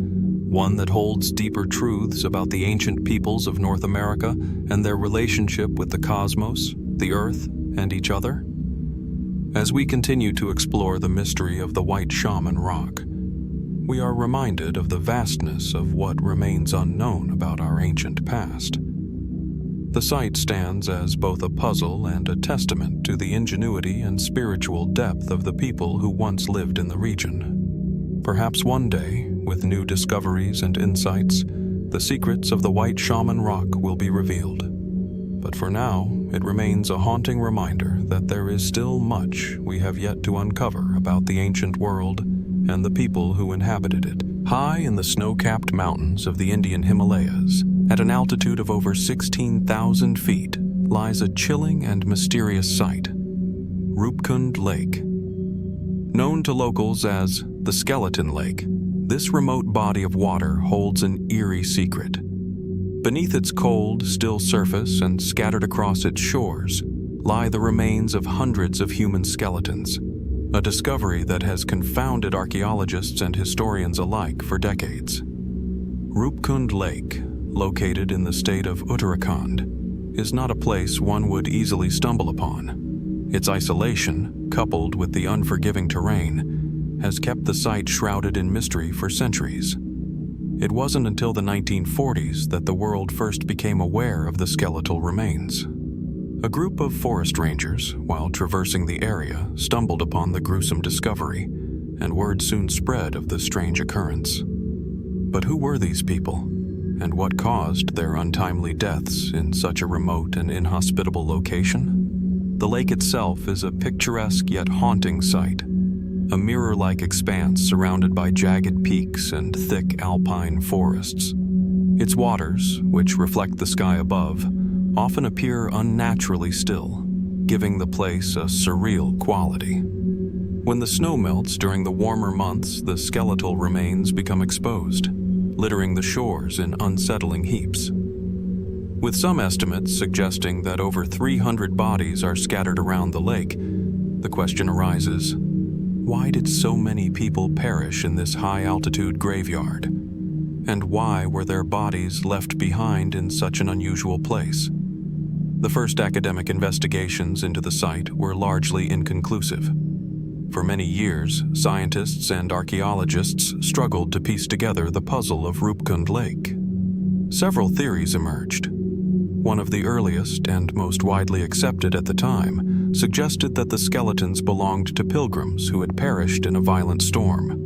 One that holds deeper truths about the ancient peoples of North America and their relationship with the cosmos, the earth, and each other? As we continue to explore the mystery of the White Shaman Rock, we are reminded of the vastness of what remains unknown about our ancient past. The site stands as both a puzzle and a testament to the ingenuity and spiritual depth of the people who once lived in the region. Perhaps one day, with new discoveries and insights, the secrets of the White Shaman Rock will be revealed. But for now, it remains a haunting reminder that there is still much we have yet to uncover about the ancient world and the people who inhabited it. High in the snow-capped mountains of the Indian Himalayas, at an altitude of over 16,000 feet, lies a chilling and mysterious site, Roopkund Lake. Known to locals as the Skeleton Lake, this remote body of water holds an eerie secret. Beneath its cold, still surface and scattered across its shores lie the remains of hundreds of human skeletons, a discovery that has confounded archaeologists and historians alike for decades. Roopkund Lake, located in the state of Uttarakhand, is not a place one would easily stumble upon. Its isolation, coupled with the unforgiving terrain, has kept the site shrouded in mystery for centuries. It wasn't until the 1940s that the world first became aware of the skeletal remains. A group of forest rangers, while traversing the area, stumbled upon the gruesome discovery, and word soon spread of the strange occurrence. But who were these people, and what caused their untimely deaths in such a remote and inhospitable location? The lake itself is a picturesque yet haunting sight, a mirror-like expanse surrounded by jagged peaks and thick alpine forests. Its waters, which reflect the sky above, often appear unnaturally still, giving the place a surreal quality. When the snow melts during the warmer months, the skeletal remains become exposed, littering the shores in unsettling heaps. With some estimates suggesting that over 300 bodies are scattered around the lake, the question arises, why did so many people perish in this high-altitude graveyard? And why were their bodies left behind in such an unusual place? The first academic investigations into the site were largely inconclusive. For many years, scientists and archaeologists struggled to piece together the puzzle of Roopkund Lake. Several theories emerged. One of the earliest and most widely accepted at the time suggested that the skeletons belonged to pilgrims who had perished in a violent storm.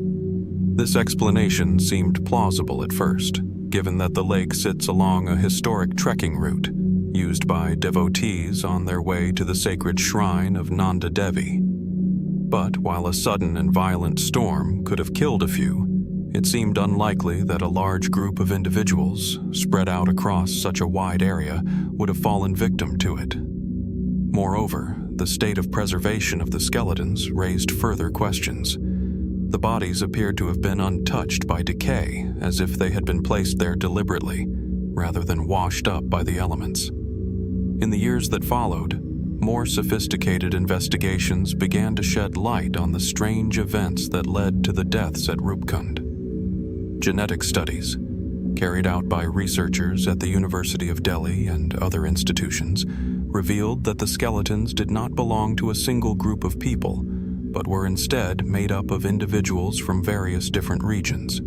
This explanation seemed plausible at first, given that the lake sits along a historic trekking route used by devotees on their way to the sacred shrine of Nanda Devi. But while a sudden and violent storm could have killed a few, it seemed unlikely that a large group of individuals, spread out across such a wide area, would have fallen victim to it. Moreover, the state of preservation of the skeletons raised further questions. The bodies appeared to have been untouched by decay, as if they had been placed there deliberately, rather than washed up by the elements. In the years that followed, more sophisticated investigations began to shed light on the strange events that led to the deaths at Roopkund. Genetic studies, carried out by researchers at the University of Delhi and other institutions, revealed that the skeletons did not belong to a single group of people, but were instead made up of individuals from various different regions.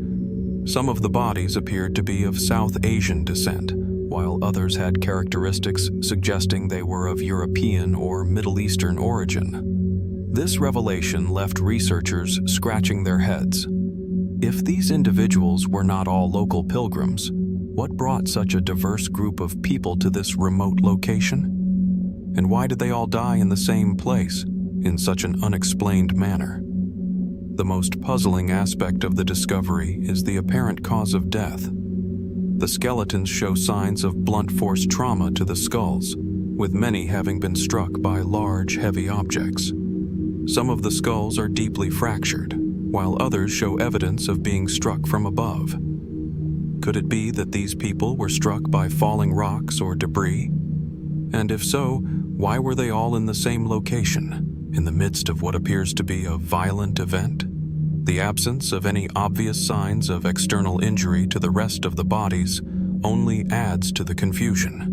Some of the bodies appeared to be of South Asian descent, while others had characteristics suggesting they were of European or Middle Eastern origin. This revelation left researchers scratching their heads. If these individuals were not all local pilgrims, what brought such a diverse group of people to this remote location? And why did they all die in the same place, in such an unexplained manner? The most puzzling aspect of the discovery is the apparent cause of death. The skeletons show signs of blunt force trauma to the skulls, with many having been struck by large, heavy objects. Some of the skulls are deeply fractured, while others show evidence of being struck from above. Could it be that these people were struck by falling rocks or debris? And if so, why were they all in the same location, in the midst of what appears to be a violent event? The absence of any obvious signs of external injury to the rest of the bodies only adds to the confusion.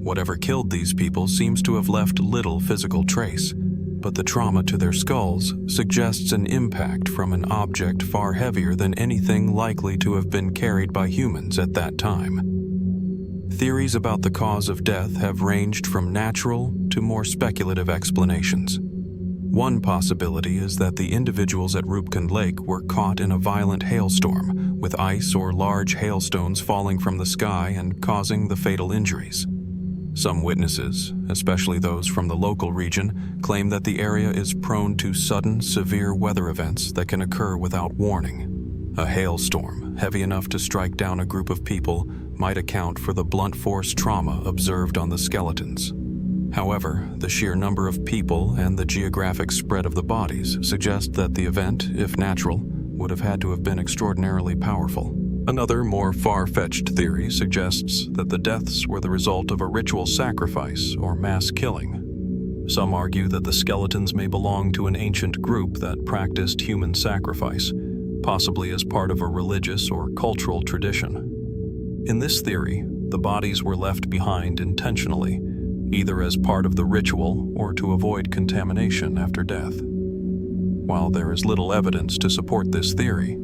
Whatever killed these people seems to have left little physical trace, but the trauma to their skulls suggests an impact from an object far heavier than anything likely to have been carried by humans at that time. Theories about the cause of death have ranged from natural to more speculative explanations. One possibility is that the individuals at Roopkund Lake were caught in a violent hailstorm, with ice or large hailstones falling from the sky and causing the fatal injuries. Some witnesses, especially those from the local region, claim that the area is prone to sudden, severe weather events that can occur without warning. A hailstorm, heavy enough to strike down a group of people, might account for the blunt force trauma observed on the skeletons. However, the sheer number of people and the geographic spread of the bodies suggest that the event, if natural, would have had to have been extraordinarily powerful. Another, more far-fetched theory suggests that the deaths were the result of a ritual sacrifice or mass killing. Some argue that the skeletons may belong to an ancient group that practiced human sacrifice, possibly as part of a religious or cultural tradition. In this theory, the bodies were left behind intentionally, either as part of the ritual or to avoid contamination after death. While there is little evidence to support this theory,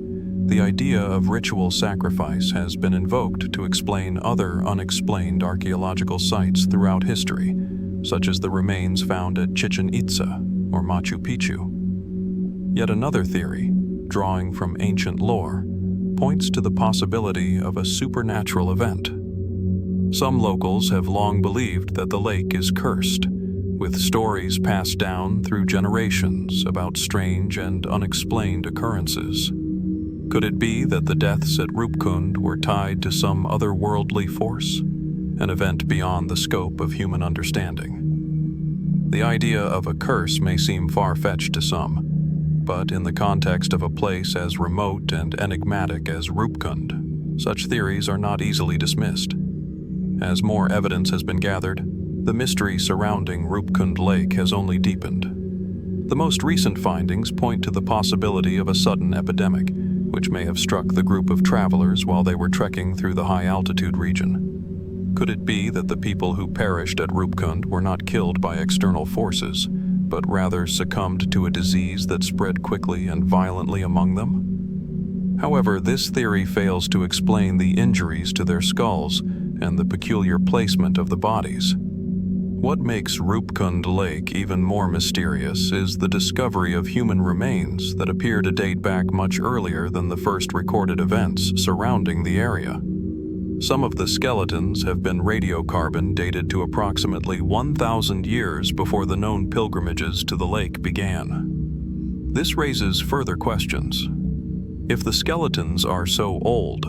the idea of ritual sacrifice has been invoked to explain other unexplained archaeological sites throughout history, such as the remains found at Chichen Itza or Machu Picchu. Yet another theory, drawing from ancient lore, points to the possibility of a supernatural event. Some locals have long believed that the lake is cursed, with stories passed down through generations about strange and unexplained occurrences. Could it be that the deaths at Roopkund were tied to some otherworldly force, an event beyond the scope of human understanding? The idea of a curse may seem far-fetched to some, but in the context of a place as remote and enigmatic as Roopkund, such theories are not easily dismissed. As more evidence has been gathered, the mystery surrounding Roopkund Lake has only deepened. The most recent findings point to the possibility of a sudden epidemic, which may have struck the group of travelers while they were trekking through the high-altitude region. Could it be that the people who perished at Roopkund were not killed by external forces, but rather succumbed to a disease that spread quickly and violently among them? However, this theory fails to explain the injuries to their skulls and the peculiar placement of the bodies. What makes Roopkund Lake even more mysterious is the discovery of human remains that appear to date back much earlier than the first recorded events surrounding the area. Some of the skeletons have been radiocarbon dated to approximately 1,000 years before the known pilgrimages to the lake began. This raises further questions. If the skeletons are so old,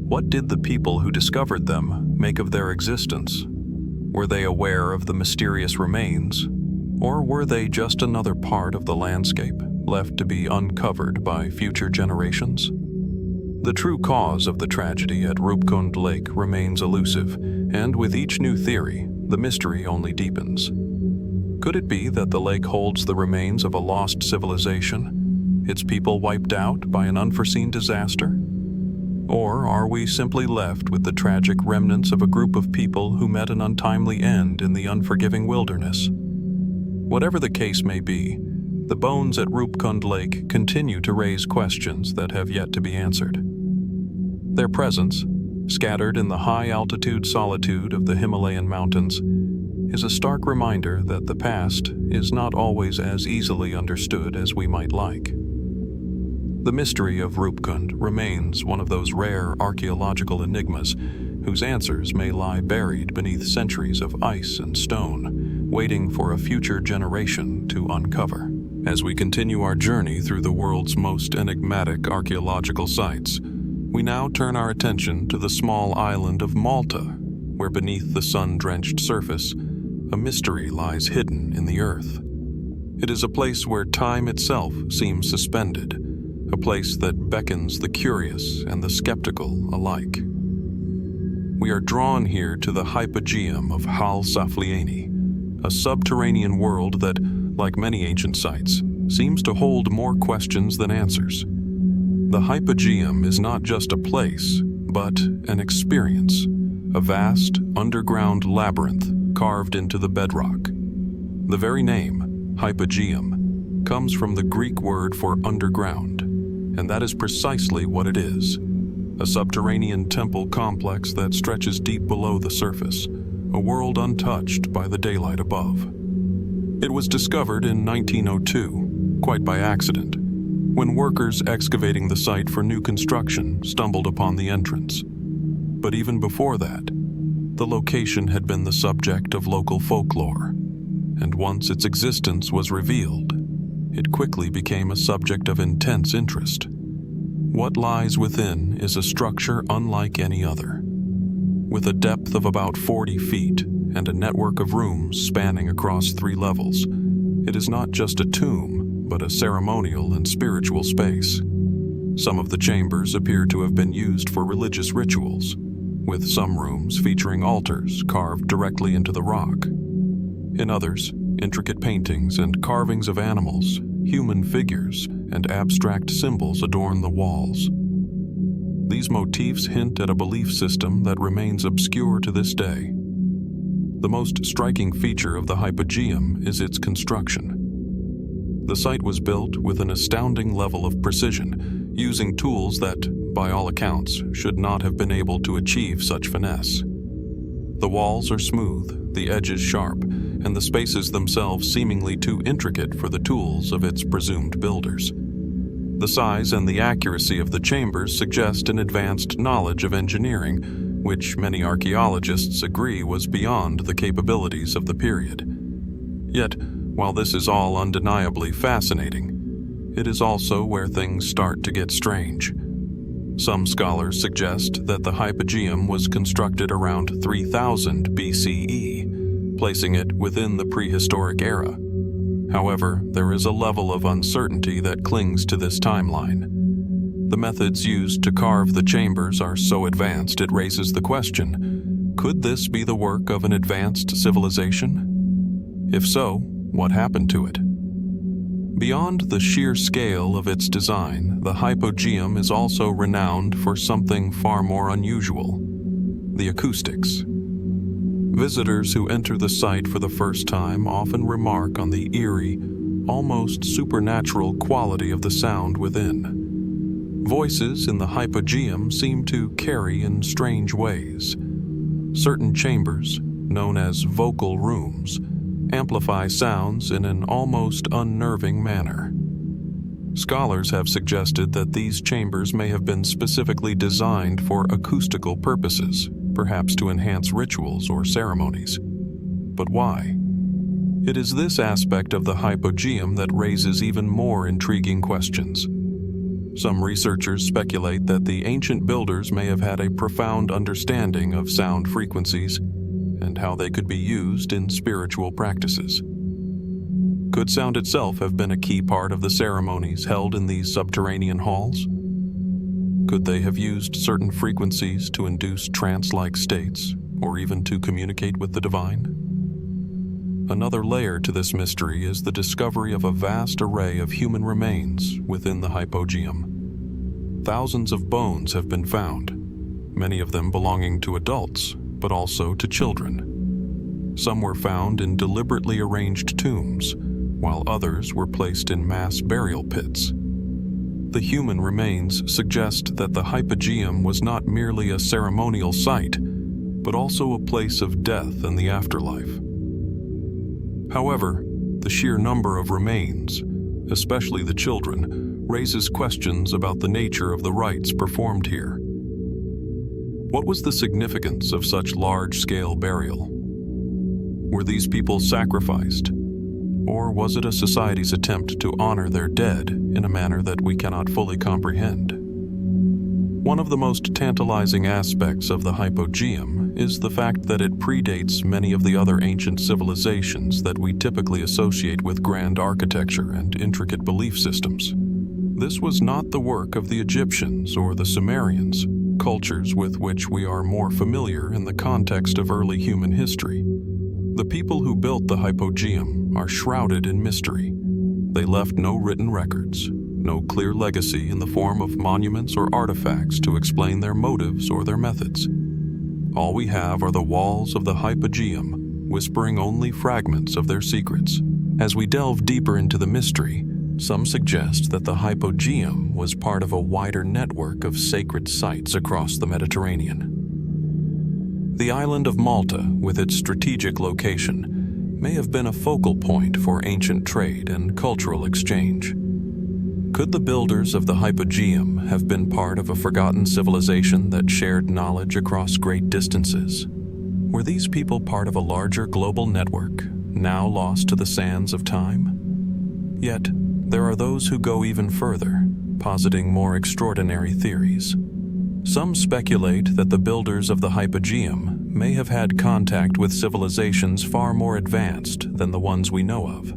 what did the people who discovered them make of their existence? Were they aware of the mysterious remains, or were they just another part of the landscape left to be uncovered by future generations? The true cause of the tragedy at Roopkund Lake remains elusive, and with each new theory, the mystery only deepens. Could it be that the lake holds the remains of a lost civilization, its people wiped out by an unforeseen disaster? Or are we simply left with the tragic remnants of a group of people who met an untimely end in the unforgiving wilderness? Whatever the case may be, the bones at Roopkund Lake continue to raise questions that have yet to be answered. Their presence, scattered in the high-altitude solitude of the Himalayan mountains, is a stark reminder that the past is not always as easily understood as we might like. The mystery of Roopkund remains one of those rare archaeological enigmas whose answers may lie buried beneath centuries of ice and stone, waiting for a future generation to uncover. As we continue our journey through the world's most enigmatic archaeological sites, we now turn our attention to the small island of Malta, where beneath the sun-drenched surface, a mystery lies hidden in the earth. It is a place where time itself seems suspended, a place that beckons the curious and the skeptical alike. We are drawn here to the Hypogeum of Hal-Saflieni, a subterranean world that, like many ancient sites, seems to hold more questions than answers. The Hypogeum is not just a place, but an experience, a vast, underground labyrinth carved into the bedrock. The very name, Hypogeum, comes from the Greek word for underground, and that is precisely what it is, a subterranean temple complex that stretches deep below the surface, a world untouched by the daylight above. It was discovered in 1902, quite by accident, when workers excavating the site for new construction stumbled upon the entrance. But even before that, the location had been the subject of local folklore, and once its existence was revealed, it quickly became a subject of intense interest. What lies within is a structure unlike any other. With a depth of about 40 feet and a network of rooms spanning across 3 levels, it is not just a tomb, but a ceremonial and spiritual space. Some of the chambers appear to have been used for religious rituals, with some rooms featuring altars carved directly into the rock. In others, intricate paintings and carvings of animals, human figures, and abstract symbols adorn the walls. These motifs hint at a belief system that remains obscure to this day. The most striking feature of the Hypogeum is its construction. The site was built with an astounding level of precision, using tools that, by all accounts, should not have been able to achieve such finesse. The walls are smooth, the edges sharp, and the spaces themselves seemingly too intricate for the tools of its presumed builders. The size and the accuracy of the chambers suggest an advanced knowledge of engineering, which many archaeologists agree was beyond the capabilities of the period. Yet, while this is all undeniably fascinating, it is also where things start to get strange. Some scholars suggest that the Hypogeum was constructed around 3000 BCE, placing it within the prehistoric era. However, there is a level of uncertainty that clings to this timeline. The methods used to carve the chambers are so advanced it raises the question, could this be the work of an advanced civilization? If so, what happened to it? Beyond the sheer scale of its design, the Hypogeum is also renowned for something far more unusual: the acoustics. Visitors who enter the site for the first time often remark on the eerie, almost supernatural quality of the sound within. Voices in the Hypogeum seem to carry in strange ways. Certain chambers, known as vocal rooms, amplify sounds in an almost unnerving manner. Scholars have suggested that these chambers may have been specifically designed for acoustical purposes, perhaps to enhance rituals or ceremonies. But why? It is this aspect of the Hypogeum that raises even more intriguing questions. Some researchers speculate that the ancient builders may have had a profound understanding of sound frequencies and how they could be used in spiritual practices. Could sound itself have been a key part of the ceremonies held in these subterranean halls? Could they have used certain frequencies to induce trance-like states, or even to communicate with the divine? Another layer to this mystery is the discovery of a vast array of human remains within the Hypogeum. Thousands of bones have been found, many of them belonging to adults, but also to children. Some were found in deliberately arranged tombs, while others were placed in mass burial pits. the human remains suggest that the Hypogeum was not merely a ceremonial site, but also a place of death and the afterlife. However, the sheer number of remains, especially the children, raises questions about the nature of the rites performed here. What was the significance of such large-scale burial? Were these people sacrificed? Or was it a society's attempt to honor their dead in a manner that we cannot fully comprehend? One of the most tantalizing aspects of the Hypogeum is the fact that it predates many of the other ancient civilizations that we typically associate with grand architecture and intricate belief systems. This was not the work of the Egyptians or the Sumerians, cultures with which we are more familiar in the context of early human history. The people who built the Hypogeum are shrouded in mystery. They left no written records, no clear legacy in the form of monuments or artifacts to explain their motives or their methods. All we have are the walls of the Hypogeum, whispering only fragments of their secrets. As we delve deeper into the mystery, some suggest that the Hypogeum was part of a wider network of sacred sites across the Mediterranean. The island of Malta, with its strategic location, may have been a focal point for ancient trade and cultural exchange. Could the builders of the Hypogeum have been part of a forgotten civilization that shared knowledge across great distances? Were these people part of a larger global network, now lost to the sands of time? Yet, there are those who go even further, positing more extraordinary theories. Some speculate that the builders of the Hypogeum may have had contact with civilizations far more advanced than the ones we know of.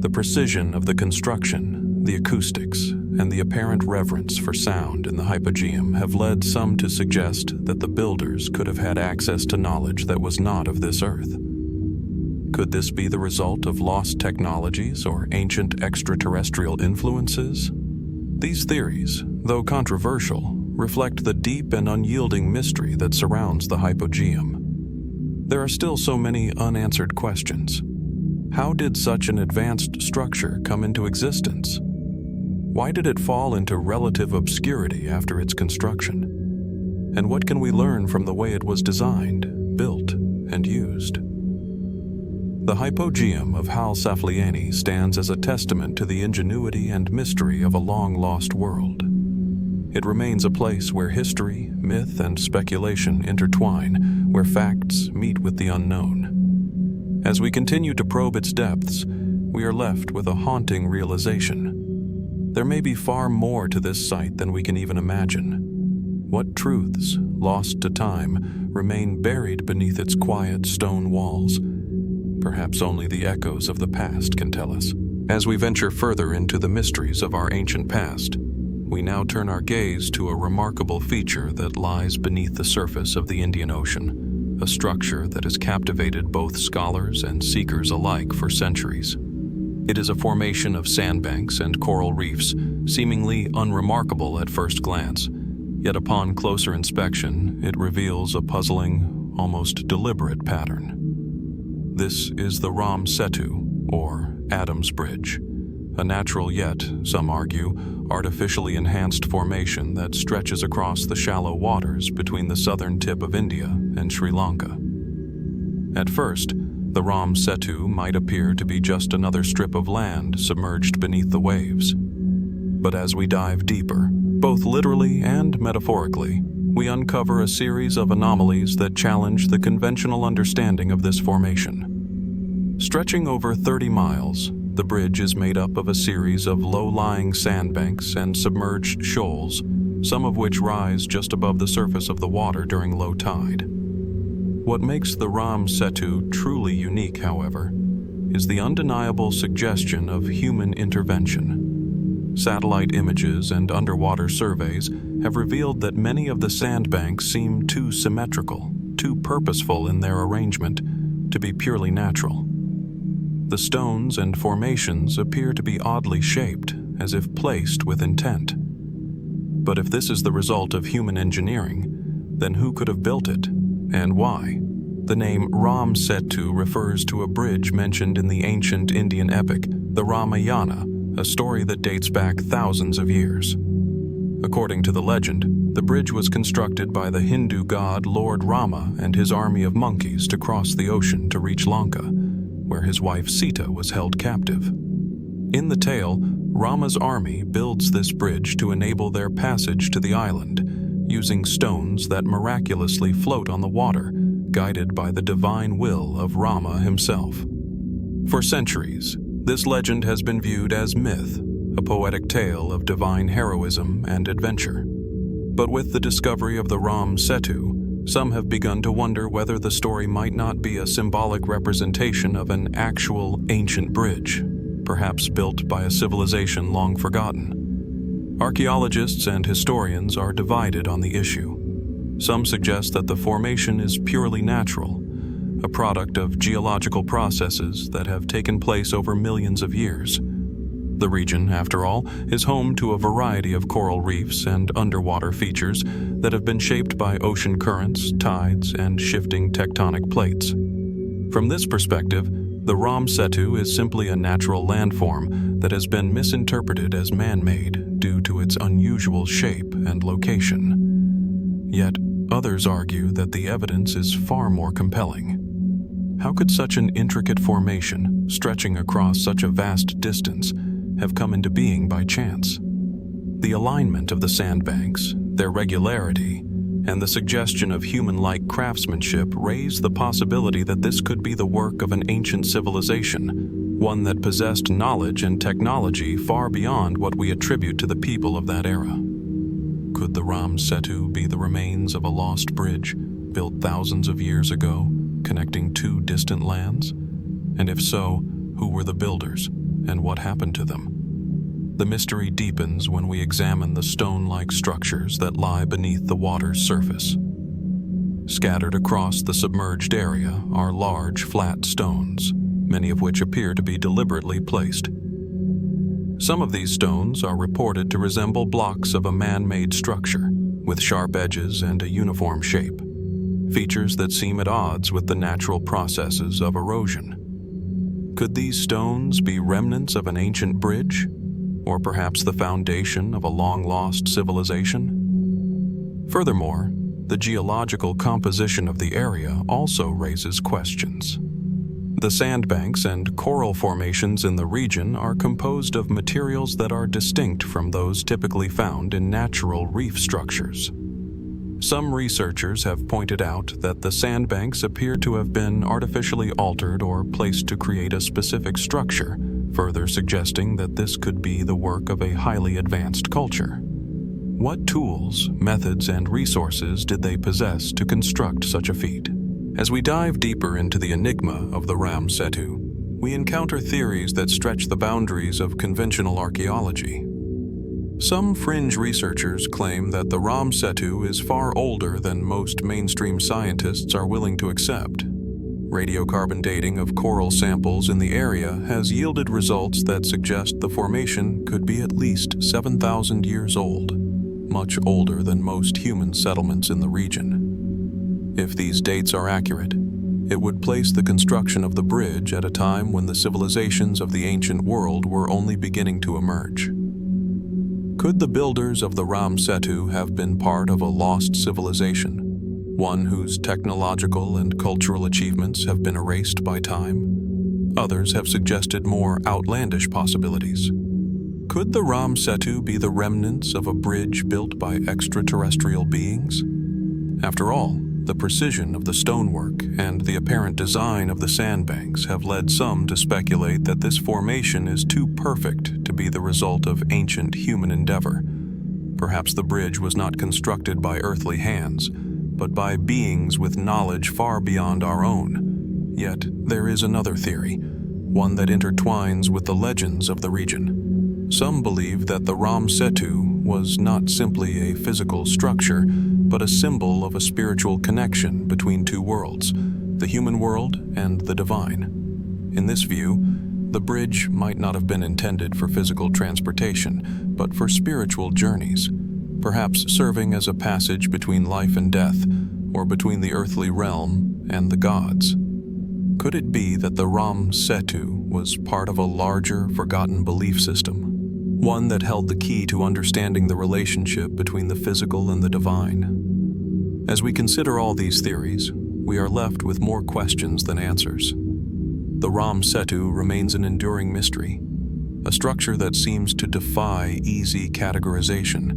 The precision of the construction, the acoustics, and the apparent reverence for sound in the Hypogeum have led some to suggest that the builders could have had access to knowledge that was not of this earth. Could this be the result of lost technologies or ancient extraterrestrial influences? These theories, though controversial, reflect the deep and unyielding mystery that surrounds the Hypogeum. There are still so many unanswered questions. How did such an advanced structure come into existence? Why did it fall into relative obscurity after its construction? And what can we learn from the way it was designed, built, and used? The Hypogeum of Hal-Saflieni stands as a testament to the ingenuity and mystery of a long-lost world. It remains a place where history, myth, and speculation intertwine, where facts meet with the unknown. As we continue to probe its depths, we are left with a haunting realization. There may be far more to this site than we can even imagine. What truths, lost to time, remain buried beneath its quiet stone walls? Perhaps only the echoes of the past can tell us. As we venture further into the mysteries of our ancient past, we now turn our gaze to a remarkable feature that lies beneath the surface of the Indian Ocean, a structure that has captivated both scholars and seekers alike for centuries. It is a formation of sandbanks and coral reefs, seemingly unremarkable at first glance, yet upon closer inspection, it reveals a puzzling, almost deliberate pattern. This is the Ram Setu, or Adam's Bridge, a natural yet, some argue, artificially enhanced formation that stretches across the shallow waters between the southern tip of India and Sri Lanka. At first, the Ram Setu might appear to be just another strip of land submerged beneath the waves. But as we dive deeper, both literally and metaphorically, we uncover a series of anomalies that challenge the conventional understanding of this formation. Stretching over 30 miles, the bridge is made up of a series of low-lying sandbanks and submerged shoals, some of which rise just above the surface of the water during low tide. What makes the Ram Setu truly unique, however, is the undeniable suggestion of human intervention. Satellite images and underwater surveys have revealed that many of the sandbanks seem too symmetrical, too purposeful in their arrangement, to be purely natural. The stones and formations appear to be oddly shaped, as if placed with intent. But if this is the result of human engineering, then who could have built it, and why? The name Ram Setu refers to a bridge mentioned in the ancient Indian epic, the Ramayana, a story that dates back thousands of years. According to the legend, the bridge was constructed by the Hindu god Lord Rama and his army of monkeys to cross the ocean to reach Lanka, where his wife Sita was held captive. In the tale, Rama's army builds this bridge to enable their passage to the island, using stones that miraculously float on the water, guided by the divine will of Rama himself. For centuries, this legend has been viewed as myth, a poetic tale of divine heroism and adventure. But with the discovery of the Ram Setu, some have begun to wonder whether the story might not be a symbolic representation of an actual ancient bridge, perhaps built by a civilization long forgotten. Archaeologists and historians are divided on the issue. Some suggest that the formation is purely natural, a product of geological processes that have taken place over millions of years. The region, after all, is home to a variety of coral reefs and underwater features that have been shaped by ocean currents, tides, and shifting tectonic plates. From this perspective, the Ram Setu is simply a natural landform that has been misinterpreted as man-made due to its unusual shape and location. Yet, others argue that the evidence is far more compelling. How could such an intricate formation, stretching across such a vast distance, have come into being by chance? The alignment of the sandbanks, their regularity, and the suggestion of human-like craftsmanship raise the possibility that this could be the work of an ancient civilization, one that possessed knowledge and technology far beyond what we attribute to the people of that era. Could the Ram Setu be the remains of a lost bridge built thousands of years ago, connecting two distant lands? And if so, who were the builders, and what happened to them? The mystery deepens when we examine the stone-like structures that lie beneath the water's surface. Scattered across the submerged area are large, flat stones, many of which appear to be deliberately placed. Some of these stones are reported to resemble blocks of a man-made structure, with sharp edges and a uniform shape, features that seem at odds with the natural processes of erosion. Could these stones be remnants of an ancient bridge, or perhaps the foundation of a long-lost civilization? Furthermore, the geological composition of the area also raises questions. The sandbanks and coral formations in the region are composed of materials that are distinct from those typically found in natural reef structures. Some researchers have pointed out that the sandbanks appear to have been artificially altered or placed to create a specific structure, further suggesting that this could be the work of a highly advanced culture. What tools, methods, and resources did they possess to construct such a feat? As we dive deeper into the enigma of the Ram Setu, we encounter theories that stretch the boundaries of conventional archaeology. Some fringe researchers claim that the Ram Setu is far older than most mainstream scientists are willing to accept. Radiocarbon dating of coral samples in the area has yielded results that suggest the formation could be at least 7,000 years old, much older than most human settlements in the region. If these dates are accurate, it would place the construction of the bridge at a time when the civilizations of the ancient world were only beginning to emerge. Could the builders of the Ram Setu have been part of a lost civilization, one whose technological and cultural achievements have been erased by time? Others have suggested more outlandish possibilities. Could the Ram Setu be the remnants of a bridge built by extraterrestrial beings? After all, the precision of the stonework and the apparent design of the sandbanks have led some to speculate that this formation is too perfect to be the result of ancient human endeavor. Perhaps the bridge was not constructed by earthly hands, but by beings with knowledge far beyond our own. Yet there is another theory, one that intertwines with the legends of the region. Some believe that the Ram Setu was not simply a physical structure, but a symbol of a spiritual connection between two worlds, the human world and the divine. In this view, the bridge might not have been intended for physical transportation, but for spiritual journeys, perhaps serving as a passage between life and death, or between the earthly realm and the gods. Could it be that the Ram Setu was part of a larger, forgotten belief system? One that held the key to understanding the relationship between the physical and the divine? As we consider all these theories, we are left with more questions than answers. The Ram Setu remains an enduring mystery, a structure that seems to defy easy categorization,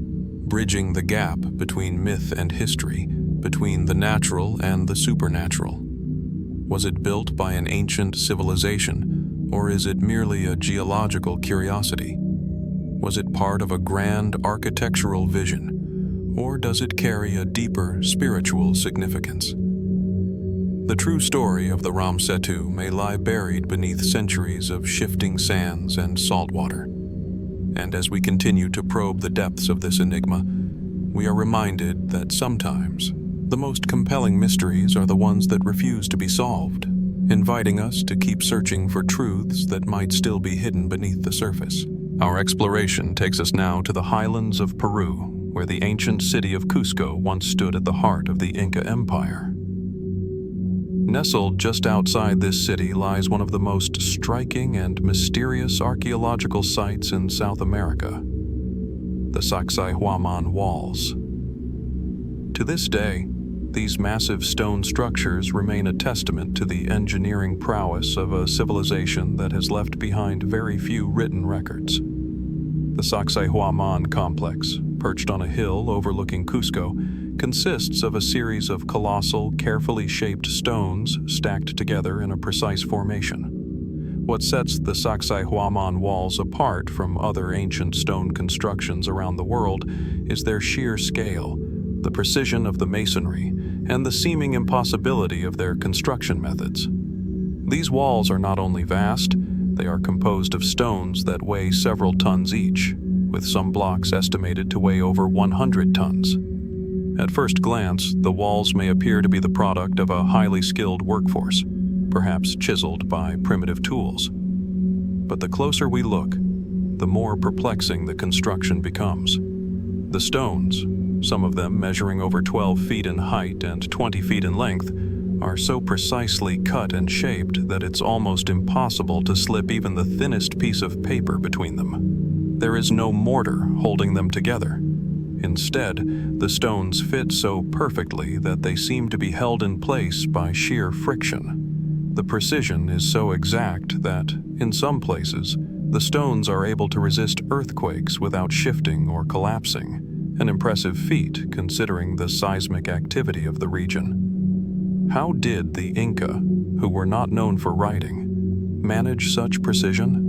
bridging the gap between myth and history, between the natural and the supernatural. Was it built by an ancient civilization, or is it merely a geological curiosity? Was it part of a grand architectural vision, or does it carry a deeper spiritual significance? The true story of the Ram Setu may lie buried beneath centuries of shifting sands and salt water. And as we continue to probe the depths of this enigma, we are reminded that sometimes the most compelling mysteries are the ones that refuse to be solved, inviting us to keep searching for truths that might still be hidden beneath the surface. Our exploration takes us now to the highlands of Peru, where the ancient city of Cusco once stood at the heart of the Inca Empire. Nestled just outside this city lies one of the most striking and mysterious archaeological sites in South America, the Sacsayhuamán Walls. To this day, these massive stone structures remain a testament to the engineering prowess of a civilization that has left behind very few written records. The Sacsayhuamán complex, perched on a hill overlooking Cusco, consists of a series of colossal, carefully shaped stones stacked together in a precise formation. What sets the Sacsayhuamán Walls apart from other ancient stone constructions around the world is their sheer scale, the precision of the masonry, and the seeming impossibility of their construction methods. These walls are not only vast, they are composed of stones that weigh several tons each, with some blocks estimated to weigh over 100 tons. At first glance, the walls may appear to be the product of a highly skilled workforce, perhaps chiseled by primitive tools. But the closer we look, the more perplexing the construction becomes. The stones, some of them measuring over 12 feet in height and 20 feet in length, are so precisely cut and shaped that it's almost impossible to slip even the thinnest piece of paper between them. There is no mortar holding them together. Instead, the stones fit so perfectly that they seem to be held in place by sheer friction. The precision is so exact that, in some places, the stones are able to resist earthquakes without shifting or collapsing, an impressive feat considering the seismic activity of the region. How did the Inca, who were not known for writing, manage such precision?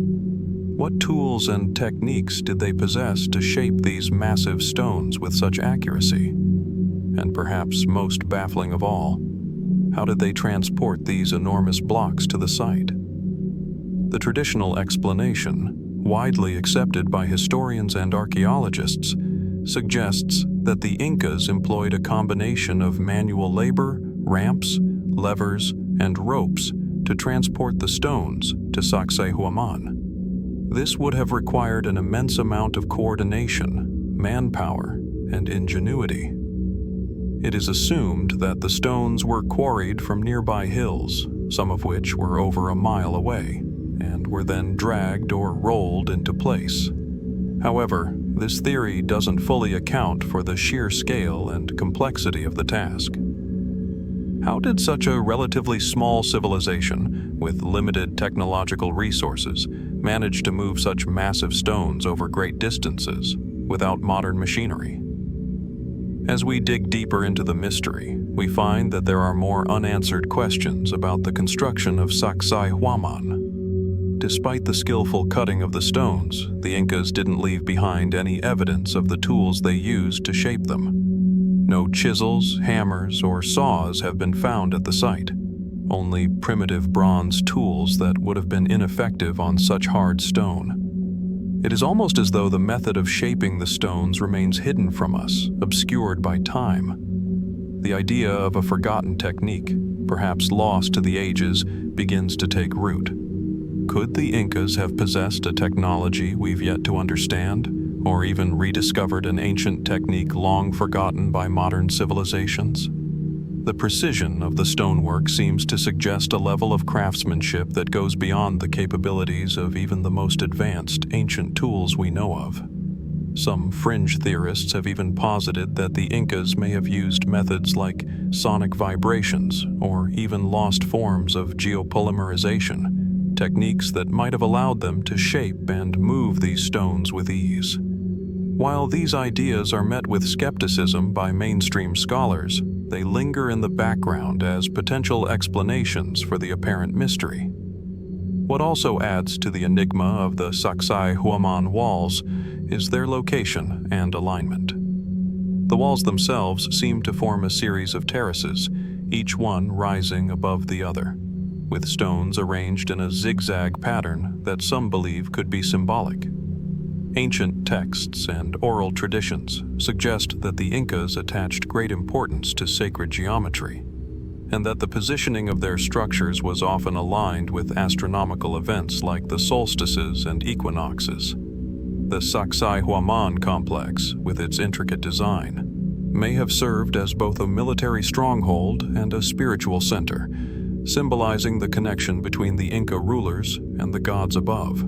What tools and techniques did they possess to shape these massive stones with such accuracy? And perhaps most baffling of all, how did they transport these enormous blocks to the site? The traditional explanation, widely accepted by historians and archaeologists, suggests that the Incas employed a combination of manual labor, ramps, levers, and ropes to transport the stones to Sacsayhuamán. This would have required an immense amount of coordination, manpower, and ingenuity. It is assumed that the stones were quarried from nearby hills, some of which were over a mile away, and were then dragged or rolled into place. However, this theory doesn't fully account for the sheer scale and complexity of the task. How did such a relatively small civilization, with limited technological resources, manage to move such massive stones over great distances without modern machinery? As we dig deeper into the mystery, we find that there are more unanswered questions about the construction of Sacsayhuamán. Despite the skillful cutting of the stones, the Incas didn't leave behind any evidence of the tools they used to shape them. No chisels, hammers, or saws have been found at the site, only primitive bronze tools that would have been ineffective on such hard stone. It is almost as though the method of shaping the stones remains hidden from us, obscured by time. The idea of a forgotten technique, perhaps lost to the ages, begins to take root. Could the Incas have possessed a technology we've yet to understand, or even rediscovered an ancient technique long forgotten by modern civilizations? The precision of the stonework seems to suggest a level of craftsmanship that goes beyond the capabilities of even the most advanced ancient tools we know of. Some fringe theorists have even posited that the Incas may have used methods like sonic vibrations or even lost forms of geopolymerization, techniques that might have allowed them to shape and move these stones with ease. While these ideas are met with skepticism by mainstream scholars, they linger in the background as potential explanations for the apparent mystery. What also adds to the enigma of the Sacsayhuamán Walls is their location and alignment. The walls themselves seem to form a series of terraces, each one rising above the other, with stones arranged in a zigzag pattern that some believe could be symbolic. Ancient texts and oral traditions suggest that the Incas attached great importance to sacred geometry, and that the positioning of their structures was often aligned with astronomical events like the solstices and equinoxes. The Sacsayhuamán complex, with its intricate design, may have served as both a military stronghold and a spiritual center, symbolizing the connection between the Inca rulers and the gods above.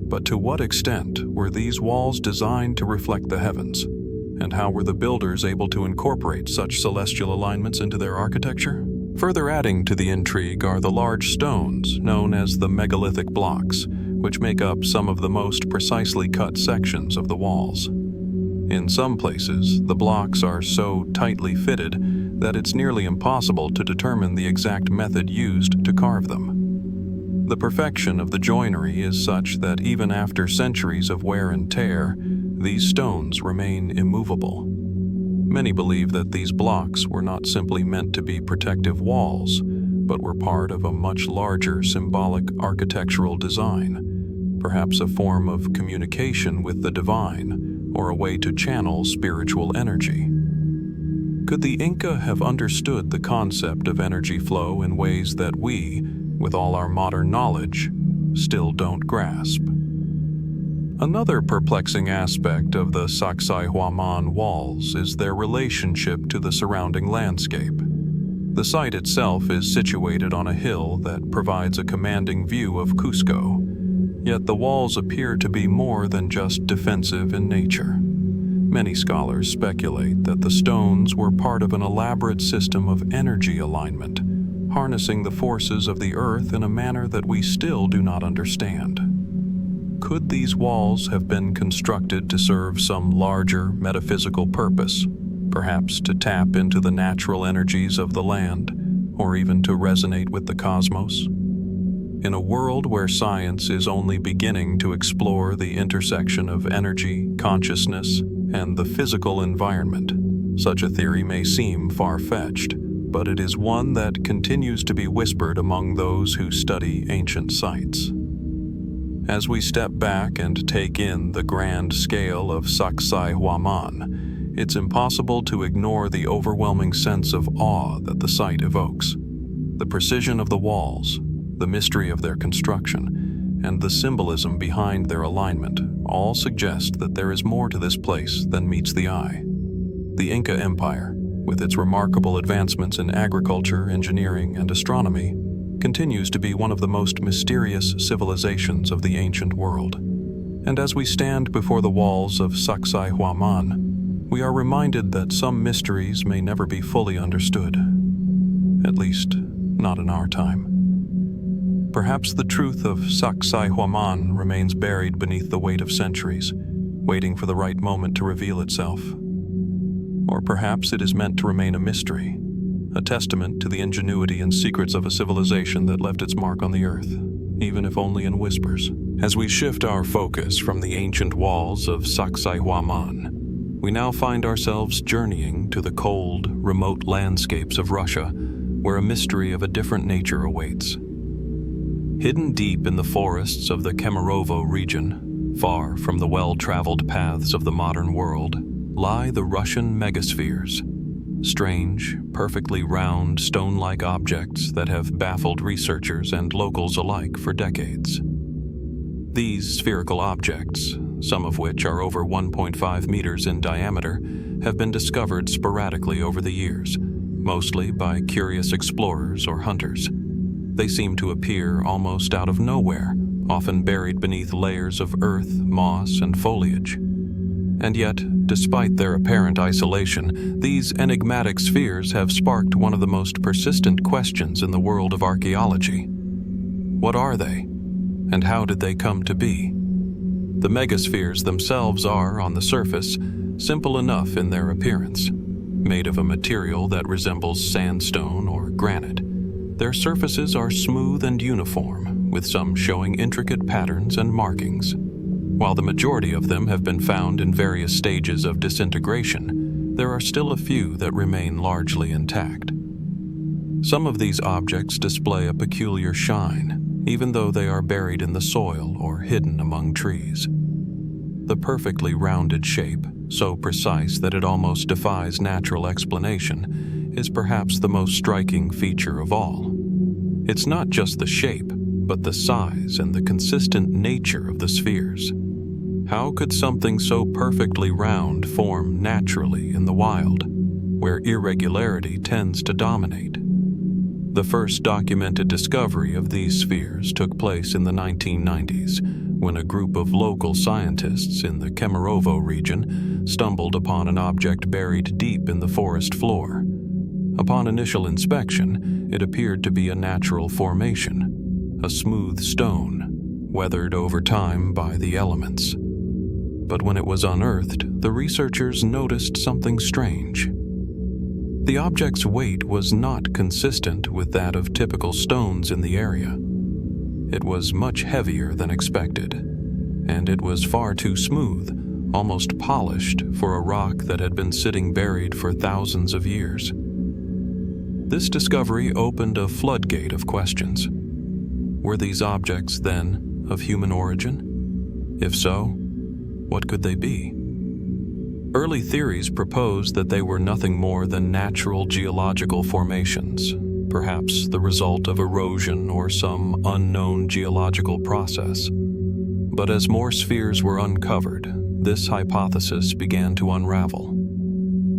But to what extent were these walls designed to reflect the heavens? And how were the builders able to incorporate such celestial alignments into their architecture? Further adding to the intrigue are the large stones known as the megalithic blocks, which make up some of the most precisely cut sections of the walls. In some places, the blocks are so tightly fitted that it's nearly impossible to determine the exact method used to carve them. The perfection of the joinery is such that even after centuries of wear and tear, these stones remain immovable. Many believe that these blocks were not simply meant to be protective walls, but were part of a much larger symbolic architectural design, perhaps a form of communication with the divine or a way to channel spiritual energy. Could the Inca have understood the concept of energy flow in ways that we, with all our modern knowledge, still don't grasp? Another perplexing aspect of the Sacsayhuamán Walls is their relationship to the surrounding landscape. The site itself is situated on a hill that provides a commanding view of Cusco, yet the walls appear to be more than just defensive in nature. Many scholars speculate that the stones were part of an elaborate system of energy alignment, harnessing the forces of the earth in a manner that we still do not understand. Could these walls have been constructed to serve some larger metaphysical purpose, perhaps to tap into the natural energies of the land, or even to resonate with the cosmos? In a world where science is only beginning to explore the intersection of energy, consciousness, and the physical environment, such a theory may seem far-fetched, but it is one that continues to be whispered among those who study ancient sites. As we step back and take in the grand scale of Sacsayhuamán, it's impossible to ignore the overwhelming sense of awe that the site evokes. The precision of the walls, the mystery of their construction, and the symbolism behind their alignment all suggest that there is more to this place than meets the eye. The Inca Empire, with its remarkable advancements in agriculture, engineering, and astronomy, continues to be one of the most mysterious civilizations of the ancient world. And as we stand before the walls of Sacsayhuamán, we are reminded that some mysteries may never be fully understood, at least not in our time. Perhaps the truth of Sacsayhuamán remains buried beneath the weight of centuries, waiting for the right moment to reveal itself. Or perhaps it is meant to remain a mystery, a testament to the ingenuity and secrets of a civilization that left its mark on the earth, even if only in whispers. As we shift our focus from the ancient walls of Sacsayhuamán, we now find ourselves journeying to the cold, remote landscapes of Russia, where a mystery of a different nature awaits. Hidden deep in the forests of the Kemerovo region, far from the well-traveled paths of the modern world, lie the Russian Megaspheres, strange, perfectly round, stone-like objects that have baffled researchers and locals alike for decades. These spherical objects, some of which are over 1.5 meters in diameter, have been discovered sporadically over the years, mostly by curious explorers or hunters. They seem to appear almost out of nowhere, often buried beneath layers of earth, moss, and foliage. And yet, despite their apparent isolation, these enigmatic spheres have sparked one of the most persistent questions in the world of archaeology. What are they, and how did they come to be? The megaspheres themselves are, on the surface, simple enough in their appearance. Made of a material that resembles sandstone or granite, their surfaces are smooth and uniform, with some showing intricate patterns and markings. While the majority of them have been found in various stages of disintegration, there are still a few that remain largely intact. Some of these objects display a peculiar shine, even though they are buried in the soil or hidden among trees. The perfectly rounded shape, so precise that it almost defies natural explanation, is perhaps the most striking feature of all. It's not just the shape, but the size and the consistent nature of the spheres. How could something so perfectly round form naturally in the wild, where irregularity tends to dominate? The first documented discovery of these spheres took place in the 1990s, when a group of local scientists in the Kemerovo region stumbled upon an object buried deep in the forest floor. Upon initial inspection, it appeared to be a natural formation, a smooth stone, weathered over time by the elements. But when it was unearthed, the researchers noticed something strange. The object's weight was not consistent with that of typical stones in the area. It was much heavier than expected, and it was far too smooth, almost polished for a rock that had been sitting buried for thousands of years. This discovery opened a floodgate of questions. Were these objects, then, of human origin? If so, what could they be? Early theories proposed that they were nothing more than natural geological formations, perhaps the result of erosion or some unknown geological process. But as more spheres were uncovered, this hypothesis began to unravel.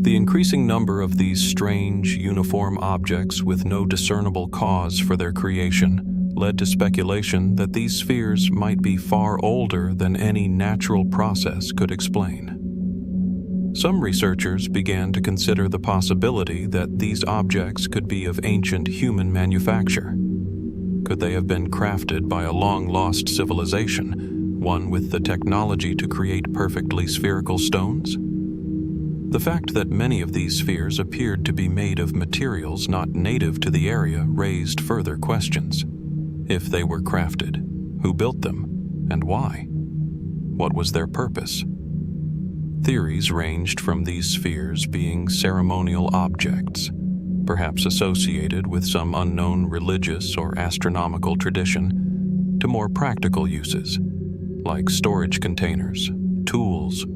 The increasing number of these strange, uniform objects with no discernible cause for their creation led to speculation that these spheres might be far older than any natural process could explain. Some researchers began to consider the possibility that these objects could be of ancient human manufacture. Could they have been crafted by a long-lost civilization, one with the technology to create perfectly spherical stones? The fact that many of these spheres appeared to be made of materials not native to the area raised further questions. If they were crafted, who built them, and why? What was their purpose? Theories ranged from these spheres being ceremonial objects, perhaps associated with some unknown religious or astronomical tradition, to more practical uses, like storage containers, tools,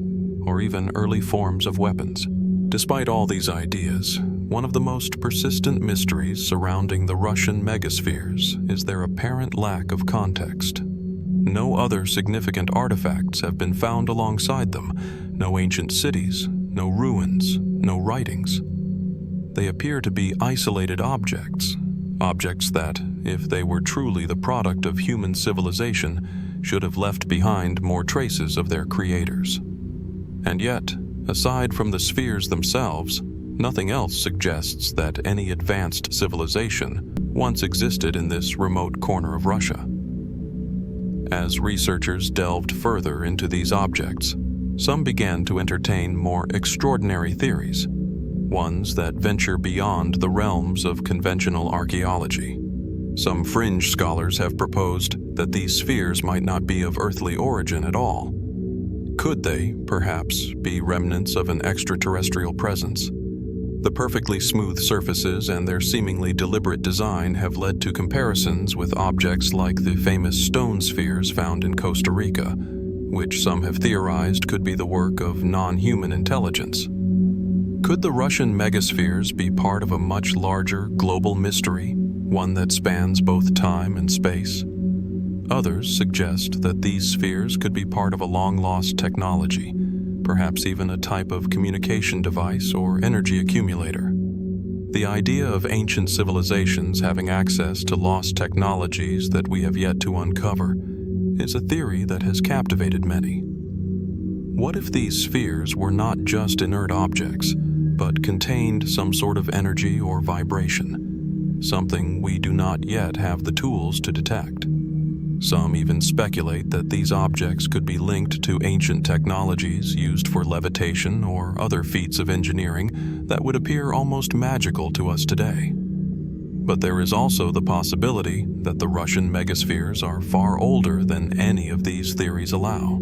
or even early forms of weapons. Despite all these ideas, one of the most persistent mysteries surrounding the Russian megaspheres is their apparent lack of context. No other significant artifacts have been found alongside them, no ancient cities, no ruins, no writings. They appear to be isolated objects that, if they were truly the product of human civilization, should have left behind more traces of their creators. And yet, aside from the spheres themselves, nothing else suggests that any advanced civilization once existed in this remote corner of Russia. As researchers delved further into these objects, some began to entertain more extraordinary theories, ones that venture beyond the realms of conventional archaeology. Some fringe scholars have proposed that these spheres might not be of earthly origin at all. Could they, perhaps, be remnants of an extraterrestrial presence? The perfectly smooth surfaces and their seemingly deliberate design have led to comparisons with objects like the famous stone spheres found in Costa Rica, which some have theorized could be the work of non-human intelligence. Could the Russian megaspheres be part of a much larger global mystery, one that spans both time and space? Others suggest that these spheres could be part of a long-lost technology, perhaps even a type of communication device or energy accumulator. The idea of ancient civilizations having access to lost technologies that we have yet to uncover is a theory that has captivated many. What if these spheres were not just inert objects, but contained some sort of energy or vibration, something we do not yet have the tools to detect? Some even speculate that these objects could be linked to ancient technologies used for levitation or other feats of engineering that would appear almost magical to us today. But there is also the possibility that the Russian Megaspheres are far older than any of these theories allow.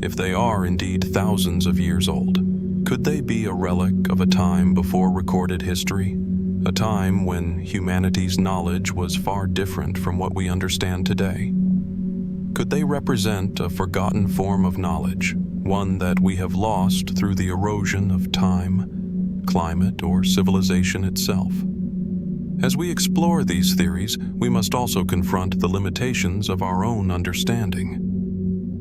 If they are indeed thousands of years old, could they be a relic of a time before recorded history? A time when humanity's knowledge was far different from what we understand today? Could they represent a forgotten form of knowledge, one that we have lost through the erosion of time, climate, or civilization itself? As we explore these theories, we must also confront the limitations of our own understanding.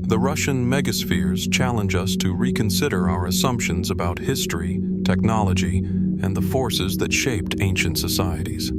The Russian Megaspheres challenge us to reconsider our assumptions about history, technology, and the forces that shaped ancient societies.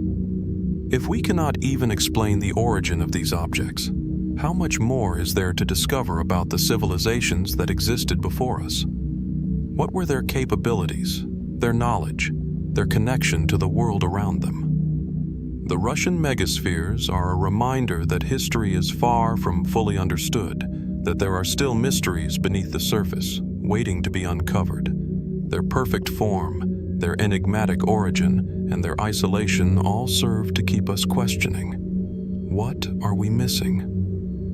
If we cannot even explain the origin of these objects, how much more is there to discover about the civilizations that existed before us? What were their capabilities, their knowledge, their connection to the world around them? The Russian Megaspheres are a reminder that history is far from fully understood, that there are still mysteries beneath the surface, waiting to be uncovered. Their perfect form, their enigmatic origin, and their isolation all serve to keep us questioning. What are we missing?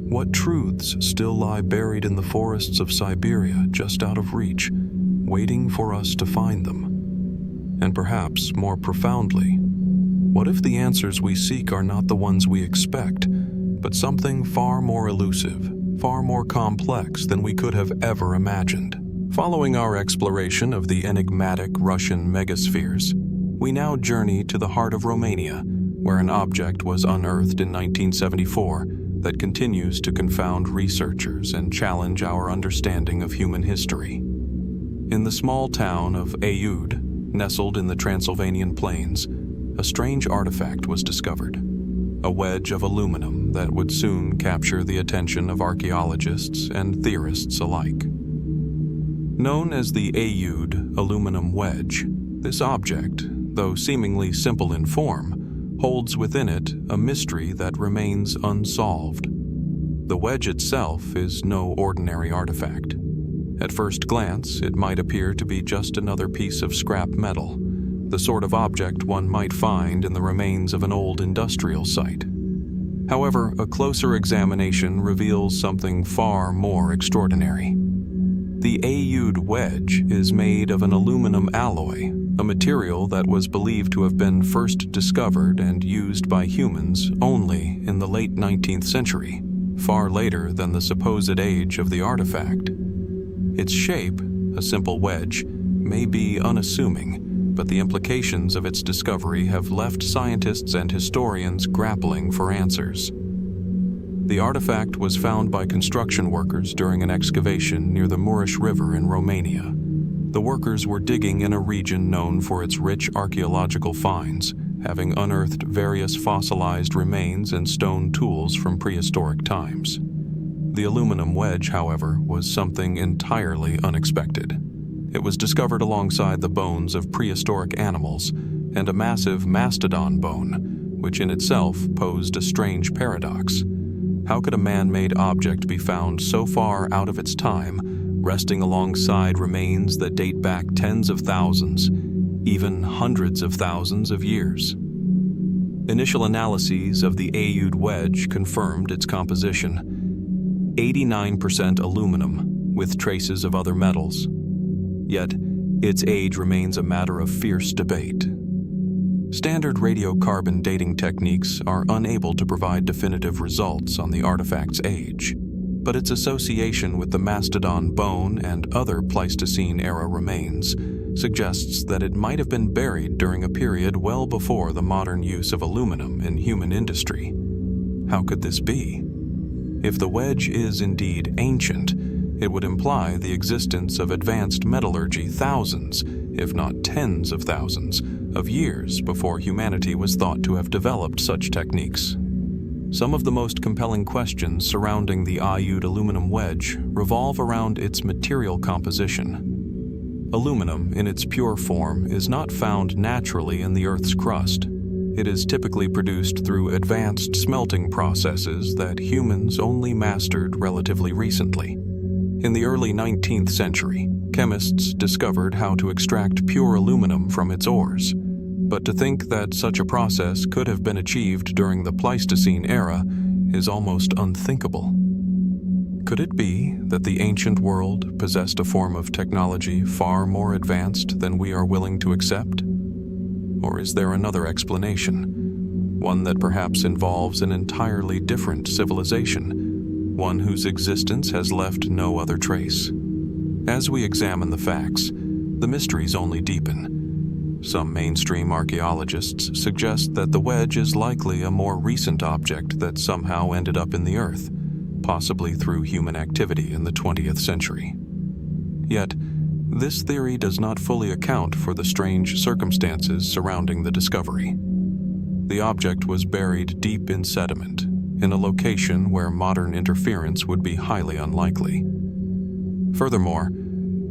What truths still lie buried in the forests of Siberia just out of reach, waiting for us to find them? And perhaps more profoundly, what if the answers we seek are not the ones we expect, but something far more elusive, far more complex than we could have ever imagined? Following our exploration of the enigmatic Russian megaspheres, we now journey to the heart of Romania, where an object was unearthed in 1974 that continues to confound researchers and challenge our understanding of human history. In the small town of Aiud, nestled in the Transylvanian plains, a strange artifact was discovered, a wedge of aluminum that would soon capture the attention of archaeologists and theorists alike. Known as the Aiud aluminum wedge, this object, though seemingly simple in form, holds within it a mystery that remains unsolved. The wedge itself is no ordinary artifact. At first glance, it might appear to be just another piece of scrap metal, the sort of object one might find in the remains of an old industrial site. However, a closer examination reveals something far more extraordinary. The Aiud wedge is made of an aluminum alloy, a material that was believed to have been first discovered and used by humans only in the late 19th century, far later than the supposed age of the artifact. Its shape, a simple wedge, may be unassuming, but the implications of its discovery have left scientists and historians grappling for answers. The artifact was found by construction workers during an excavation near the Mureș River in Romania. The workers were digging in a region known for its rich archaeological finds, having unearthed various fossilized remains and stone tools from prehistoric times. The aluminum wedge, however, was something entirely unexpected. It was discovered alongside the bones of prehistoric animals and a massive mastodon bone, which in itself posed a strange paradox. How could a man-made object be found so far out of its time, resting alongside remains that date back tens of thousands, even hundreds of thousands of years? Initial analyses of the Aiud wedge confirmed its composition: 89% aluminum, with traces of other metals. Yet, its age remains a matter of fierce debate. Standard radiocarbon dating techniques are unable to provide definitive results on the artifact's age, but its association with the mastodon bone and other Pleistocene-era remains suggests that it might have been buried during a period well before the modern use of aluminum in human industry. How could this be? If the wedge is indeed ancient, It would imply the existence of advanced metallurgy thousands, if not tens of thousands, of years before humanity was thought to have developed such techniques. Some of the most compelling questions surrounding the Aiud aluminum wedge revolve around its material composition. Aluminum, in its pure form, is not found naturally in the Earth's crust. It is typically produced through advanced smelting processes that humans only mastered relatively recently. In the early 19th century, chemists discovered how to extract pure aluminum from its ores. But to think that such a process could have been achieved during the Pleistocene era is almost unthinkable. Could it be that the ancient world possessed a form of technology far more advanced than we are willing to accept? Or is there another explanation, one that perhaps involves an entirely different civilization, one whose existence has left no other trace? As we examine the facts, the mysteries only deepen. Some mainstream archaeologists suggest that the wedge is likely a more recent object that somehow ended up in the Earth, possibly through human activity in the 20th century. Yet, this theory does not fully account for the strange circumstances surrounding the discovery. The object was buried deep in sediment, in a location where modern interference would be highly unlikely. Furthermore,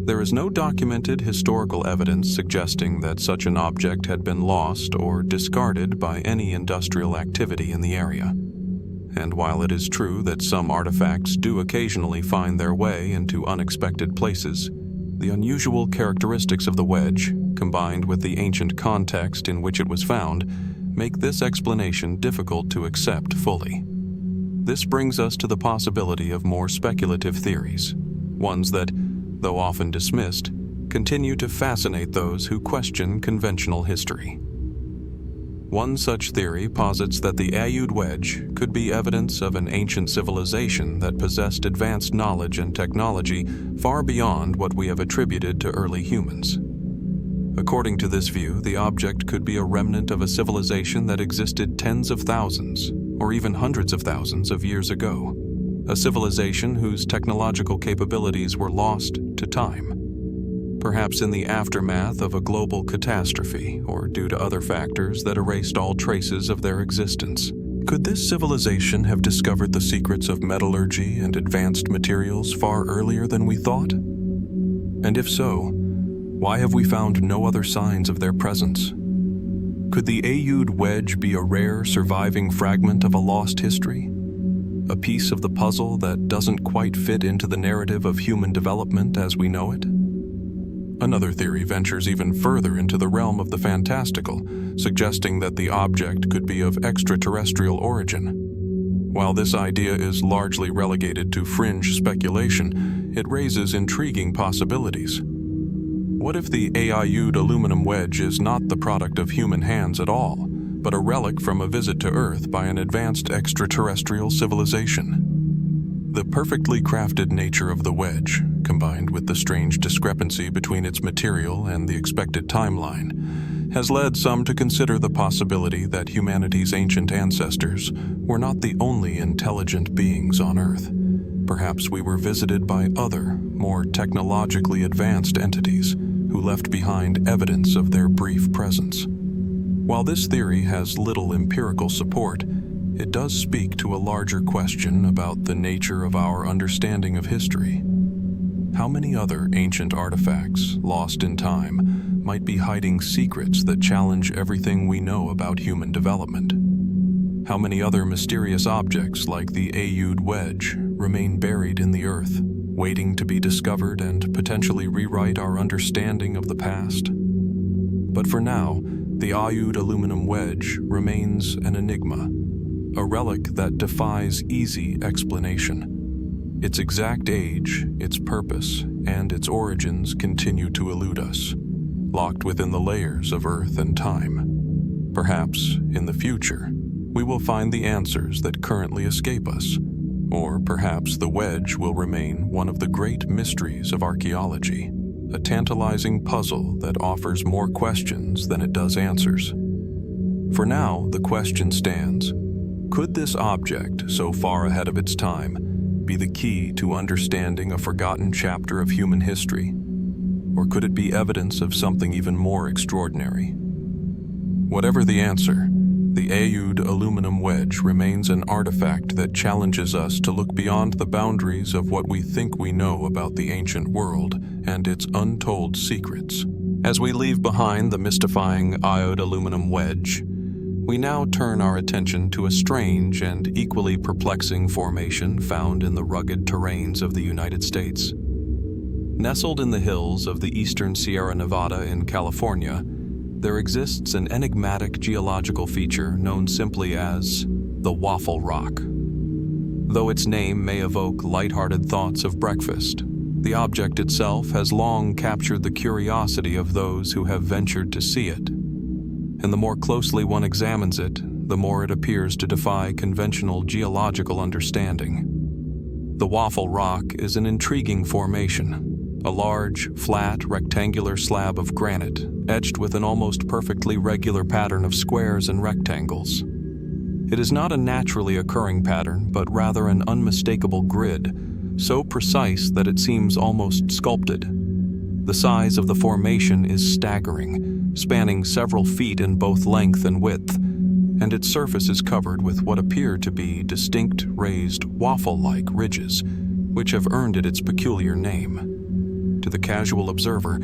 there is no documented historical evidence suggesting that such an object had been lost or discarded by any industrial activity in the area. And while it is true that some artifacts do occasionally find their way into unexpected places, the unusual characteristics of the wedge, combined with the ancient context in which it was found, make this explanation difficult to accept fully. This brings us to the possibility of more speculative theories, ones that, though often dismissed, continue to fascinate those who question conventional history. One such theory posits that the Aiud wedge could be evidence of an ancient civilization that possessed advanced knowledge and technology far beyond what we have attributed to early humans. According to this view, the object could be a remnant of a civilization that existed tens of thousands, or even hundreds of thousands of years ago, a civilization whose technological capabilities were lost to time. Perhaps in the aftermath of a global catastrophe or due to other factors that erased all traces of their existence. Could this civilization have discovered the secrets of metallurgy and advanced materials far earlier than we thought? And if so, why have we found no other signs of their presence? Could the Aiud wedge be a rare surviving fragment of a lost history? A piece of the puzzle that doesn't quite fit into the narrative of human development as we know it? Another theory ventures even further into the realm of the fantastical, suggesting that the object could be of extraterrestrial origin. While this idea is largely relegated to fringe speculation, it raises intriguing possibilities. What if the Aiud aluminum wedge is not the product of human hands at all, but a relic from a visit to Earth by an advanced extraterrestrial civilization? The perfectly crafted nature of the wedge, combined with the strange discrepancy between its material and the expected timeline, has led some to consider the possibility that humanity's ancient ancestors were not the only intelligent beings on Earth. Perhaps we were visited by other, more technologically advanced entities who left behind evidence of their brief presence. While this theory has little empirical support, it does speak to a larger question about the nature of our understanding of history. How many other ancient artifacts, lost in time, might be hiding secrets that challenge everything we know about human development? How many other mysterious objects like the Aiud wedge remain buried in the earth, waiting to be discovered and potentially rewrite our understanding of the past? But for now, the Aiud aluminum wedge remains an enigma, a relic that defies easy explanation. Its exact age, its purpose, and its origins continue to elude us, locked within the layers of earth and time. Perhaps, in the future, we will find the answers that currently escape us, or perhaps the wedge will remain one of the great mysteries of archaeology, a tantalizing puzzle that offers more questions than it does answers. For now, the question stands: could this object, so far ahead of its time, be the key to understanding a forgotten chapter of human history? Or could it be evidence of something even more extraordinary? Whatever the answer, the Aoud aluminum wedge remains an artifact that challenges us to look beyond the boundaries of what we think we know about the ancient world and its untold secrets. As we leave behind the mystifying Aoud aluminum wedge, we now turn our attention to a strange and equally perplexing formation found in the rugged terrains of the United States. Nestled in the hills of the eastern Sierra Nevada in California, there exists an enigmatic geological feature known simply as the Waffle Rock. Though its name may evoke lighthearted thoughts of breakfast, the object itself has long captured the curiosity of those who have ventured to see it. And the more closely one examines it, the more it appears to defy conventional geological understanding. The Waffle Rock is an intriguing formation, a large, flat, rectangular slab of granite, etched with an almost perfectly regular pattern of squares and rectangles. It is not a naturally occurring pattern, but rather an unmistakable grid, so precise that it seems almost sculpted. The size of the formation is staggering, spanning several feet in both length and width, and its surface is covered with what appear to be distinct raised waffle-like ridges, which have earned it its peculiar name. To the casual observer,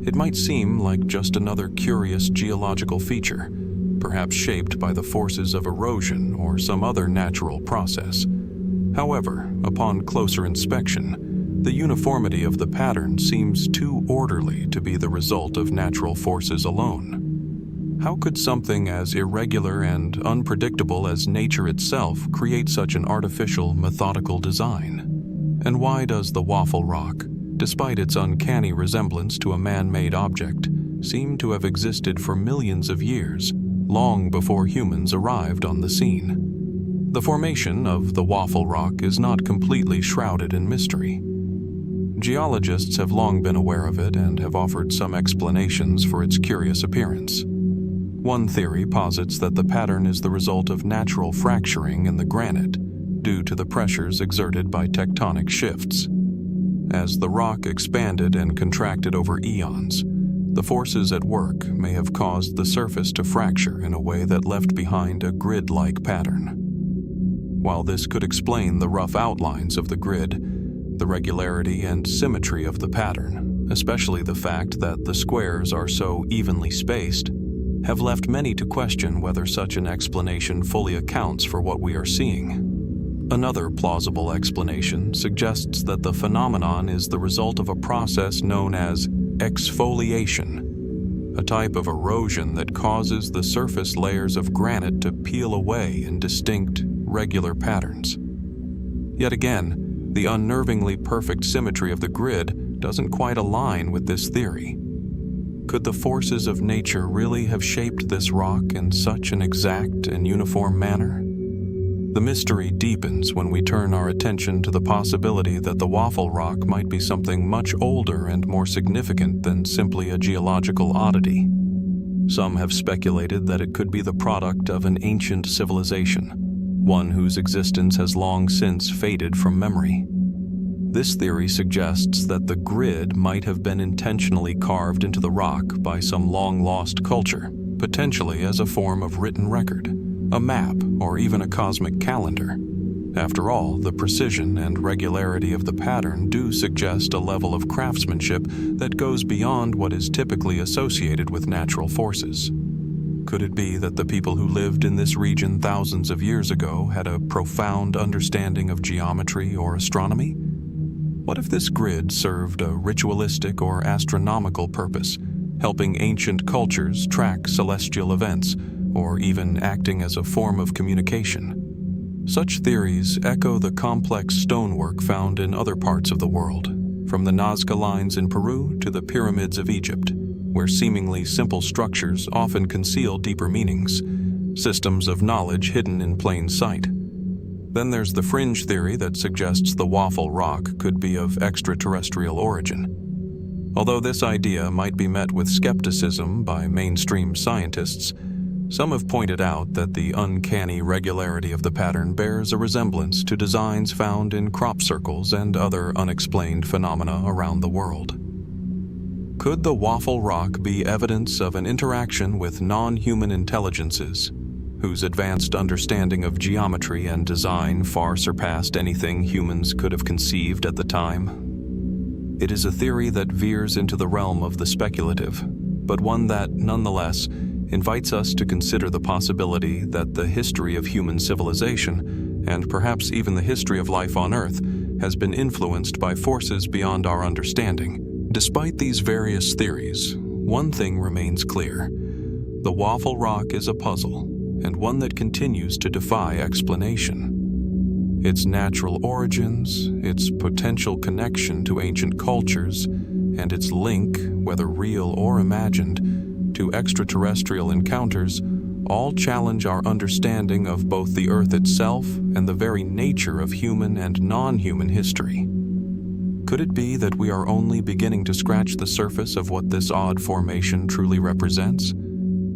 it might seem like just another curious geological feature, perhaps shaped by the forces of erosion or some other natural process. However, upon closer inspection, the uniformity of the pattern seems too orderly to be the result of natural forces alone. How could something as irregular and unpredictable as nature itself create such an artificial, methodical design? And why does the Waffle Rock, despite its uncanny resemblance to a man-made object, seem to have existed for millions of years, long before humans arrived on the scene? The formation of the Waffle Rock is not completely shrouded in mystery. Geologists have long been aware of it and have offered some explanations for its curious appearance. One theory posits that the pattern is the result of natural fracturing in the granite due to the pressures exerted by tectonic shifts. As the rock expanded and contracted over eons, the forces at work may have caused the surface to fracture in a way that left behind a grid-like pattern. While this could explain the rough outlines of the grid, the regularity and symmetry of the pattern, especially the fact that the squares are so evenly spaced, have left many to question whether such an explanation fully accounts for what we are seeing. Another plausible explanation suggests that the phenomenon is the result of a process known as exfoliation, a type of erosion that causes the surface layers of granite to peel away in distinct, regular patterns. Yet again, the unnervingly perfect symmetry of the grid doesn't quite align with this theory. Could the forces of nature really have shaped this rock in such an exact and uniform manner? The mystery deepens when we turn our attention to the possibility that the Waffle Rock might be something much older and more significant than simply a geological oddity. Some have speculated that it could be the product of an ancient civilization, one whose existence has long since faded from memory. This theory suggests that the grid might have been intentionally carved into the rock by some long-lost culture, potentially as a form of written record, a map, or even a cosmic calendar. After all, the precision and regularity of the pattern do suggest a level of craftsmanship that goes beyond what is typically associated with natural forces. Could it be that the people who lived in this region thousands of years ago had a profound understanding of geometry or astronomy? What if this grid served a ritualistic or astronomical purpose, helping ancient cultures track celestial events, or even acting as a form of communication? Such theories echo the complex stonework found in other parts of the world, from the Nazca lines in Peru to the pyramids of Egypt, where seemingly simple structures often conceal deeper meanings, systems of knowledge hidden in plain sight. Then there's the fringe theory that suggests the Waffle Rock could be of extraterrestrial origin. Although this idea might be met with skepticism by mainstream scientists, Some have pointed out that the uncanny regularity of the pattern bears a resemblance to designs found in crop circles and other unexplained phenomena around the world. Could the Waffle Rock be evidence of an interaction with non-human intelligences, whose advanced understanding of geometry and design far surpassed anything humans could have conceived at the time? It is a theory that veers into the realm of the speculative, but one that, nonetheless, invites us to consider the possibility that the history of human civilization, and perhaps even the history of life on Earth, has been influenced by forces beyond our understanding. Despite these various theories, one thing remains clear. The Waffle Rock is a puzzle, and one that continues to defy explanation. Its natural origins, its potential connection to ancient cultures, and its link, whether real or imagined, to extraterrestrial encounters all challenge our understanding of both the Earth itself and the very nature of human and non-human history. Could it be that we are only beginning to scratch the surface of what this odd formation truly represents?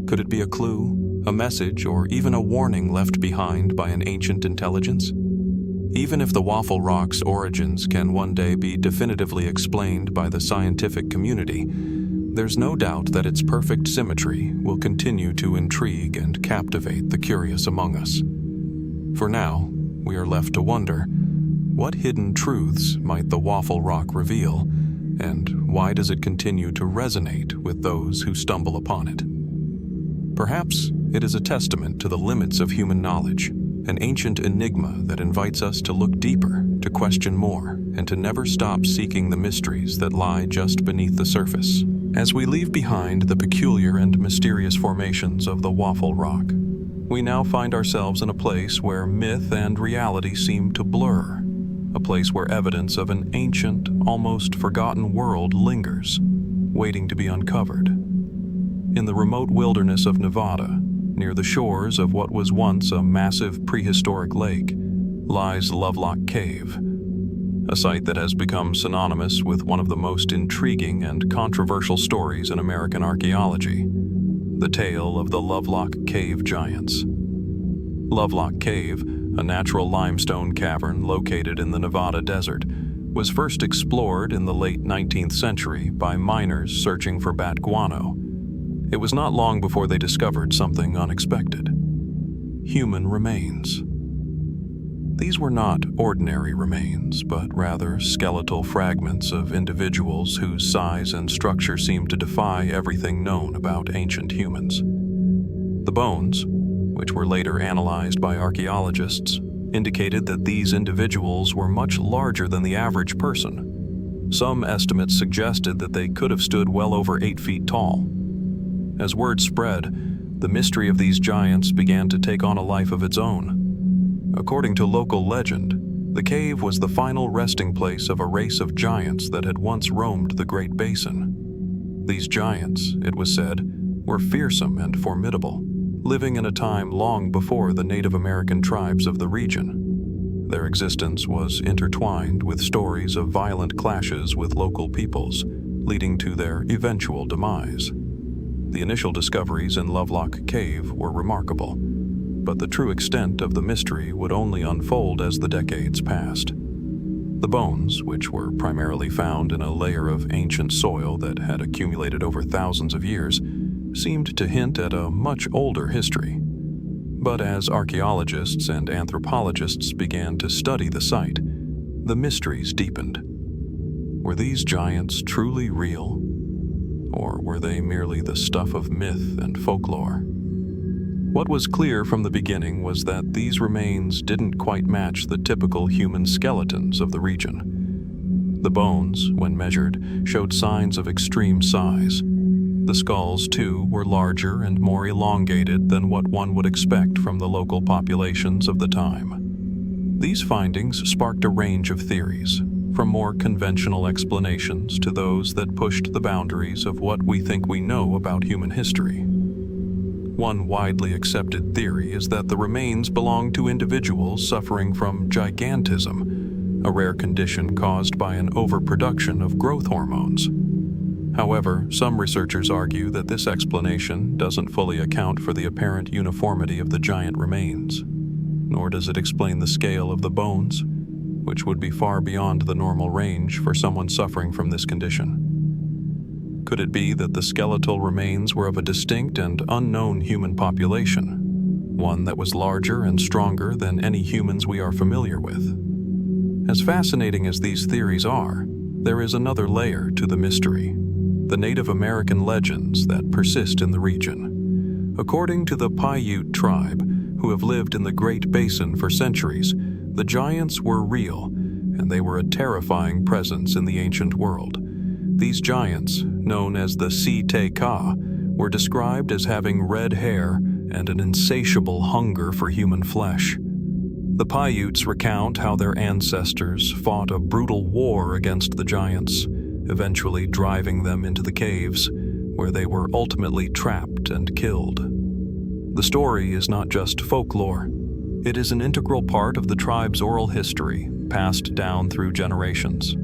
Could it be a clue, a message, or even a warning left behind by an ancient intelligence? Even if the Waffle Rock's origins can one day be definitively explained by the scientific community, there's no doubt that its perfect symmetry will continue to intrigue and captivate the curious among us. For now, we are left to wonder, what hidden truths might the Waffle Rock reveal, and why does it continue to resonate with those who stumble upon it? Perhaps it is a testament to the limits of human knowledge, an ancient enigma that invites us to look deeper, to question more, and to never stop seeking the mysteries that lie just beneath the surface. As we leave behind the peculiar and mysterious formations of the Waffle Rock, we now find ourselves in a place where myth and reality seem to blur, a place where evidence of an ancient, almost forgotten world lingers, waiting to be uncovered. In the remote wilderness of Nevada, near the shores of what was once a massive prehistoric lake, lies Lovelock Cave, a site that has become synonymous with one of the most intriguing and controversial stories in American archaeology, the tale of the Lovelock Cave Giants. Lovelock Cave, a natural limestone cavern located in the Nevada desert, was first explored in the late 19th century by miners searching for bat guano. It was not long before they discovered something unexpected: human remains. These were not ordinary remains, but rather skeletal fragments of individuals whose size and structure seemed to defy everything known about ancient humans. The bones, which were later analyzed by archaeologists, indicated that these individuals were much larger than the average person. Some estimates suggested that they could have stood well over 8 feet tall. As word spread, the mystery of these giants began to take on a life of its own. According to local legend, the cave was the final resting place of a race of giants that had once roamed the Great Basin. These giants, it was said, were fearsome and formidable, living in a time long before the Native American tribes of the region. Their existence was intertwined with stories of violent clashes with local peoples, leading to their eventual demise. The initial discoveries in Lovelock Cave were remarkable, but the true extent of the mystery would only unfold as the decades passed. The bones, which were primarily found in a layer of ancient soil that had accumulated over thousands of years, seemed to hint at a much older history. But as archaeologists and anthropologists began to study the site, the mysteries deepened. Were these giants truly real, or were they merely the stuff of myth and folklore? What was clear from the beginning was that these remains didn't quite match the typical human skeletons of the region. The bones, when measured, showed signs of extreme size. The skulls, too, were larger and more elongated than what one would expect from the local populations of the time. These findings sparked a range of theories, from more conventional explanations to those that pushed the boundaries of what we think we know about human history. One widely accepted theory is that the remains belong to individuals suffering from gigantism, a rare condition caused by an overproduction of growth hormones. However, some researchers argue that this explanation doesn't fully account for the apparent uniformity of the giant remains, nor does it explain the scale of the bones, which would be far beyond the normal range for someone suffering from this condition. Could it be that the skeletal remains were of a distinct and unknown human population, one that was larger and stronger than any humans we are familiar with? As fascinating as these theories are, there is another layer to the mystery: the Native American legends that persist in the region. According to the Paiute tribe, who have lived in the Great Basin for centuries, the giants were real, and they were a terrifying presence in the ancient world. These giants, known as the Si-Te-Ka, were described as having red hair and an insatiable hunger for human flesh. The Paiutes recount how their ancestors fought a brutal war against the giants, eventually driving them into the caves, where they were ultimately trapped and killed. The story is not just folklore. It is an integral part of the tribe's oral history, passed down through generations.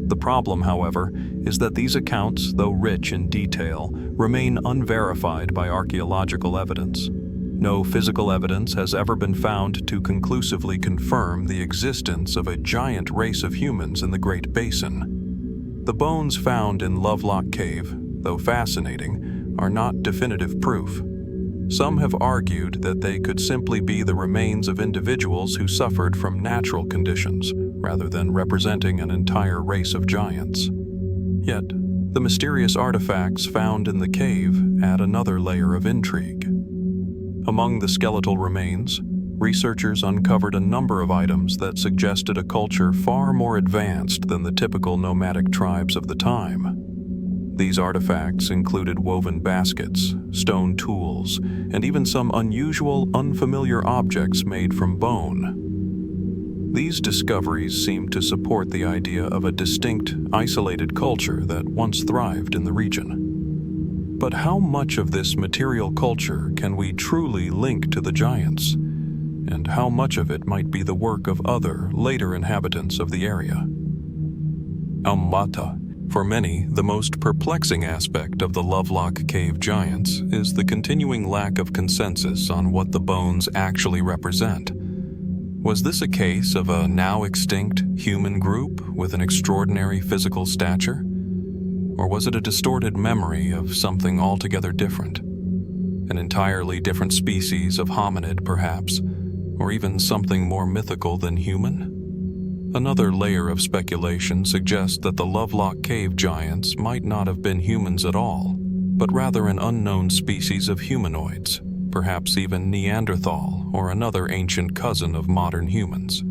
The problem, however, is that these accounts, though rich in detail, remain unverified by archaeological evidence. No physical evidence has ever been found to conclusively confirm the existence of a giant race of humans in the Great Basin. The bones found in Lovelock Cave, though fascinating, are not definitive proof. Some have argued that they could simply be the remains of individuals who suffered from natural conditions, rather than representing an entire race of giants. Yet, the mysterious artifacts found in the cave add another layer of intrigue. Among the skeletal remains, researchers uncovered a number of items that suggested a culture far more advanced than the typical nomadic tribes of the time. These artifacts included woven baskets, stone tools, and even some unusual, unfamiliar objects made from bone. These discoveries seem to support the idea of a distinct, isolated culture that once thrived in the region. But how much of this material culture can we truly link to the giants? And how much of it might be the work of other, later inhabitants of the area? For many, the most perplexing aspect of the Lovelock Cave giants is the continuing lack of consensus on what the bones actually represent. Was this a case of a now extinct human group with an extraordinary physical stature? Or was it a distorted memory of something altogether different? An entirely different species of hominid, perhaps, or even something more mythical than human? Another layer of speculation suggests that the Lovelock Cave giants might not have been humans at all, but rather an unknown species of humanoids, perhaps even Neanderthal or another ancient cousin of modern humans.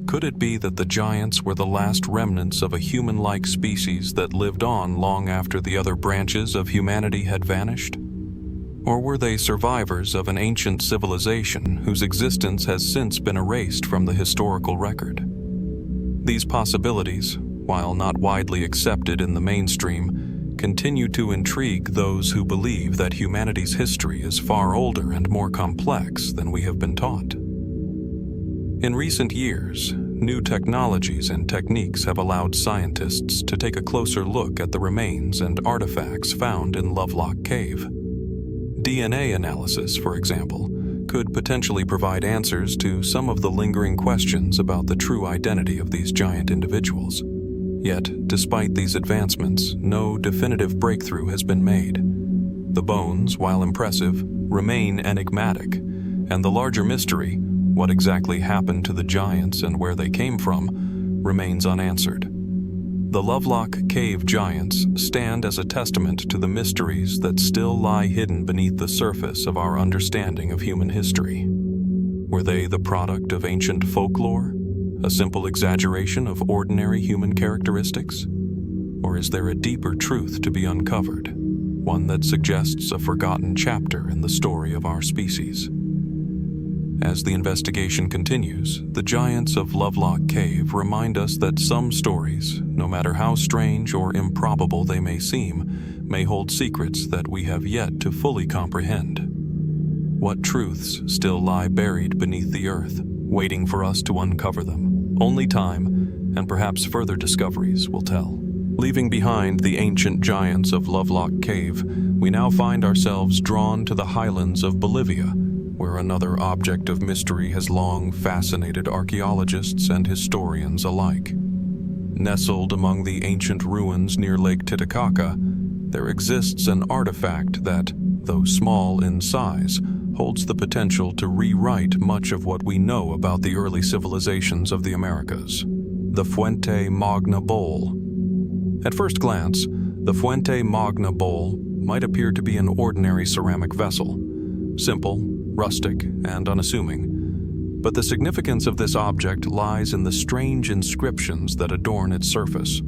Could it be that the giants were the last remnants of a human-like species that lived on long after the other branches of humanity had vanished? Or were they survivors of an ancient civilization whose existence has since been erased from the historical record? These possibilities, while not widely accepted in the mainstream, continue to intrigue those who believe that humanity's history is far older and more complex than we have been taught. In recent years, new technologies and techniques have allowed scientists to take a closer look at the remains and artifacts found in Lovelock Cave. DNA analysis, for example, could potentially provide answers to some of the lingering questions about the true identity of these giant individuals. Yet, despite these advancements, no definitive breakthrough has been made. The bones, while impressive, remain enigmatic, and the larger mystery, what exactly happened to the giants and where they came from, remains unanswered. The Lovelock Cave giants stand as a testament to the mysteries that still lie hidden beneath the surface of our understanding of human history. Were they the product of ancient folklore, a simple exaggeration of ordinary human characteristics? Or is there a deeper truth to be uncovered, one that suggests a forgotten chapter in the story of our species? As the investigation continues, the giants of Lovelock Cave remind us that some stories, no matter how strange or improbable they may seem, may hold secrets that we have yet to fully comprehend. What truths still lie buried beneath the earth, waiting for us to uncover them? Only time, and perhaps further discoveries, will tell. Leaving behind the ancient giants of Lovelock Cave, we now find ourselves drawn to the highlands of Bolivia, where another object of mystery has long fascinated archaeologists and historians alike. Nestled among the ancient ruins near Lake Titicaca, there exists an artifact that, though small in size, holds the potential to rewrite much of what we know about the early civilizations of the Americas: the Fuente Magna Bowl. At first glance, the Fuente Magna Bowl might appear to be an ordinary ceramic vessel, simple, rustic, and unassuming. But the significance of this object lies in the strange inscriptions that adorn its surface.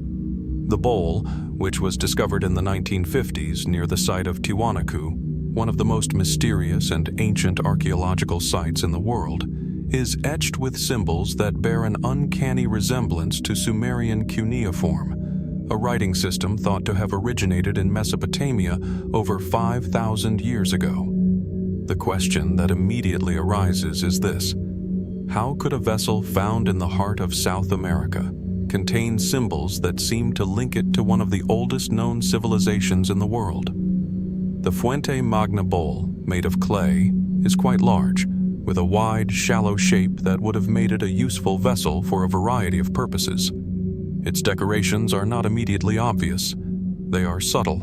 The bowl, which was discovered in the 1950s near the site of Tiwanaku, one of the most mysterious and ancient archaeological sites in the world, is etched with symbols that bear an uncanny resemblance to Sumerian cuneiform, a writing system thought to have originated in Mesopotamia over 5,000 years ago. The question that immediately arises is this: how could a vessel found in the heart of South America contain symbols that seem to link it to one of the oldest known civilizations in the world? The Fuente Magna Bowl, made of clay, is quite large, with a wide, shallow shape that would have made it a useful vessel for a variety of purposes. Its decorations are not immediately obvious. They are subtle,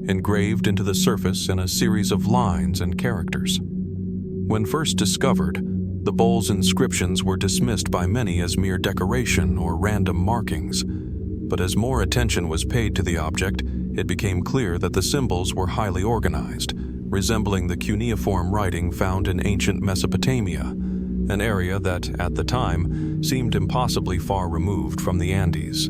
engraved into the surface in a series of lines and characters. When first discovered, the bowl's inscriptions were dismissed by many as mere decoration or random markings. But as more attention was paid to the object, it became clear that the symbols were highly organized, resembling the cuneiform writing found in ancient Mesopotamia, an area that, at the time, seemed impossibly far removed from the Andes.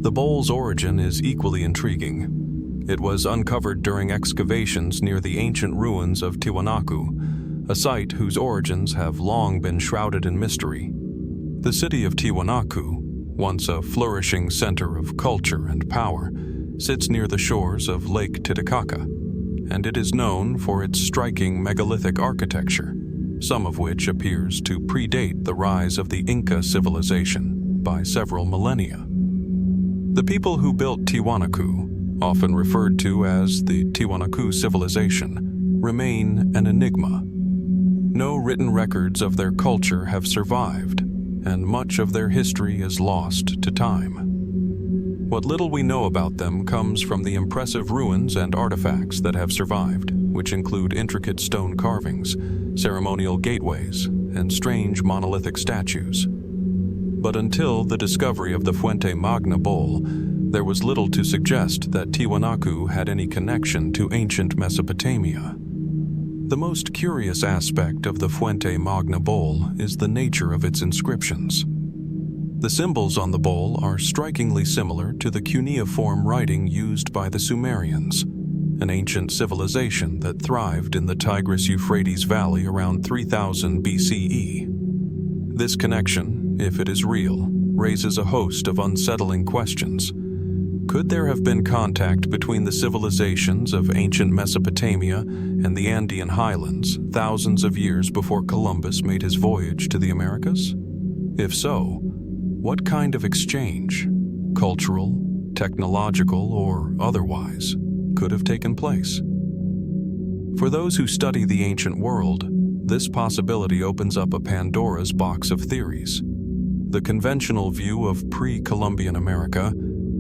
The bowl's origin is equally intriguing. It was uncovered during excavations near the ancient ruins of Tiwanaku, a site whose origins have long been shrouded in mystery. The city of Tiwanaku, once a flourishing center of culture and power, sits near the shores of Lake Titicaca, and it is known for its striking megalithic architecture, some of which appears to predate the rise of the Inca civilization by several millennia. The people who built Tiwanaku, often referred to as the Tiwanaku civilization, remain an enigma. No written records of their culture have survived, and much of their history is lost to time. What little we know about them comes from the impressive ruins and artifacts that have survived, which include intricate stone carvings, ceremonial gateways, and strange monolithic statues. But until the discovery of the Fuente Magna Bowl, there was little to suggest that Tiwanaku had any connection to ancient Mesopotamia. The most curious aspect of the Fuente Magna Bowl is the nature of its inscriptions. The symbols on the bowl are strikingly similar to the cuneiform writing used by the Sumerians, an ancient civilization that thrived in the Tigris-Euphrates Valley around 3000 BCE. This connection, if it is real, raises a host of unsettling questions. Could there have been contact between the civilizations of ancient Mesopotamia and the Andean highlands thousands of years before Columbus made his voyage to the Americas? If so, what kind of exchange, cultural, technological, or otherwise, could have taken place? For those who study the ancient world, this possibility opens up a Pandora's box of theories. The conventional view of pre-Columbian America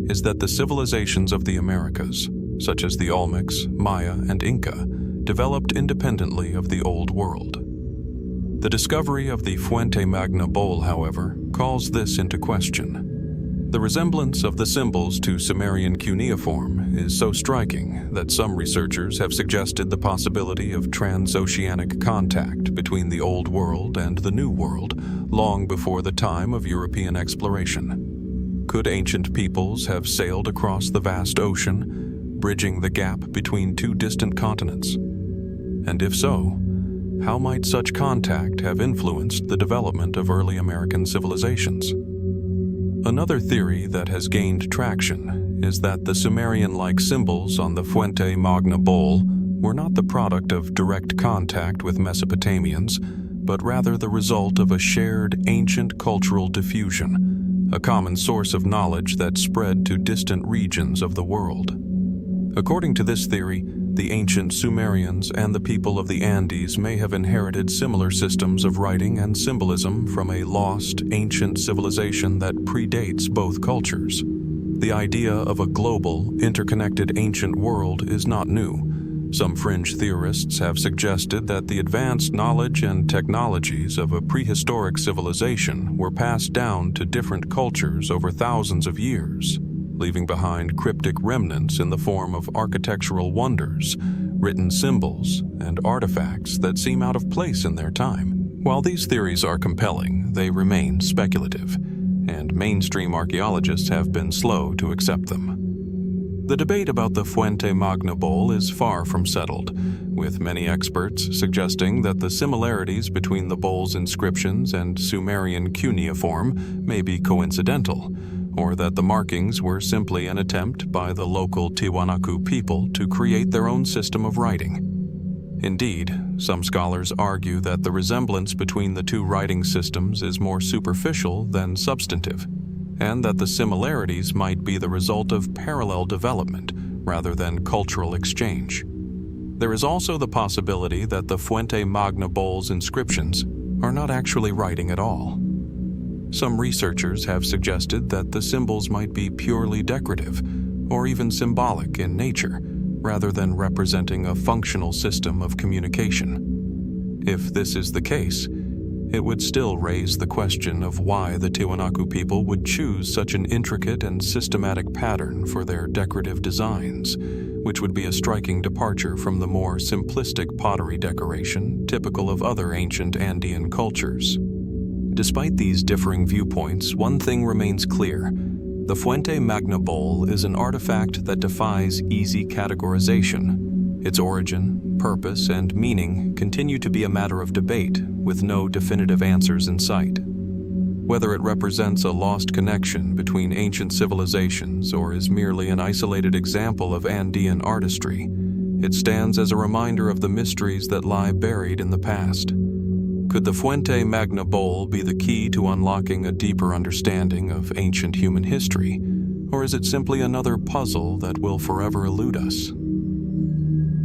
is that the civilizations of the Americas, such as the Olmecs, Maya, and Inca, developed independently of the Old World. The discovery of the Fuente Magna Bowl, however, calls this into question. The resemblance of the symbols to Sumerian cuneiform is so striking that some researchers have suggested the possibility of transoceanic contact between the Old World and the New World long before the time of European exploration. Could ancient peoples have sailed across the vast ocean, bridging the gap between two distant continents? And if so, how might such contact have influenced the development of early American civilizations? Another theory that has gained traction is that the Sumerian-like symbols on the Fuente Magna Bowl were not the product of direct contact with Mesopotamians, but rather the result of a shared ancient cultural diffusion, a common source of knowledge that spread to distant regions of the world. According to this theory, the ancient Sumerians and the people of the Andes may have inherited similar systems of writing and symbolism from a lost, ancient civilization that predates both cultures. The idea of a global, interconnected ancient world is not new. Some fringe theorists have suggested that the advanced knowledge and technologies of a prehistoric civilization were passed down to different cultures over thousands of years, leaving behind cryptic remnants in the form of architectural wonders, written symbols, and artifacts that seem out of place in their time. While these theories are compelling, they remain speculative, and mainstream archaeologists have been slow to accept them. The debate about the Fuente Magna Bowl is far from settled, with many experts suggesting that the similarities between the bowl's inscriptions and Sumerian cuneiform may be coincidental, or that the markings were simply an attempt by the local Tiwanaku people to create their own system of writing. Indeed, some scholars argue that the resemblance between the two writing systems is more superficial than substantive, and that the similarities might be the result of parallel development rather than cultural exchange. There is also the possibility that the Fuente Magna Bowl's inscriptions are not actually writing at all. Some researchers have suggested that the symbols might be purely decorative or even symbolic in nature, rather than representing a functional system of communication. If this is the case, it would still raise the question of why the Tiwanaku people would choose such an intricate and systematic pattern for their decorative designs, which would be a striking departure from the more simplistic pottery decoration typical of other ancient Andean cultures. Despite these differing viewpoints, one thing remains clear. The Fuente Magna Bowl is an artifact that defies easy categorization. Its origin, purpose, and meaning continue to be a matter of debate, with no definitive answers in sight. Whether it represents a lost connection between ancient civilizations or is merely an isolated example of Andean artistry, it stands as a reminder of the mysteries that lie buried in the past. Could the Fuente Magna Bowl be the key to unlocking a deeper understanding of ancient human history, or is it simply another puzzle that will forever elude us?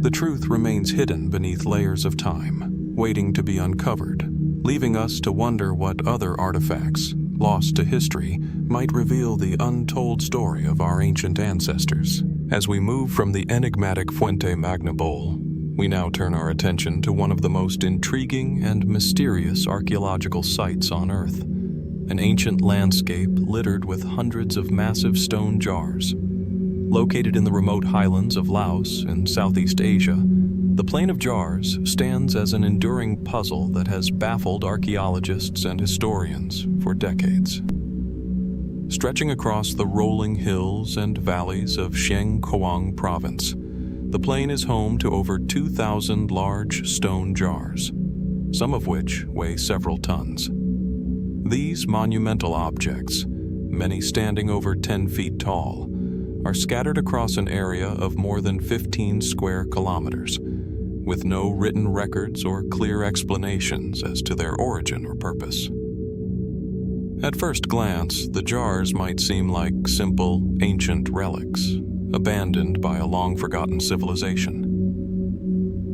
The truth remains hidden beneath layers of time, waiting to be uncovered, leaving us to wonder what other artifacts, lost to history, might reveal the untold story of our ancient ancestors. As we move from the enigmatic Fuente Magna Bowl, we now turn our attention to one of the most intriguing and mysterious archaeological sites on Earth, an ancient landscape littered with hundreds of massive stone jars. Located in the remote highlands of Laos in Southeast Asia, the Plain of Jars stands as an enduring puzzle that has baffled archaeologists and historians for decades. Stretching across the rolling hills and valleys of Xiangkhouang Province, the plain is home to over 2,000 large stone jars, some of which weigh several tons. These monumental objects, many standing over 10 feet tall, are scattered across an area of more than 15 square kilometers, with no written records or clear explanations as to their origin or purpose. At first glance, the jars might seem like simple, ancient relics, abandoned by a long-forgotten civilization.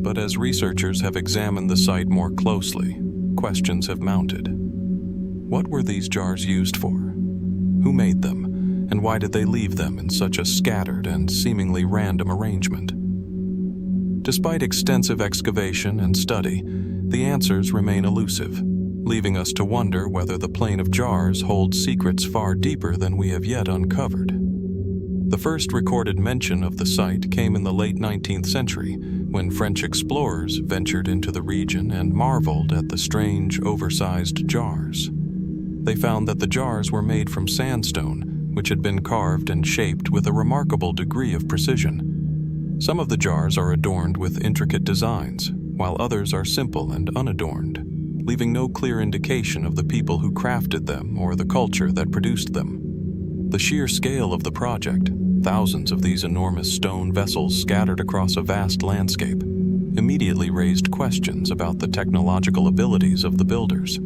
But as researchers have examined the site more closely, questions have mounted. What were these jars used for? Who made them? And why did they leave them in such a scattered and seemingly random arrangement? Despite extensive excavation and study, the answers remain elusive, leaving us to wonder whether the Plain of Jars holds secrets far deeper than we have yet uncovered. The first recorded mention of the site came in the late 19th century, when French explorers ventured into the region and marveled at the strange, oversized jars. They found that the jars were made from sandstone, which had been carved and shaped with a remarkable degree of precision. Some of the jars are adorned with intricate designs, while others are simple and unadorned, leaving no clear indication of the people who crafted them or the culture that produced them. The sheer scale of the project, thousands of these enormous stone vessels scattered across a vast landscape, immediately raised questions about the technological abilities of the builders.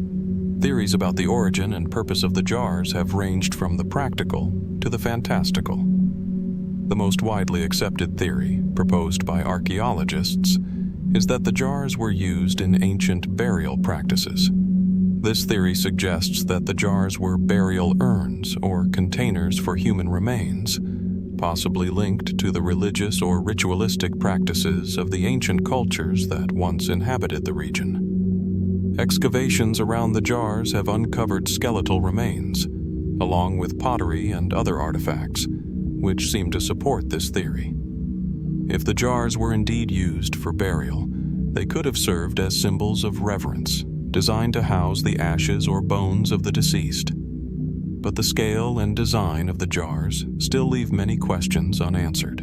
Theories about the origin and purpose of the jars have ranged from the practical to the fantastical. The most widely accepted theory, proposed by archaeologists, is that the jars were used in ancient burial practices. This theory suggests that the jars were burial urns or containers for human remains, possibly linked to the religious or ritualistic practices of the ancient cultures that once inhabited the region. Excavations around the jars have uncovered skeletal remains, along with pottery and other artifacts, which seem to support this theory. If the jars were indeed used for burial, they could have served as symbols of reverence, designed to house the ashes or bones of the deceased. But the scale and design of the jars still leave many questions unanswered.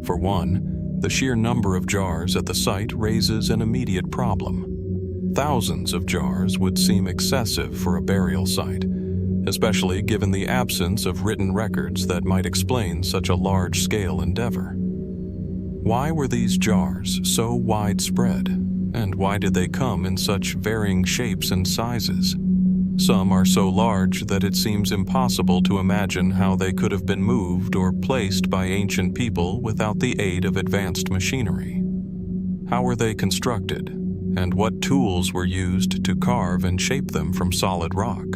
For one, the sheer number of jars at the site raises an immediate problem. Thousands of jars would seem excessive for a burial site, especially given the absence of written records that might explain such a large-scale endeavor. Why were these jars so widespread, and why did they come in such varying shapes and sizes? Some are so large that it seems impossible to imagine how they could have been moved or placed by ancient people without the aid of advanced machinery. How were they constructed? And what tools were used to carve and shape them from solid rock?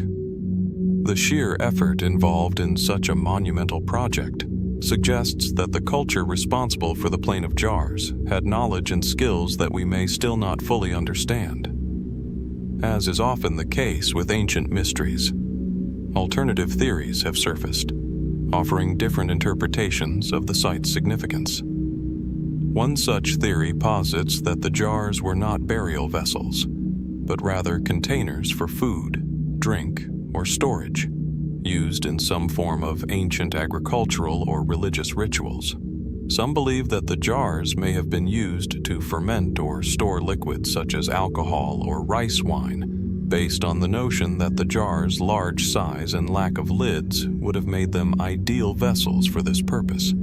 The sheer effort involved in such a monumental project suggests that the culture responsible for the Plain of Jars had knowledge and skills that we may still not fully understand. As is often the case with ancient mysteries, alternative theories have surfaced, offering different interpretations of the site's significance. One such theory posits that the jars were not burial vessels, but rather containers for food, drink, or storage, used in some form of ancient agricultural or religious rituals. Some believe that the jars may have been used to ferment or store liquids such as alcohol or rice wine, based on the notion that the jars' large size and lack of lids would have made them ideal vessels for this purpose.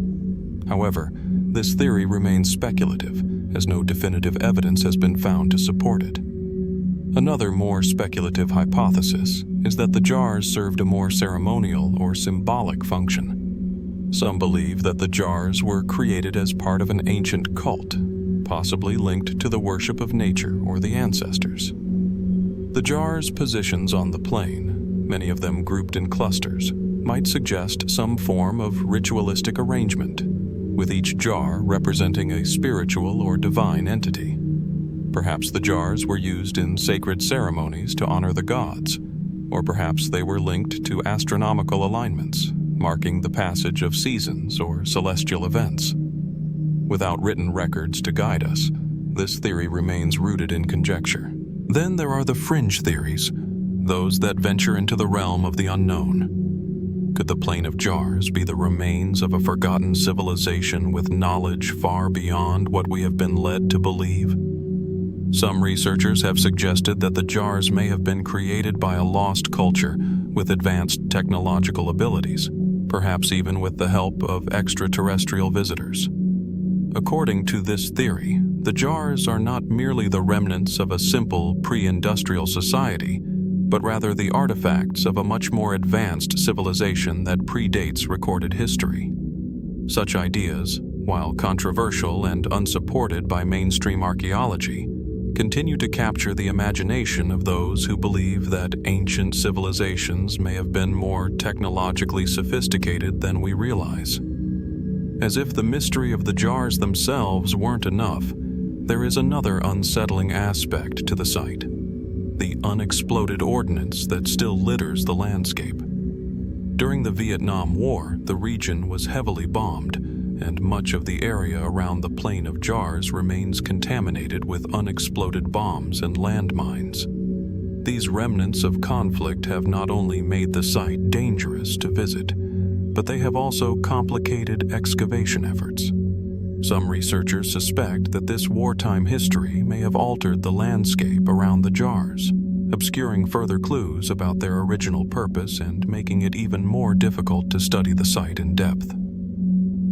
However, this theory remains speculative, as no definitive evidence has been found to support it. Another more speculative hypothesis is that the jars served a more ceremonial or symbolic function. Some believe that the jars were created as part of an ancient cult, possibly linked to the worship of nature or the ancestors. The jars' positions on the plain, many of them grouped in clusters, might suggest some form of ritualistic arrangement, with each jar representing a spiritual or divine entity. Perhaps the jars were used in sacred ceremonies to honor the gods, or perhaps they were linked to astronomical alignments, marking the passage of seasons or celestial events. Without written records to guide us, this theory remains rooted in conjecture. Then there are the fringe theories, those that venture into the realm of the unknown. Could the Plain of Jars be the remains of a forgotten civilization with knowledge far beyond what we have been led to believe? Some researchers have suggested that the jars may have been created by a lost culture with advanced technological abilities, perhaps even with the help of extraterrestrial visitors. According to this theory, the jars are not merely the remnants of a simple pre-industrial society, but rather the artifacts of a much more advanced civilization that predates recorded history. Such ideas, while controversial and unsupported by mainstream archaeology, continue to capture the imagination of those who believe that ancient civilizations may have been more technologically sophisticated than we realize. As if the mystery of the jars themselves weren't enough, there is another unsettling aspect to the site: the unexploded ordnance that still litters the landscape. During the Vietnam War, the region was heavily bombed, and much of the area around the Plain of Jars remains contaminated with unexploded bombs and landmines. These remnants of conflict have not only made the site dangerous to visit, but they have also complicated excavation efforts. Some researchers suspect that this wartime history may have altered the landscape around the jars, obscuring further clues about their original purpose and making it even more difficult to study the site in depth.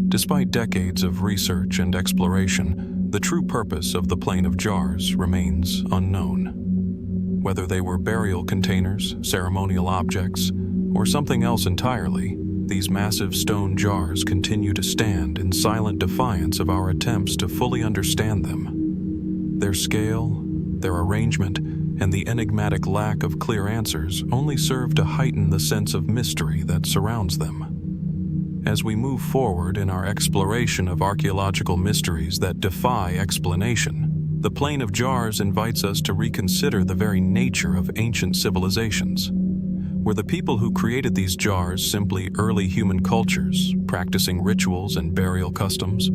Despite decades of research and exploration, the true purpose of the Plain of Jars remains unknown. Whether they were burial containers, ceremonial objects, or something else entirely, these massive stone jars continue to stand in silent defiance of our attempts to fully understand them. Their scale, their arrangement, and the enigmatic lack of clear answers only serve to heighten the sense of mystery that surrounds them. As we move forward in our exploration of archaeological mysteries that defy explanation, the Plain of Jars invites us to reconsider the very nature of ancient civilizations. Were the people who created these jars simply early human cultures, practicing rituals and burial customs?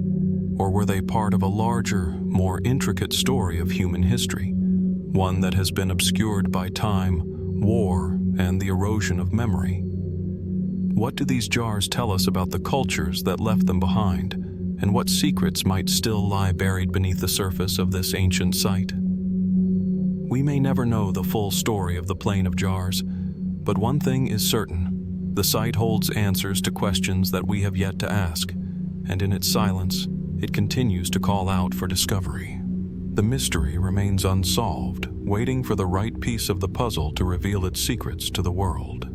Or were they part of a larger, more intricate story of human history, one that has been obscured by time, war, and the erosion of memory? What do these jars tell us about the cultures that left them behind, and what secrets might still lie buried beneath the surface of this ancient site? We may never know the full story of the Plain of Jars, but one thing is certain: the site holds answers to questions that we have yet to ask, and in its silence, it continues to call out for discovery. The mystery remains unsolved, waiting for the right piece of the puzzle to reveal its secrets to the world.